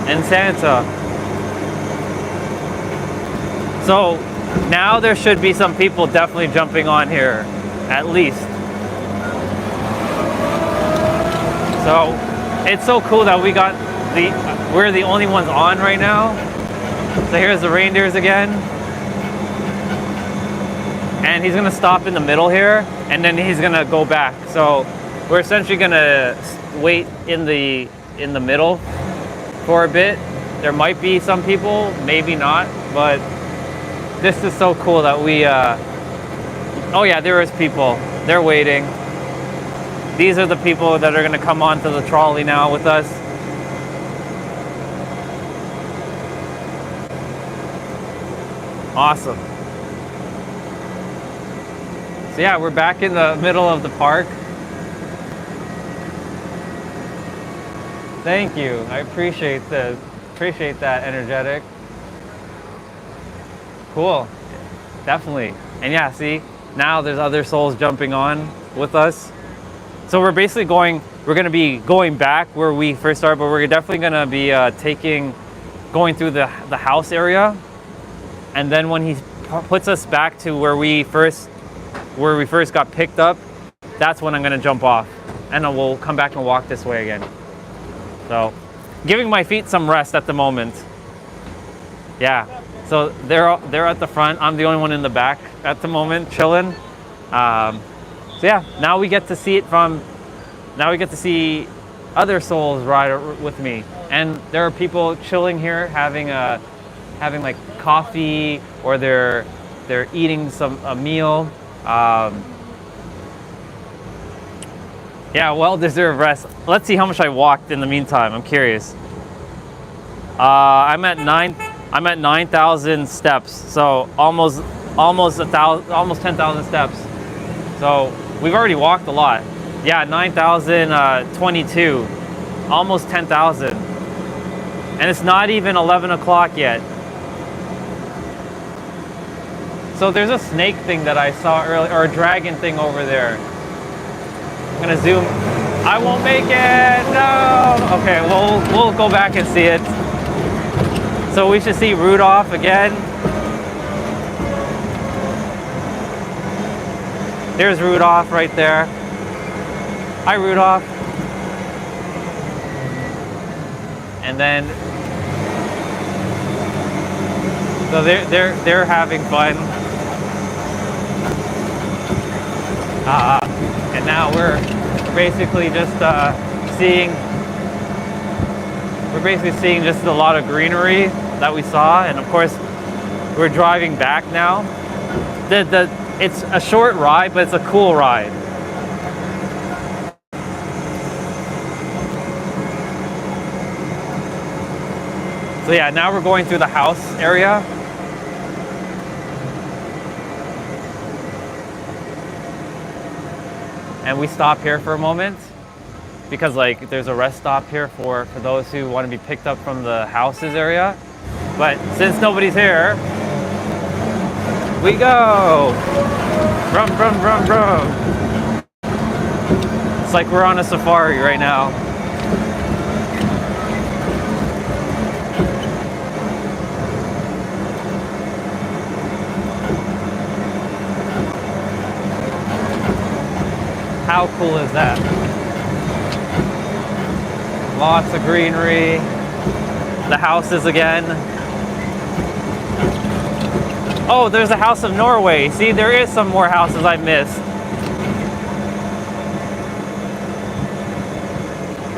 A: and Santa. So now there should be some people definitely jumping on here, at least. So it's so cool that we're the only ones on right now. So here's the reindeers again. And he's gonna stop in the middle here, and then he's gonna go back. So we're essentially gonna wait in the middle for a bit. There might be some people, maybe not, but this is so cool that we oh yeah, there is people. They're waiting. These are the people that are gonna come onto the trolley now with us. Awesome. So yeah, we're back in the middle of the park. Thank you. I appreciate that energetic. Cool. Definitely. And yeah, see, now there's other souls jumping on with us. So we're basically going to be going back where we first started, but we're definitely going to be going through the house area. And then when he puts us back to where we first got picked up, that's when I'm going to jump off. And then we'll come back and walk this way again. So, giving my feet some rest at the moment. Yeah. So they're at the front. I'm the only one in the back at the moment, chilling. So yeah, now we get to see it from. Now we get to see other souls ride with me, and there are people chilling here, having like coffee, or they're eating a meal. Yeah, well-deserved rest. Let's see how much I walked in the meantime. I'm curious. I'm at 9,000 steps, so almost 10,000 steps. So we've already walked a lot. Yeah, 9,022, almost 10,000, and it's not even 11 o'clock yet. So there's a snake thing that I saw earlier, or a dragon thing over there. I'm gonna zoom. I won't make it. No. Okay, well we'll go back and see it. So we should see Rudolph again. There's Rudolph right there. Hi, Rudolph. And then, so they're having fun. And now we're basically just seeing just a lot of greenery that we saw, and of course we're driving back now. It's a short ride, but it's a cool ride. So yeah, now we're going through the house area. And we stop here for a moment because like there's a rest stop here for those who want to be picked up from the houses area. But since nobody's here, we go. Brum, brum, brum, brum. It's like we're on a safari right now. How cool is that? Lots of greenery. The houses again. Oh, there's a House of Norway. See, there is some more houses I missed.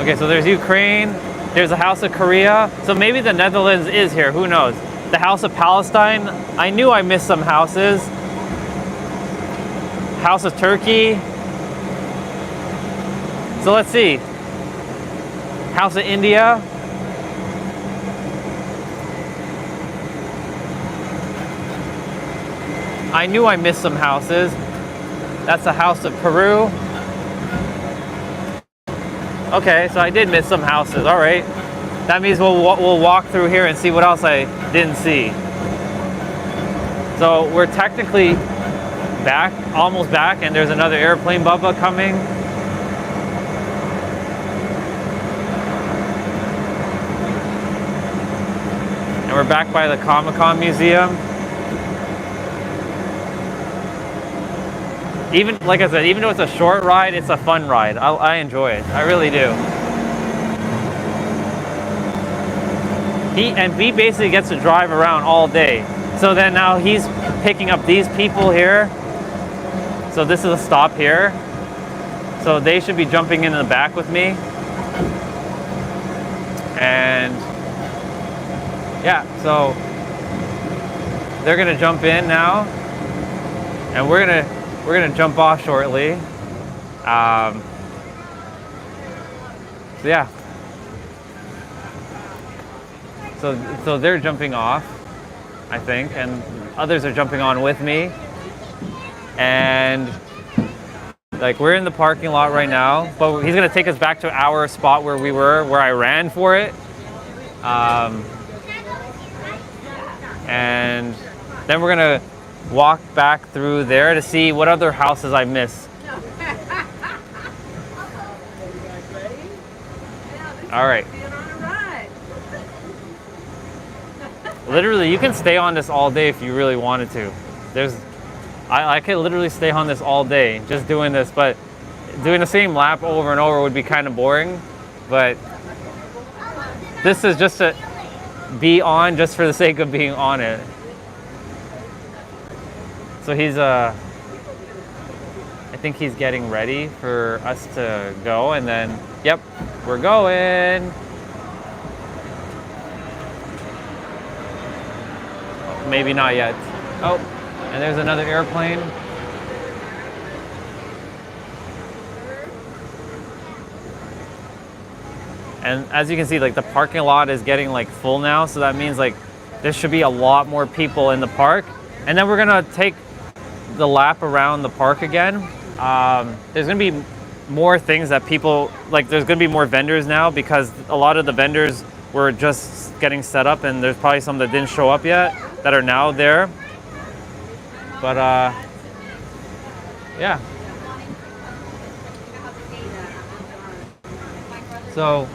A: Okay, so there's Ukraine. There's a House of Korea. So maybe the Netherlands is here. Who knows? The House of Palestine. I knew I missed some houses. House of Turkey. So let's see. House of India. I knew I missed some houses. That's the House of Peru. Okay, so I did miss some houses. All right. That means we'll walk through here and see what else I didn't see. So we're technically back, almost back, and there's another airplane Bubba coming. And we're back by the Comic-Con Museum. Even, like I said, even though it's a short ride, it's a fun ride. I enjoy it. I really do. He basically gets to drive around all day. So then now he's picking up these people here. So this is a stop here. So they should be jumping in the back with me. And yeah, so they're gonna jump in now, and we're gonna jump off shortly. So yeah, so they're jumping off, I think, and others are jumping on with me. And like we're in the parking lot right now, but he's gonna take us back to our spot where we were, where I ran for it. And then we're gonna walk back through there to see what other houses I missed. All right. Literally, you can stay on this all day if you really wanted to. I could literally stay on this all day just doing this, but doing the same lap over and over would be kind of boring. But this is just to be on just for the sake of being on it. So he's think he's getting ready for us to go, and then, yep, we're going. Maybe not yet. Oh, and there's another airplane. And as you can see, like the parking lot is getting like full now, so that means like there should be a lot more people in the park. And then we're gonna take the lap around the park again. There's gonna be more things that people, like there's gonna be more vendors now because a lot of the vendors were just getting set up, and there's probably some that didn't show up yet that are now there. But yeah. So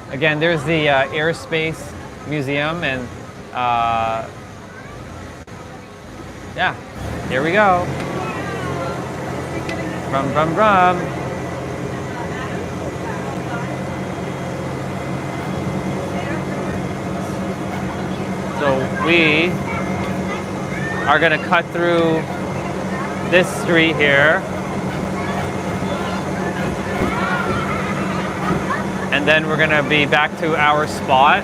A: again, there's the Airspace Museum, and yeah, here we go. Brum, brum, brum. So we are gonna cut through this street here, and then we're gonna be back to our spot,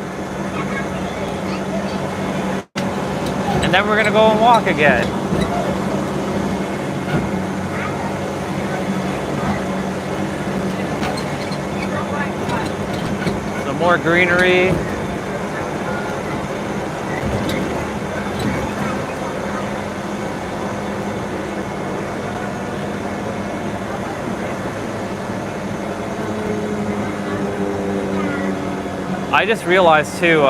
A: and then we're gonna go and walk again. Some more greenery. I just realized too,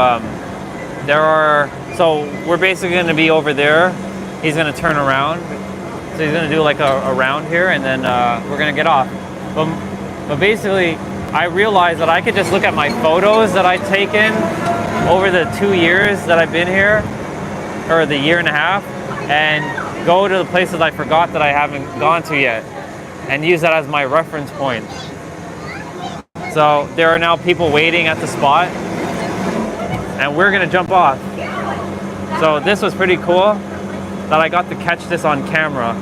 A: so we're basically going to be over there. He's going to turn around. So he's going to do like a round here, and then we're going to get off. But basically, I realized that I could just look at my photos that I've taken over the 2 years that I've been here, or the year and a half, and go to the places I forgot that I haven't gone to yet, and use that as my reference point. So there are now people waiting at the spot, and we're gonna jump off. So this was pretty cool that I got to catch this on camera.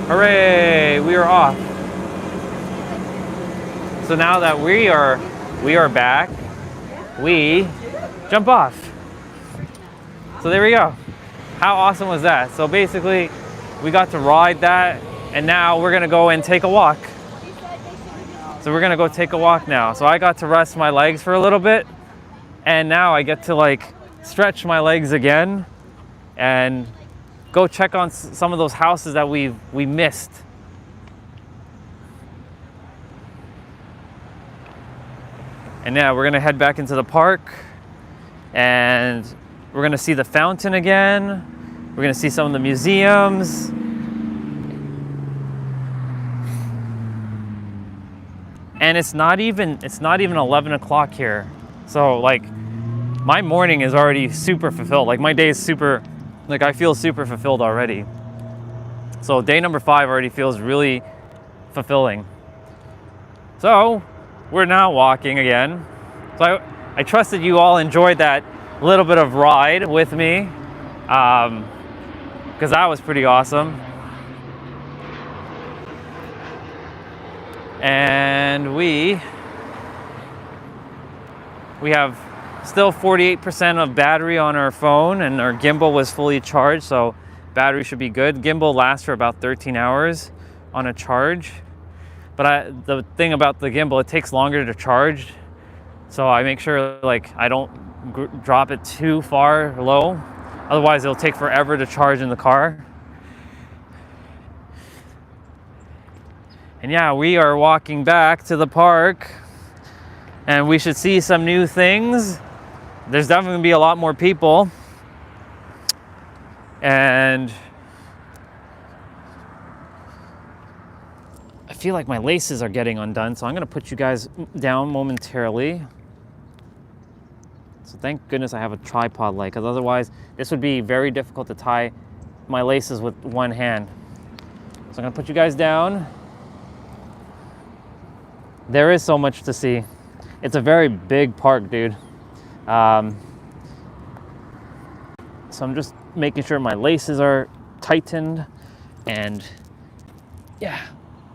A: Hooray, we are off. So now that we are back, we jump off. So there we go. How awesome was that? So basically, we got to ride that, and now we're gonna go and take a walk. So we're gonna go take a walk now. So I got to rest my legs for a little bit, and now I get to like stretch my legs again and go check on some of those houses that we missed. And now we're gonna head back into the park, and we're gonna see the fountain again. We're gonna see some of the museums. And it's not even 11 o'clock here. So like my morning is already super fulfilled. Like my day is super, like I feel super fulfilled already. So day number 5 already feels really fulfilling. So we're now walking again. So I trust that you all enjoyed that little bit of ride with me, because that was pretty awesome. And we have still 48% of battery on our phone, and our gimbal was fully charged, so battery should be good. Gimbal lasts for about 13 hours on a charge. But the thing about the gimbal, it takes longer to charge, so I make sure like I don't drop it too far low. Otherwise, it'll take forever to charge in the car. And yeah, we are walking back to the park, and we should see some new things. There's definitely gonna be a lot more people. And I feel like my laces are getting undone, so I'm gonna put you guys down momentarily. So thank goodness I have a tripod light, because otherwise this would be very difficult to tie my laces with one hand. So I'm gonna put you guys down. There is so much to see. It's a very big park, dude. So I'm just making sure my laces are tightened. And yeah,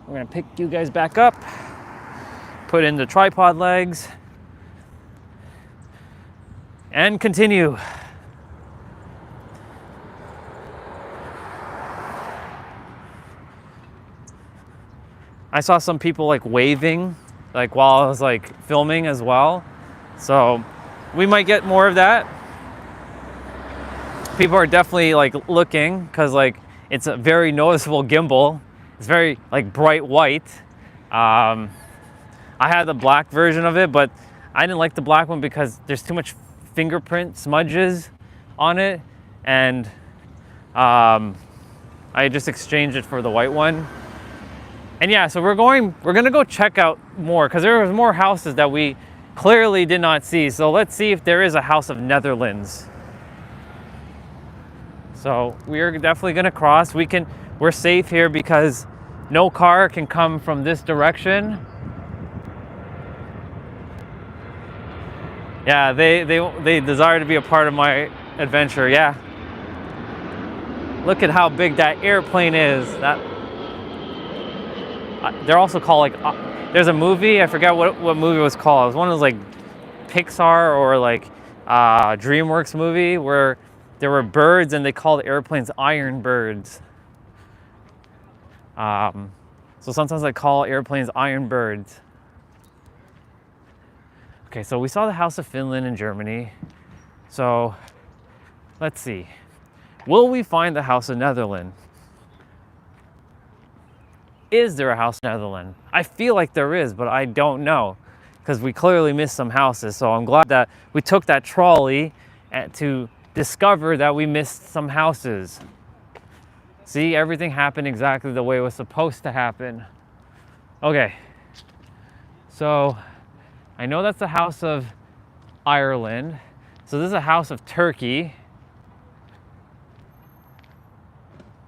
A: we're gonna pick you guys back up, put in the tripod legs, and continue. I saw some people like waving, like while I was like filming as well. So we might get more of that. People are definitely like looking because like it's a very noticeable gimbal. It's very like bright white. I had the black version of it, but I didn't like the black one because there's too much fingerprint smudges on it, and I just exchanged it for the white one. And yeah, so we're gonna go check out more because there was more houses that we clearly did not see. So let's see if there is a house of Netherlands. So we are definitely gonna cross. We're safe here because no car can come from this direction. Yeah, they desire to be a part of my adventure. Yeah. Look at how big that airplane is. They're also called like, there's a movie, I forgot what movie it was called. It was one of those like Pixar or like DreamWorks movie where there were birds and they called airplanes iron birds. So sometimes I call airplanes iron birds. Okay, so we saw the House of Finland in Germany. So let's see. Will we find the House of Netherlands? Is there a House of Netherlands? I feel like there is, but I don't know because we clearly missed some houses. So I'm glad that we took that trolley to discover that we missed some houses. See, everything happened exactly the way it was supposed to happen. Okay, so I know that's the House of Ireland. So this is a House of Turkey.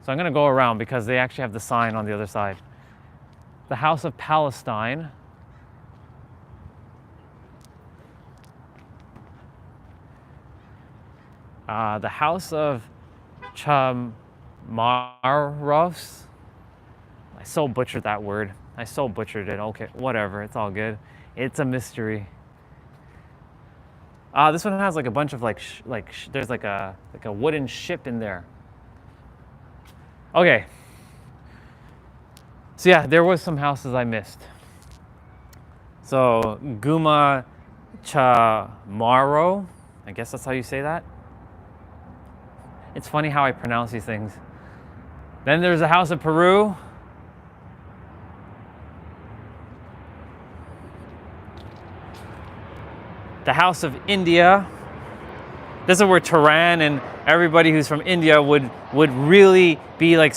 A: So I'm gonna go around because they actually have the sign on the other side. The House of Palestine. The House of Chamaros. I so butchered that word. I so butchered it. Okay, whatever, it's all good. It's a mystery. This one has like a bunch of there's like a wooden ship in there. Okay. So yeah, there was some houses I missed. So Guma Chamaro, I guess that's how you say that. It's funny how I pronounce these things. Then there's the House of Peru. The House of India. This is where Tehran and everybody who's from India would really be like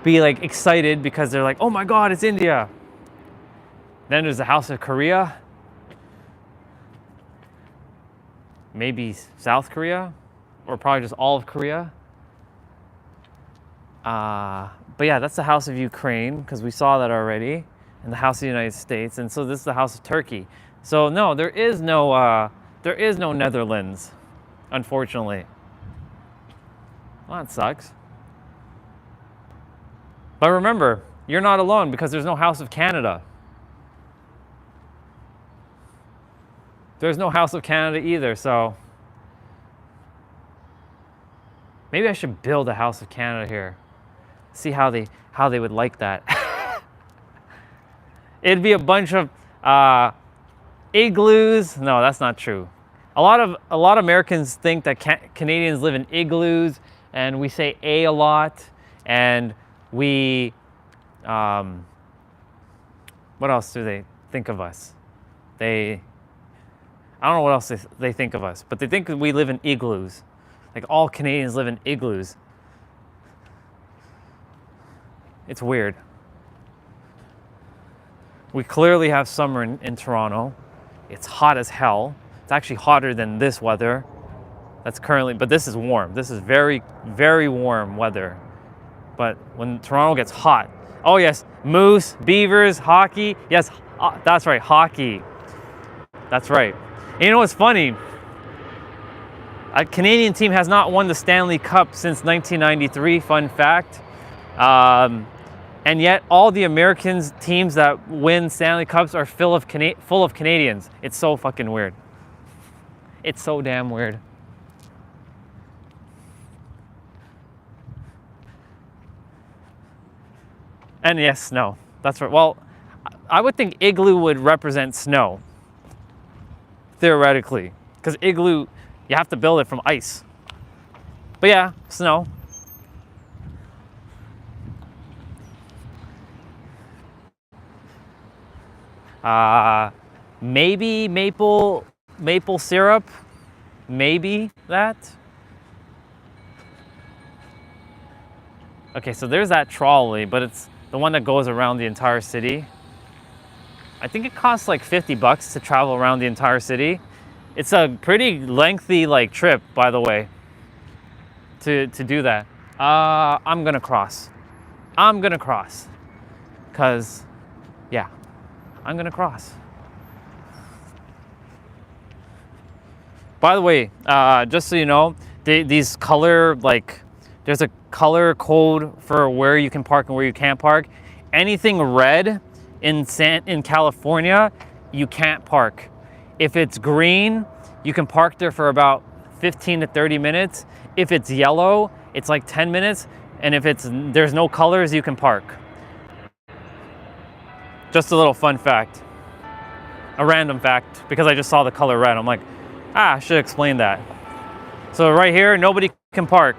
A: excited because they're like, oh my God, it's India. Then there's the House of Korea. Maybe South Korea, or probably just all of Korea. But yeah, that's the House of Ukraine because we saw that already, and the House of the United States. And so this is the House of Turkey. So no, there is no Netherlands, unfortunately. Well, that sucks. But remember, you're not alone because there's no House of Canada. There's no House of Canada either, so maybe I should build a House of Canada here. See how they would like that. It'd be a bunch of igloos. No, that's not true. A lot of Americans think that Canadians live in igloos, and we say a lot, and we what else do they think of us? I don't know what else they think of us, but they think that we live in igloos. Like all Canadians live in igloos. It's weird. We clearly have summer in Toronto. It's hot as hell. It's actually hotter than this weather. But this is warm. This is very, very warm weather. But when Toronto gets hot, oh yes, moose, beavers, hockey. Yes, that's right, hockey. That's right. And you know what's funny? A Canadian team has not won the Stanley Cup since 1993, fun fact. And yet all the Americans teams that win Stanley Cups are full of Canadians. It's so fucking weird. It's so damn weird. And yes, snow. That's right. Well, I would think igloo would represent snow, theoretically, because igloo, you have to build it from ice. But yeah, snow. Maybe maple syrup, maybe that. Okay, so there's that trolley, but it's the one that goes around the entire city. I think it costs like $50 to travel around the entire city. It's a pretty lengthy like trip, by the way, to do that. I'm gonna cross. Cause yeah, I'm gonna cross. By the way, just so you know, these color, like, there's a color code for where you can park and where you can't park. Anything red in California, you can't park. If it's green, you can park there for about 15 to 30 minutes. If it's yellow, it's like 10 minutes. And if there's no colors, you can park. Just a little fun fact. A random fact, because I just saw the color red. I'm like, I should explain that. So right here, nobody can park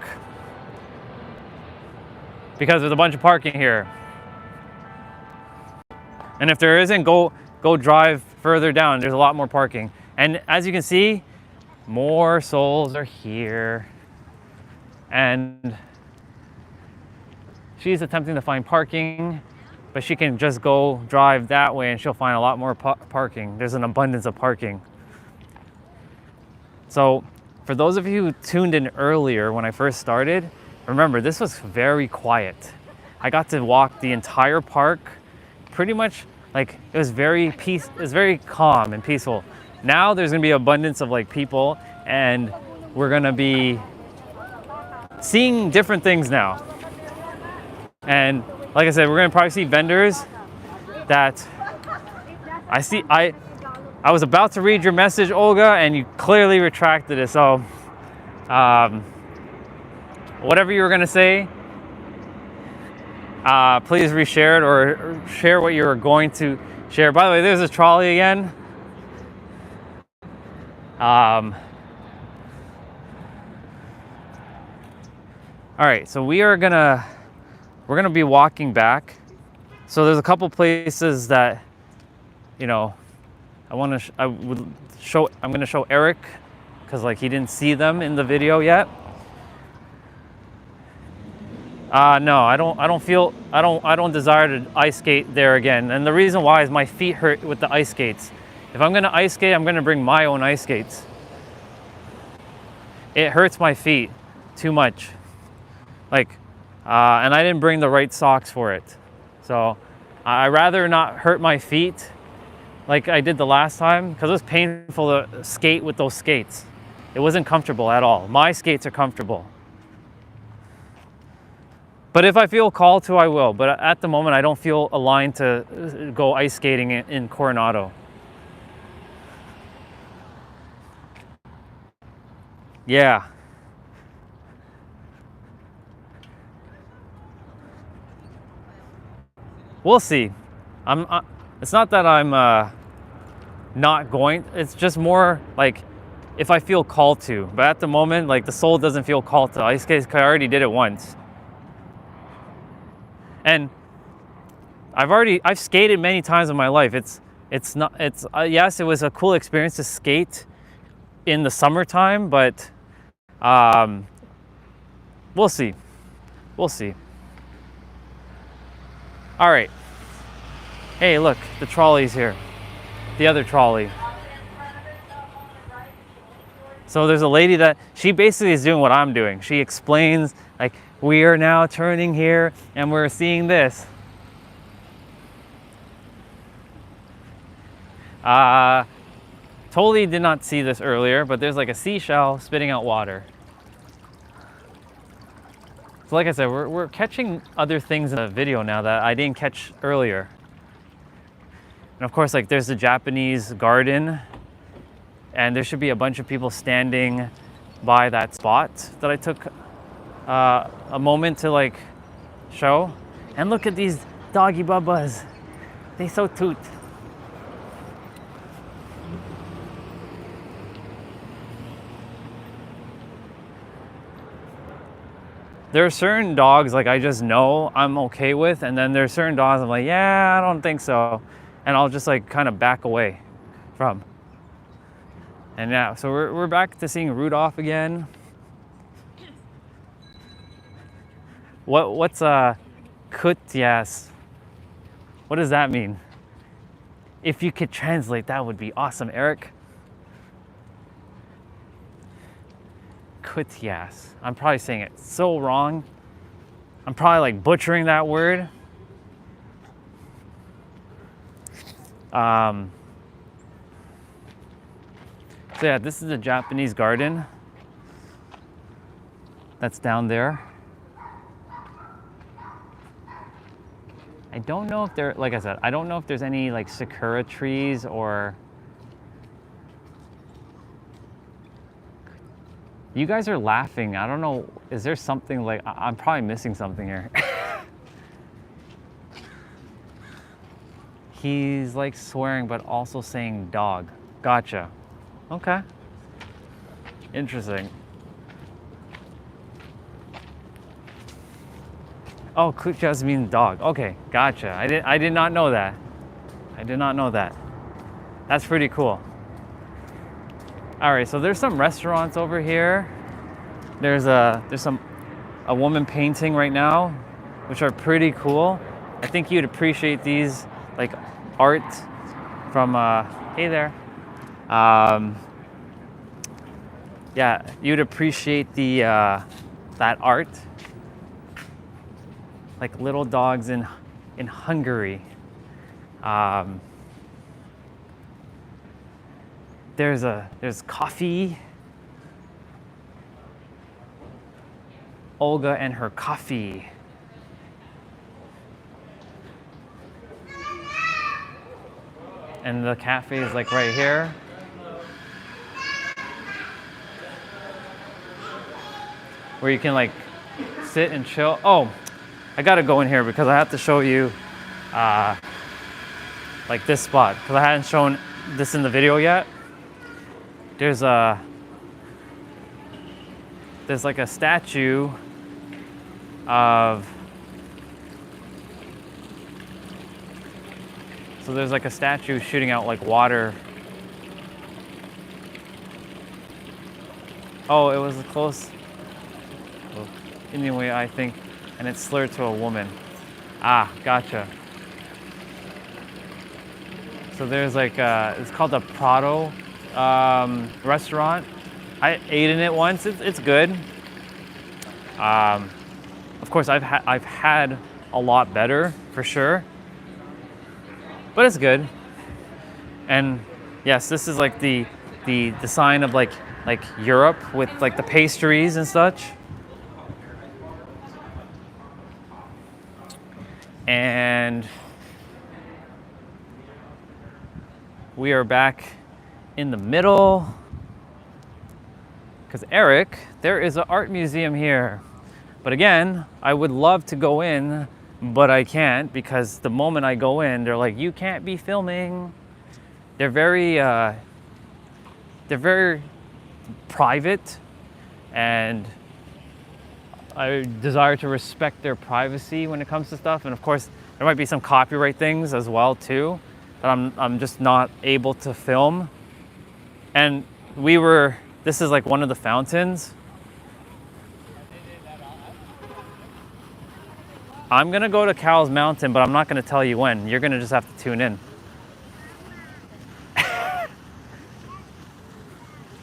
A: because there's a bunch of parking here. And if there isn't, go drive further down. There's a lot more parking. And as you can see, more souls are here. And she's attempting to find parking, but she can just go drive that way and she'll find a lot more parking. There's an abundance of parking. So for those of you who tuned in earlier when I first started, remember this was very quiet. I got to walk the entire park, pretty much like it was very calm and peaceful. Now there's gonna be abundance of like people and we're gonna be seeing different things now. And like I said, we're gonna probably see vendors that I was about to read your message, Olga, and you clearly retracted it. So, whatever you were gonna say, please reshare it or share what you were going to share. By the way, there's a trolley again. All right, so we're gonna be walking back. So there's a couple places that, you know, I'm gonna show Eric because like he didn't see them in the video yet. No, I don't desire to ice skate there again. And the reason why is my feet hurt with the ice skates. If I'm gonna ice skate, I'm gonna bring my own ice skates. It hurts my feet too much. Like, and I didn't bring the right socks for it. So I'd rather not hurt my feet like I did the last time, because it was painful to skate with those skates. It wasn't comfortable at all. My skates are comfortable. But if I feel called to, I will. But at the moment, I don't feel aligned to go ice skating in Coronado. Yeah. We'll see. It's not that I'm not going. It's just more like if I feel called to. But at the moment, like the soul doesn't feel called to ice skate because I already did it once. And I've skated many times in my life. Yes, it was a cool experience to skate in the summertime, but we'll see. We'll see. All right. Hey, look, the trolley's here. The other trolley. So there's a lady that she basically is doing what I'm doing. She explains like, we are now turning here and we're seeing this. Totally did not see this earlier, but there's like a seashell spitting out water. So like I said, we're catching other things in the video now that I didn't catch earlier. And of course, like there's the Japanese garden, and there should be a bunch of people standing by that spot that I took a moment to like show. And look at these doggy bubbas. They so toot. There are certain dogs like I just know I'm okay with, and then there are certain dogs I'm like, yeah, I don't think so. And I'll just like kind of back away from. And yeah, so we're back to seeing Rudolph again. What's kutyas? What does that mean? If you could translate, that would be awesome, Eric. Kutyas. I'm probably saying it so wrong. I'm probably like butchering that word. So yeah, this is the Japanese garden that's down there. I don't know if there, like I said, I don't know if there's any like sakura trees or. You guys are laughing. I don't know, is there something like, I'm probably missing something here. He's like swearing, but also saying dog. Gotcha. Okay. Interesting. Oh, kutyas means dog. Okay, gotcha. I did not know that. I did not know that. That's pretty cool. All right, so there's some restaurants over here. There's a woman painting right now, which are pretty cool. I think you'd appreciate these like art from hey there. Yeah, you'd appreciate the that art. Like little dogs in Hungary. There's coffee. Olga and her coffee. And the cafe is like right here. Where you can like sit and chill. Oh, I gotta go in here because I have to show you like this spot because I hadn't shown this in the video yet. There's like a statue of, so there's like a statue shooting out like water. Oh, it was close. Anyway, I think, and it's slurred to a woman. Ah, gotcha. So there's like it's called the Prado restaurant. I ate in it once. It's good. Of course, I've had a lot better for sure, but it's good. And yes, this is like the sign of like Europe with like the pastries and such. And we are back in the middle. Because Eric, there is an art museum here. But again, I would love to go in, but I can't because the moment I go in, they're like, you can't be filming. They're very private, and I desire to respect their privacy when it comes to stuff. And of course, there might be some copyright things as well too that I'm just not able to film. And this is like one of the fountains. I'm gonna go to Cow's Mountain, but I'm not gonna tell you when. You're gonna just have to tune in.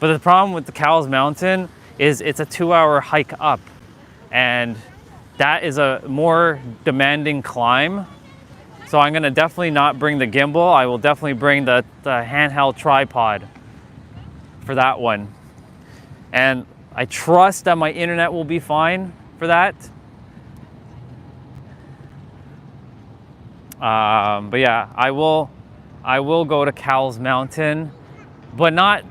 A: But the problem with the Cow's Mountain is it's a 2-hour hike up, and that is a more demanding climb. So I'm gonna definitely not bring the gimbal. I will definitely bring the handheld tripod for that one. And I trust that my internet will be fine for that. But yeah, I will go to Cowles Mountain, but not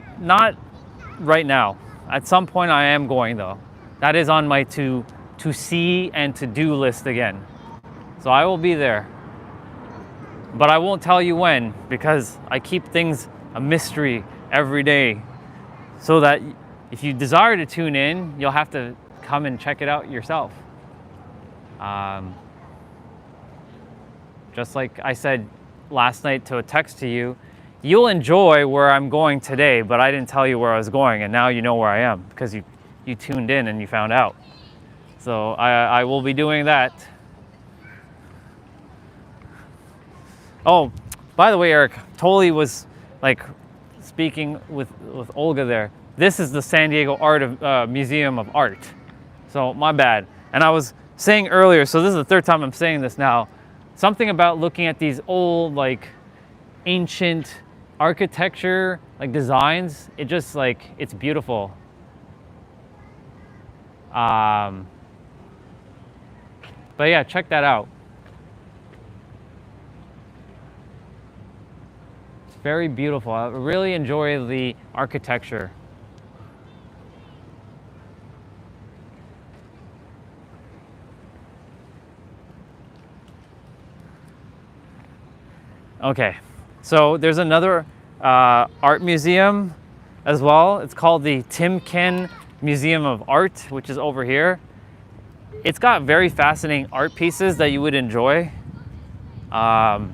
A: right now. At some point I am going though. That is on my to see and to do list again. So I will be there. But I won't tell you when, because I keep things a mystery every day, so that if you desire to tune in, you'll have to come and check it out yourself. Just like I said last night to a text to you, you'll enjoy where I'm going today, but I didn't tell you where I was going, and now you know where I am because you tuned in and you found out. So I will be doing that. Oh, by the way, Eric, totally was like speaking with Olga there. This is the San Diego Museum of Art. So my bad. And I was saying earlier, so this is the third time I'm saying this now, something about looking at these old, like ancient architecture, like designs. It just like, it's beautiful. But yeah, check that out. Very beautiful. I really enjoy the architecture. Okay, so there's another art museum as well. It's called the Timken Museum of Art, which is over here. It's got very fascinating art pieces that you would enjoy. I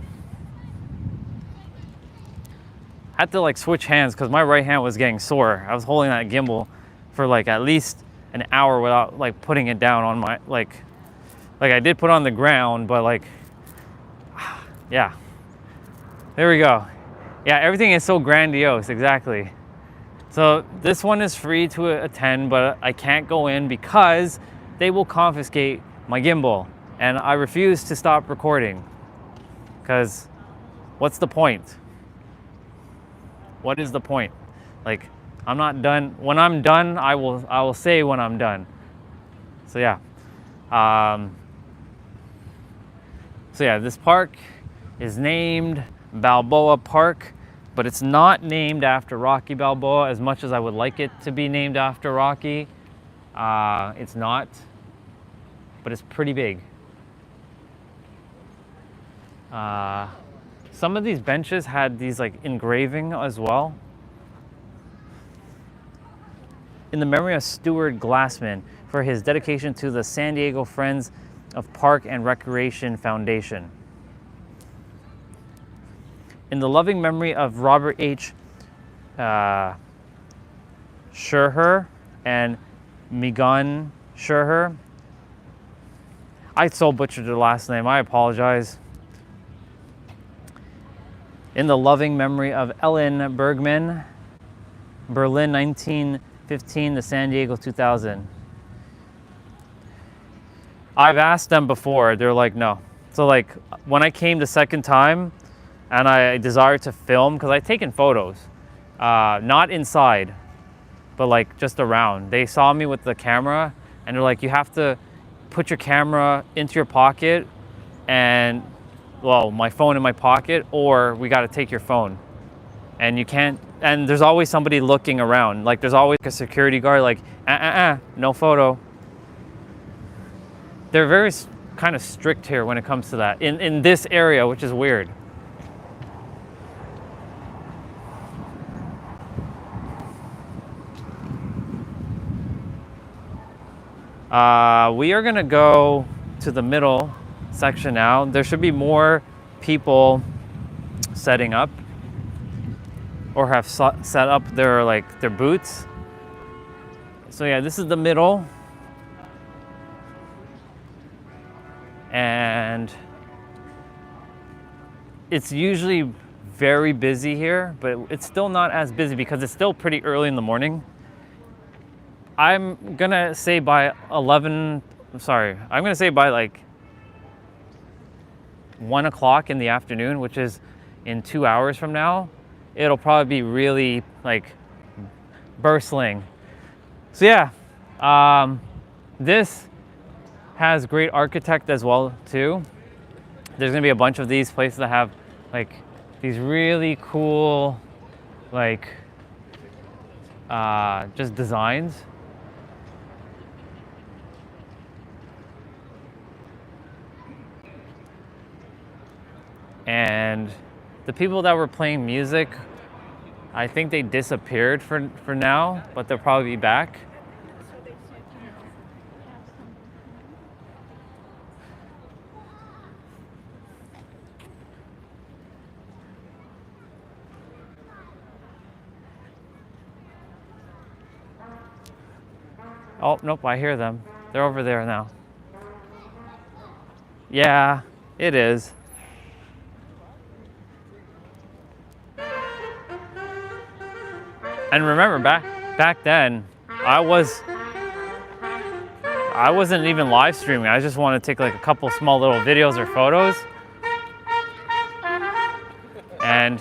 A: had to like switch hands because my right hand was getting sore. I was holding that gimbal for like at least an hour without like putting it down on my, like I did put it on the ground, but like, yeah. There we go. Yeah, everything is so grandiose, exactly. So this one is free to attend, but I can't go in because they will confiscate my gimbal. And I refuse to stop recording because what's the point? What is the point? Like, I'm not done. When I'm done, I will say when I'm done. So yeah. So yeah, this park is named Balboa Park, but it's not named after Rocky Balboa as much as I would like it to be named after Rocky. It's not, but it's pretty big. Some of these benches had these like engraving as well. In the memory of Stuart Glassman for his dedication to the San Diego Friends of Park and Recreation Foundation. In the loving memory of Robert H. Scherher and Megan Scherher. I so butchered the last name, I apologize. In the loving memory of Ellen Bergman, Berlin 1915 to San Diego 2000. I've asked them before, they're like, no. So like, when I came the second time and I desired to film, because I've taken photos, not inside, but like just around. They saw me with the camera and they're like, you have to put your camera into your pocket and, well, my phone in my pocket, or we got to take your phone. And you can't, and there's always somebody looking around. Like there's always a security guard like, no photo. They're very kind of strict here when it comes to that in this area, which is weird. We are gonna go to the middle section now. There should be more people setting up or have set up their booths. So yeah, this is the middle. And it's usually very busy here, but it's still not as busy because it's still pretty early in the morning. I'm gonna say by 11, I'm gonna say by like 1 o'clock in the afternoon, which is in 2 hours from now, it'll probably be really like Bursling. So yeah, this has great architect as well too. There's gonna be a bunch of these places that have like these really cool like just designs. And the people that were playing music, I think they disappeared for now, but they'll probably be back. Oh, nope, I hear them. They're over there now. Yeah, it is. And remember, back then, I wasn't even live streaming. I just wanted to take like a couple small little videos or photos. And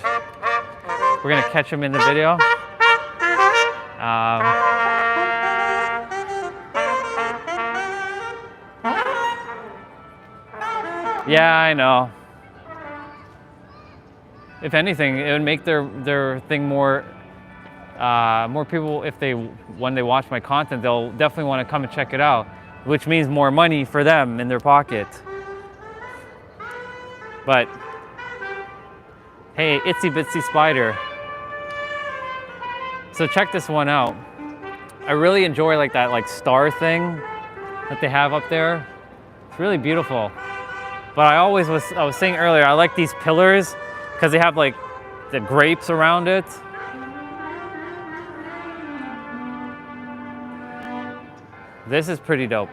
A: we're gonna catch them in the video. Yeah, I know. If anything, it would make their thing more people, when they watch my content, they'll definitely want to come and check it out, which means more money for them in their pocket. But hey, itsy bitsy spider. So check this one out. I really enjoy like that like star thing that they have up there. It's really beautiful. But I was saying earlier, I like these pillars because they have like the grapes around it. This is pretty dope.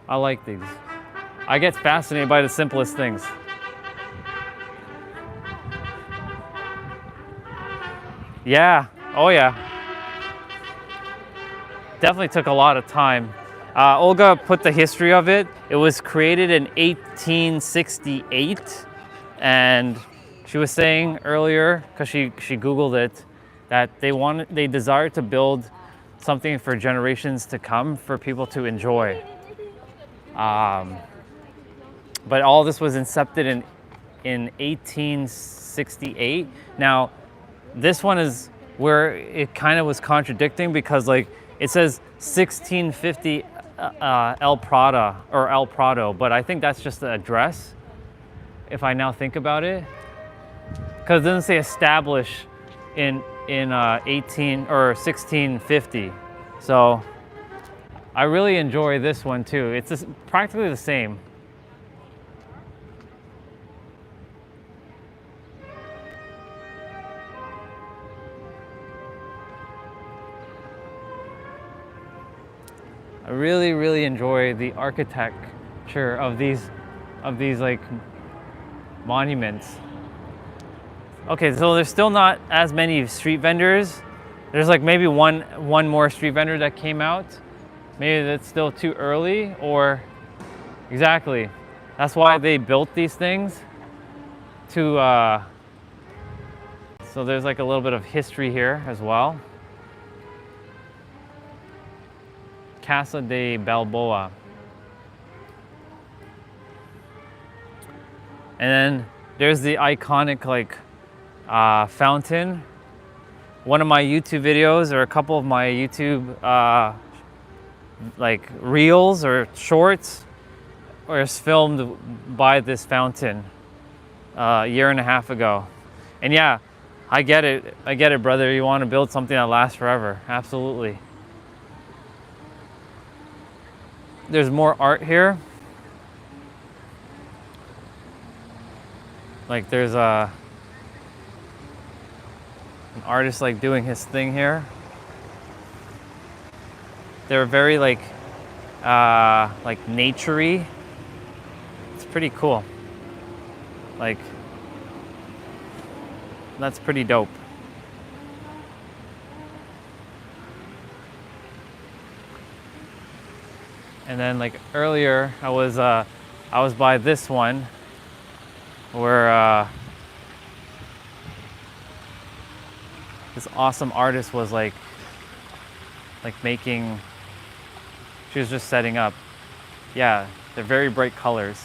A: I like these. I get fascinated by the simplest things. Yeah, oh yeah. Definitely took a lot of time. Olga put the history of it. It was created in 1868, and she was saying earlier, because she Googled it, that they desired to build something for generations to come for people to enjoy. But all this was incepted in 1868. Now, this one is where it kind of was contradicting because like it says 1650 El Prado, but I think that's just the address. If I now think about it, because it doesn't say establish in 18 or 1650. So I really enjoy this one too. It's just practically the same. I really, really enjoy the architecture of these like monuments. Okay, so there's still not as many street vendors. There's like maybe one more street vendor that came out. Maybe that's still too early, or exactly. That's why they built these things to so there's like a little bit of history here as well. Casa de Balboa. And then there's the iconic like fountain. One of my YouTube videos, or a couple of my YouTube like reels or shorts, was filmed by this fountain a year and a half ago. And yeah, I get it, brother. You want to build something that lasts forever. Absolutely. There's more art here. Like there's an artist like doing his thing here. They're very like nature-y. It's pretty cool. Like that's pretty dope. And then like earlier, I was by this one where this awesome artist was like making, she was just setting up. Yeah, they're very bright colors.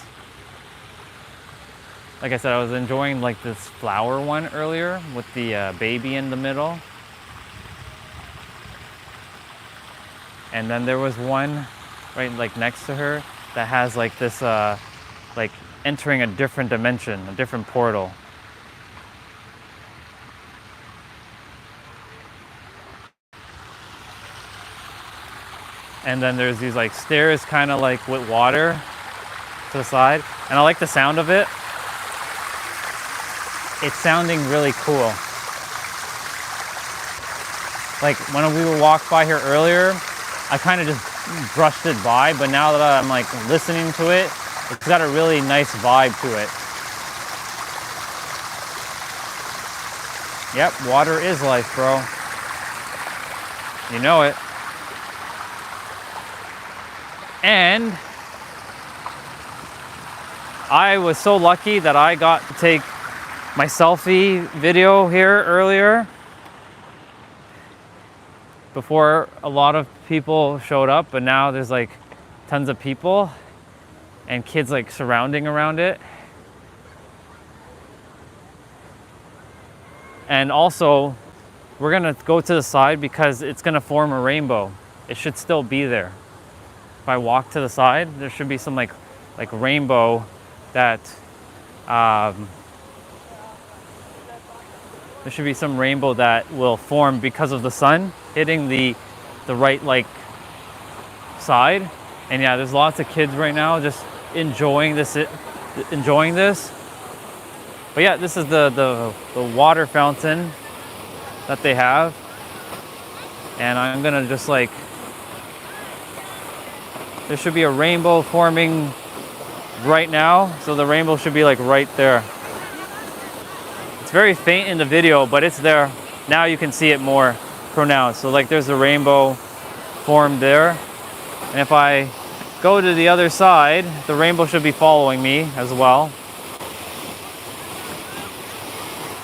A: Like I said, I was enjoying like this flower one earlier with the baby in the middle. And then there was one right like next to her that has like this like entering a different dimension, a different portal. And then there's these like stairs kind of like with water to the side. And I like the sound of it. It's sounding really cool. Like when we were walked by here earlier, I kind of just brushed it by, but now that I'm like listening to it, it's got a really nice vibe to it. Yep, water is life, bro. You know it. And I was so lucky that I got to take my selfie video here earlier before a lot of people showed up, but now there's like tons of people and kids like surrounding around it. And also we're gonna go to the side because it's gonna form a rainbow. It should still be there. If I walk to the side, there should be some like rainbow that there should be some rainbow that will form because of the sun hitting the right like side. And yeah, there's lots of kids right now just enjoying this. But yeah, this is the water fountain that they have, and I'm gonna just like, there should be a rainbow forming right now, so the rainbow should be like right there. It's very faint in the video, but it's there. Now you can see it more pronounced. So like there's a rainbow formed there. And if I go to the other side, the rainbow should be following me as well.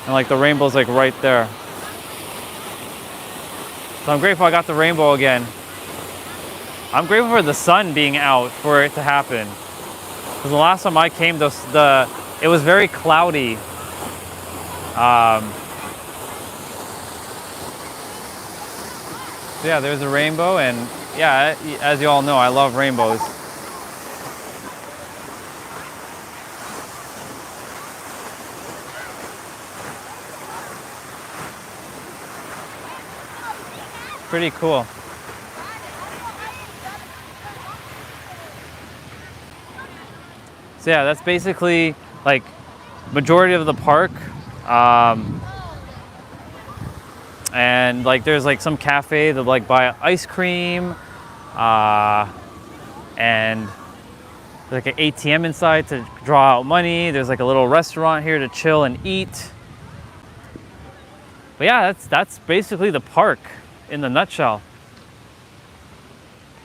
A: And like the rainbow's like right there. So I'm grateful I got the rainbow again. I'm grateful for the sun being out for it to happen. Because the last time I came, it was very cloudy. So yeah, there's a rainbow, and yeah, as you all know, I love rainbows. Pretty cool. So yeah, that's basically like majority of the park. And like there's like some cafe that like buy ice cream, and there's like an ATM inside to draw out money. There's like a little restaurant here to chill and eat. But yeah, that's basically the park in the nutshell.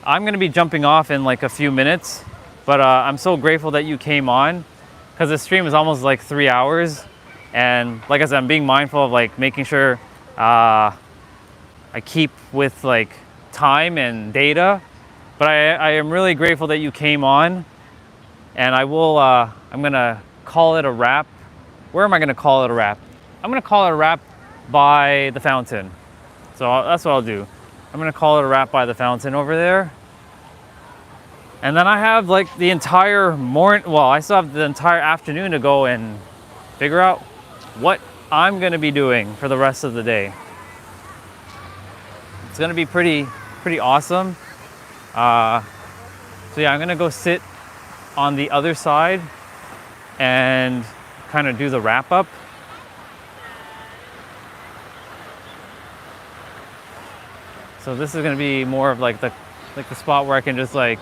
A: I'm gonna be jumping off in like a few minutes, but I'm so grateful that you came on, because the stream is almost like 3 hours. And like I said, I'm being mindful of like making sure I keep with like time and data. But I am really grateful that you came on, and I will, I'm gonna call it a wrap. Where am I gonna call it a wrap? I'm gonna call it a wrap by the fountain. So that's what I'll do. I'm gonna call it a wrap by the fountain over there. And then I have like the entire morning, well, I still have the entire afternoon to go and figure out what I'm gonna be doing for the rest of the day. It's gonna be pretty awesome. So yeah, I'm gonna go sit on the other side and kind of do the wrap up. So this is gonna be more of like the spot where I can just like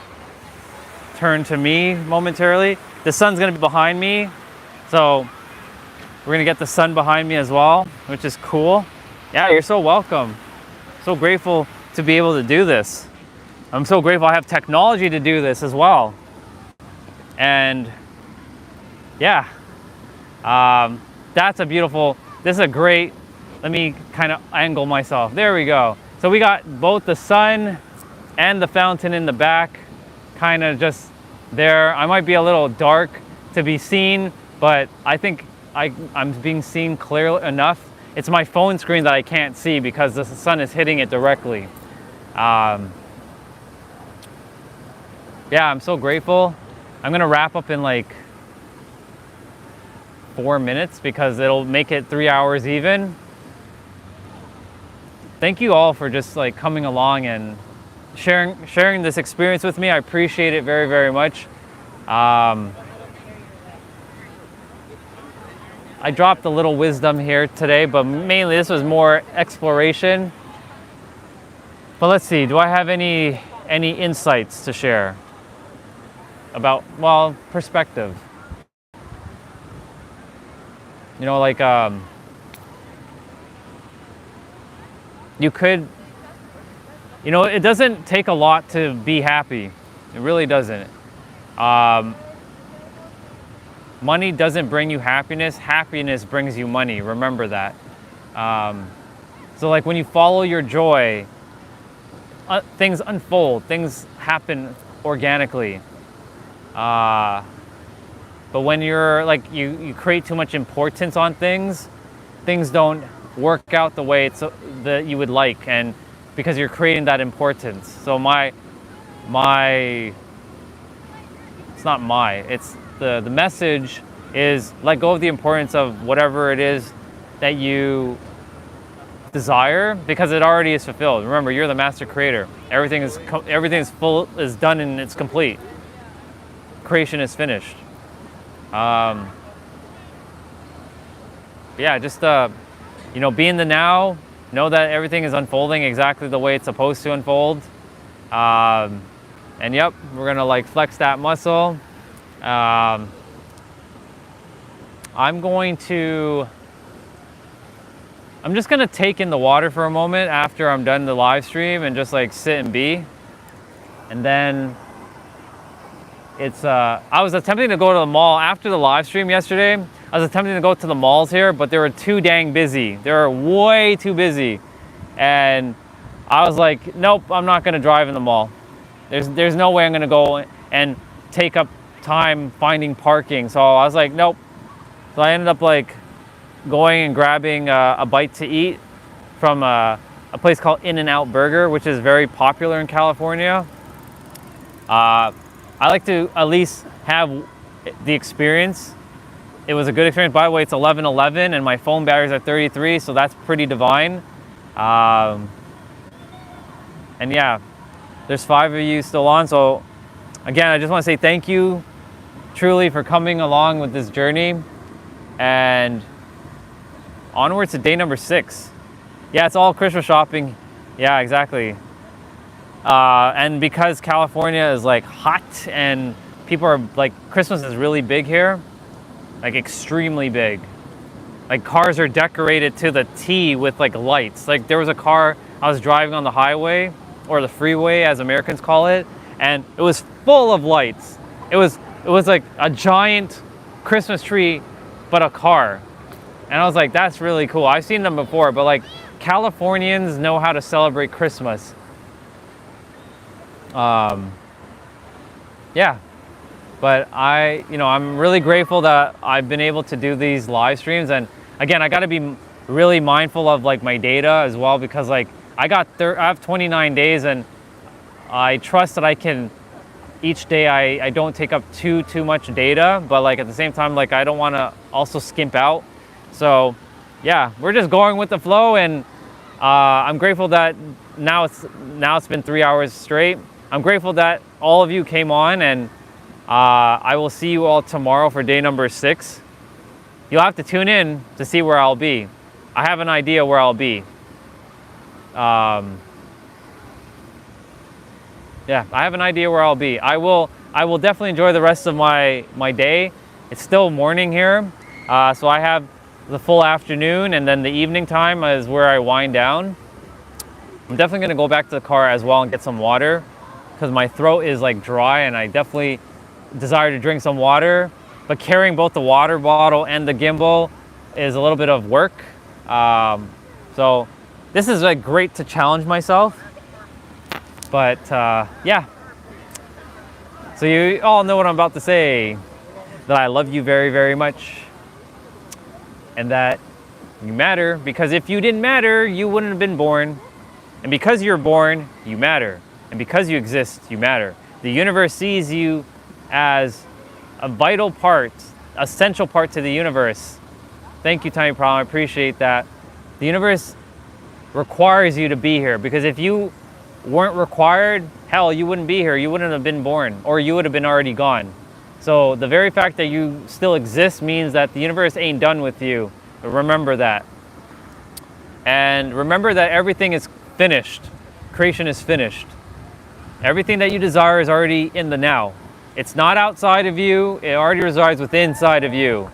A: turn to me momentarily. The sun's gonna be behind me, so we're gonna get the sun behind me as well, which is cool. Yeah, you're so welcome. So grateful to be able to do this. I'm so grateful I have technology to do this as well. And yeah, that's a beautiful, this is a great let me kind of angle myself. There we go. So we got both the sun and the fountain in the back, kind of just there. I might be a little dark to be seen, but I think I'm being seen clear enough. It's my phone screen that I can't see because the sun is hitting it directly. Yeah, I'm so grateful. I'm gonna wrap up in like 4 minutes because it'll make it 3 hours even. Thank you all for just like coming along and sharing this experience with me. I appreciate it very, very much. I dropped a little wisdom here today, but mainly this was more exploration. But let's see, do I have any insights to share about, well, perspective? You know, like, you could, you know, it doesn't take a lot to be happy. It really doesn't. Money doesn't bring you happiness. Happiness brings you money. Remember that. So like when you follow your joy, things unfold, things happen organically. But when you're like, you create too much importance on things, things don't work out the way that you would like, and because you're creating that importance. So it's the message is let go of the importance of whatever it is that you desire, because it already is fulfilled. Remember, you're the master creator. Everything is done and it's complete. Creation is finished. Yeah, just you know, be in the now. Know that everything is unfolding exactly the way it's supposed to unfold. And yep, we're gonna like flex that muscle. I'm just gonna take in the water for a moment after I'm done the live stream and just like sit and be. And then I was attempting to go to the mall after the live stream yesterday. I was attempting to go to the malls here, but they were too dang busy. They were way too busy. And I was like, nope, I'm not gonna drive in the mall. There's no way I'm gonna go and take up time finding parking. So I was like, nope. So I ended up like going and grabbing a bite to eat from a place called In-N-Out Burger, which is very popular in California. I like to at least have the experience. It was a good experience. By the way, it's 11:11 and my phone batteries are 33, so that's pretty divine. And yeah, there's 5 of you still on. So again, I just want to say thank you truly for coming along with this journey, and onwards to day number 6. Yeah, it's all Christmas shopping. Yeah, exactly. And because California is like hot and people are like, Christmas is really big here, like extremely big. Like cars are decorated to the T with like lights. Like there was a car, I was driving on the highway, or the freeway as Americans call it, and it was full of lights. It was like a giant Christmas tree, but a car. And I was like, that's really cool. I've seen them before, but like Californians know how to celebrate Christmas. Yeah, but I'm really grateful that I've been able to do these live streams. And again, I got to be really mindful of like my data as well, because like I have 29 days, and I trust that I can, each day I don't take up too much data, but like at the same time, like I don't want to also skimp out. So yeah, we're just going with the flow, and I'm grateful that now it's been 3 hours straight. I'm grateful that all of you came on, and I will see you all tomorrow for day number 6. You'll have to tune in to see where I'll be. I have an idea where I'll be. Yeah, I have an idea where I'll be. I will definitely enjoy the rest of my day. It's still morning here, so I have the full afternoon, and then the evening time is where I wind down. I'm definitely gonna go back to the car as well and get some water, because my throat is like dry, and I definitely desire to drink some water. But carrying both the water bottle and the gimbal is a little bit of work. So this is like great to challenge myself. But yeah. So you all know what I'm about to say. That I love you very, very much. And that you matter, because if you didn't matter, you wouldn't have been born. And because you're born, you matter. And because you exist, you matter. The universe sees you as a vital part, essential part to the universe. Thank you, Tiny Problem. I appreciate that. The universe requires you to be here, because if you weren't required, hell, you wouldn't be here. You wouldn't have been born, or you would have been already gone. So the very fact that you still exist means that the universe ain't done with you. Remember that. And remember that everything is finished. Creation is finished. Everything that you desire is already in the now. It's not outside of you. It already resides within inside of you.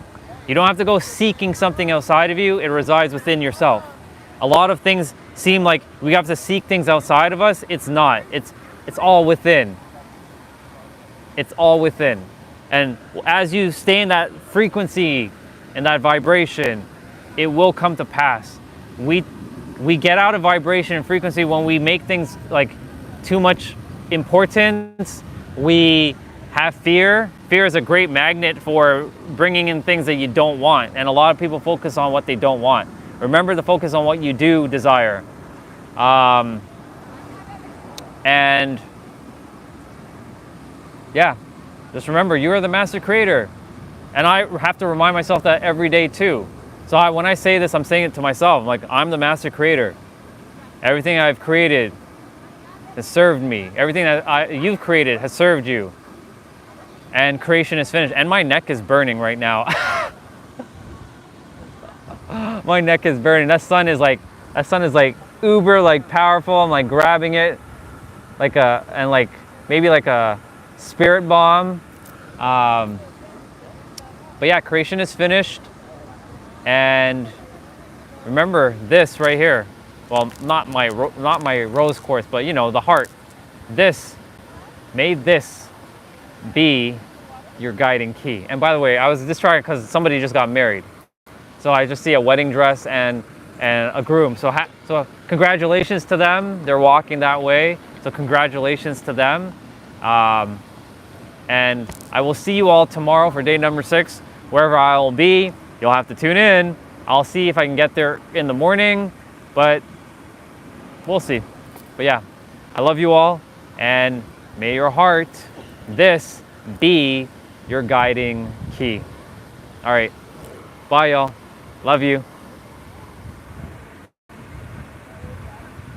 A: You don't have to go seeking something outside of you. It resides within yourself. A lot of things seem like we have to seek things outside of us. It's not. It's all within. It's all within. And as you stay in that frequency and that vibration, it will come to pass. We get out of vibration and frequency when we make things like too much importance. We have fear. Fear is a great magnet for bringing in things that you don't want. And a lot of people focus on what they don't want. Remember to focus on what you do desire. And yeah, just remember, you are the master creator. And I have to remind myself that every day too. So when I say this, I'm saying it to myself. I'm like, I'm the master creator. Everything I've created has served me. Everything that you've created has served you. And creation is finished. And my neck is burning right now. My neck is burning. That sun is like uber like powerful. I'm like grabbing it and maybe like a spirit bomb. But yeah, creation is finished. And remember this right here. Well, not my rose quartz, but you know, the heart. May this be your guiding key. And by the way, I was distracted because somebody just got married. So I just see a wedding dress and a groom. So congratulations to them. They're walking that way. So congratulations to them. And I will see you all tomorrow for day number 6. Wherever I will be, you'll have to tune in. I'll see if I can get there in the morning, but we'll see. But yeah, I love you all, and may your heart, this be your guiding key. All right, bye y'all. Love you.